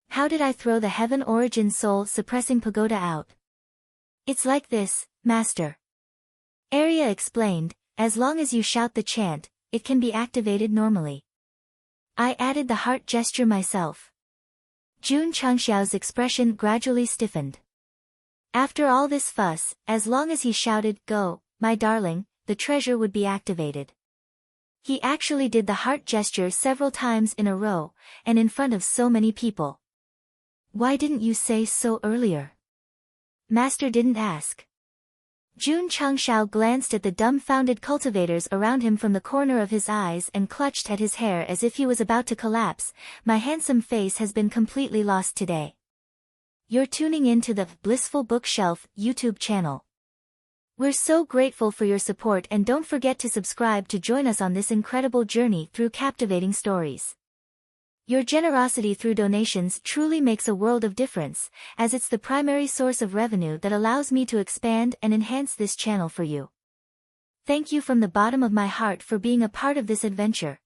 How did I throw the heaven origin soul suppressing pagoda out? It's like this, Master. Arya explained, as long as you shout the chant, it can be activated normally. I added the heart gesture myself. Jun Changxiao's expression gradually stiffened. After all this fuss, as long as he shouted, go, my darling, the treasure would be activated. He actually did the heart gesture several times in a row, and in front of so many people. Why didn't you say so earlier? Master didn't ask. Jun Changxiao glanced at the dumbfounded cultivators around him from the corner of his eyes and clutched at his hair as if he was about to collapse. My handsome face has been completely lost today. You're tuning in to the Blissful Bookshelf YouTube channel. We're so grateful for your support, and don't forget to subscribe to join us on this incredible journey through captivating stories. Your generosity through donations truly makes a world of difference, as it's the primary source of revenue that allows me to expand and enhance this channel for you. Thank you from the bottom of my heart for being a part of this adventure.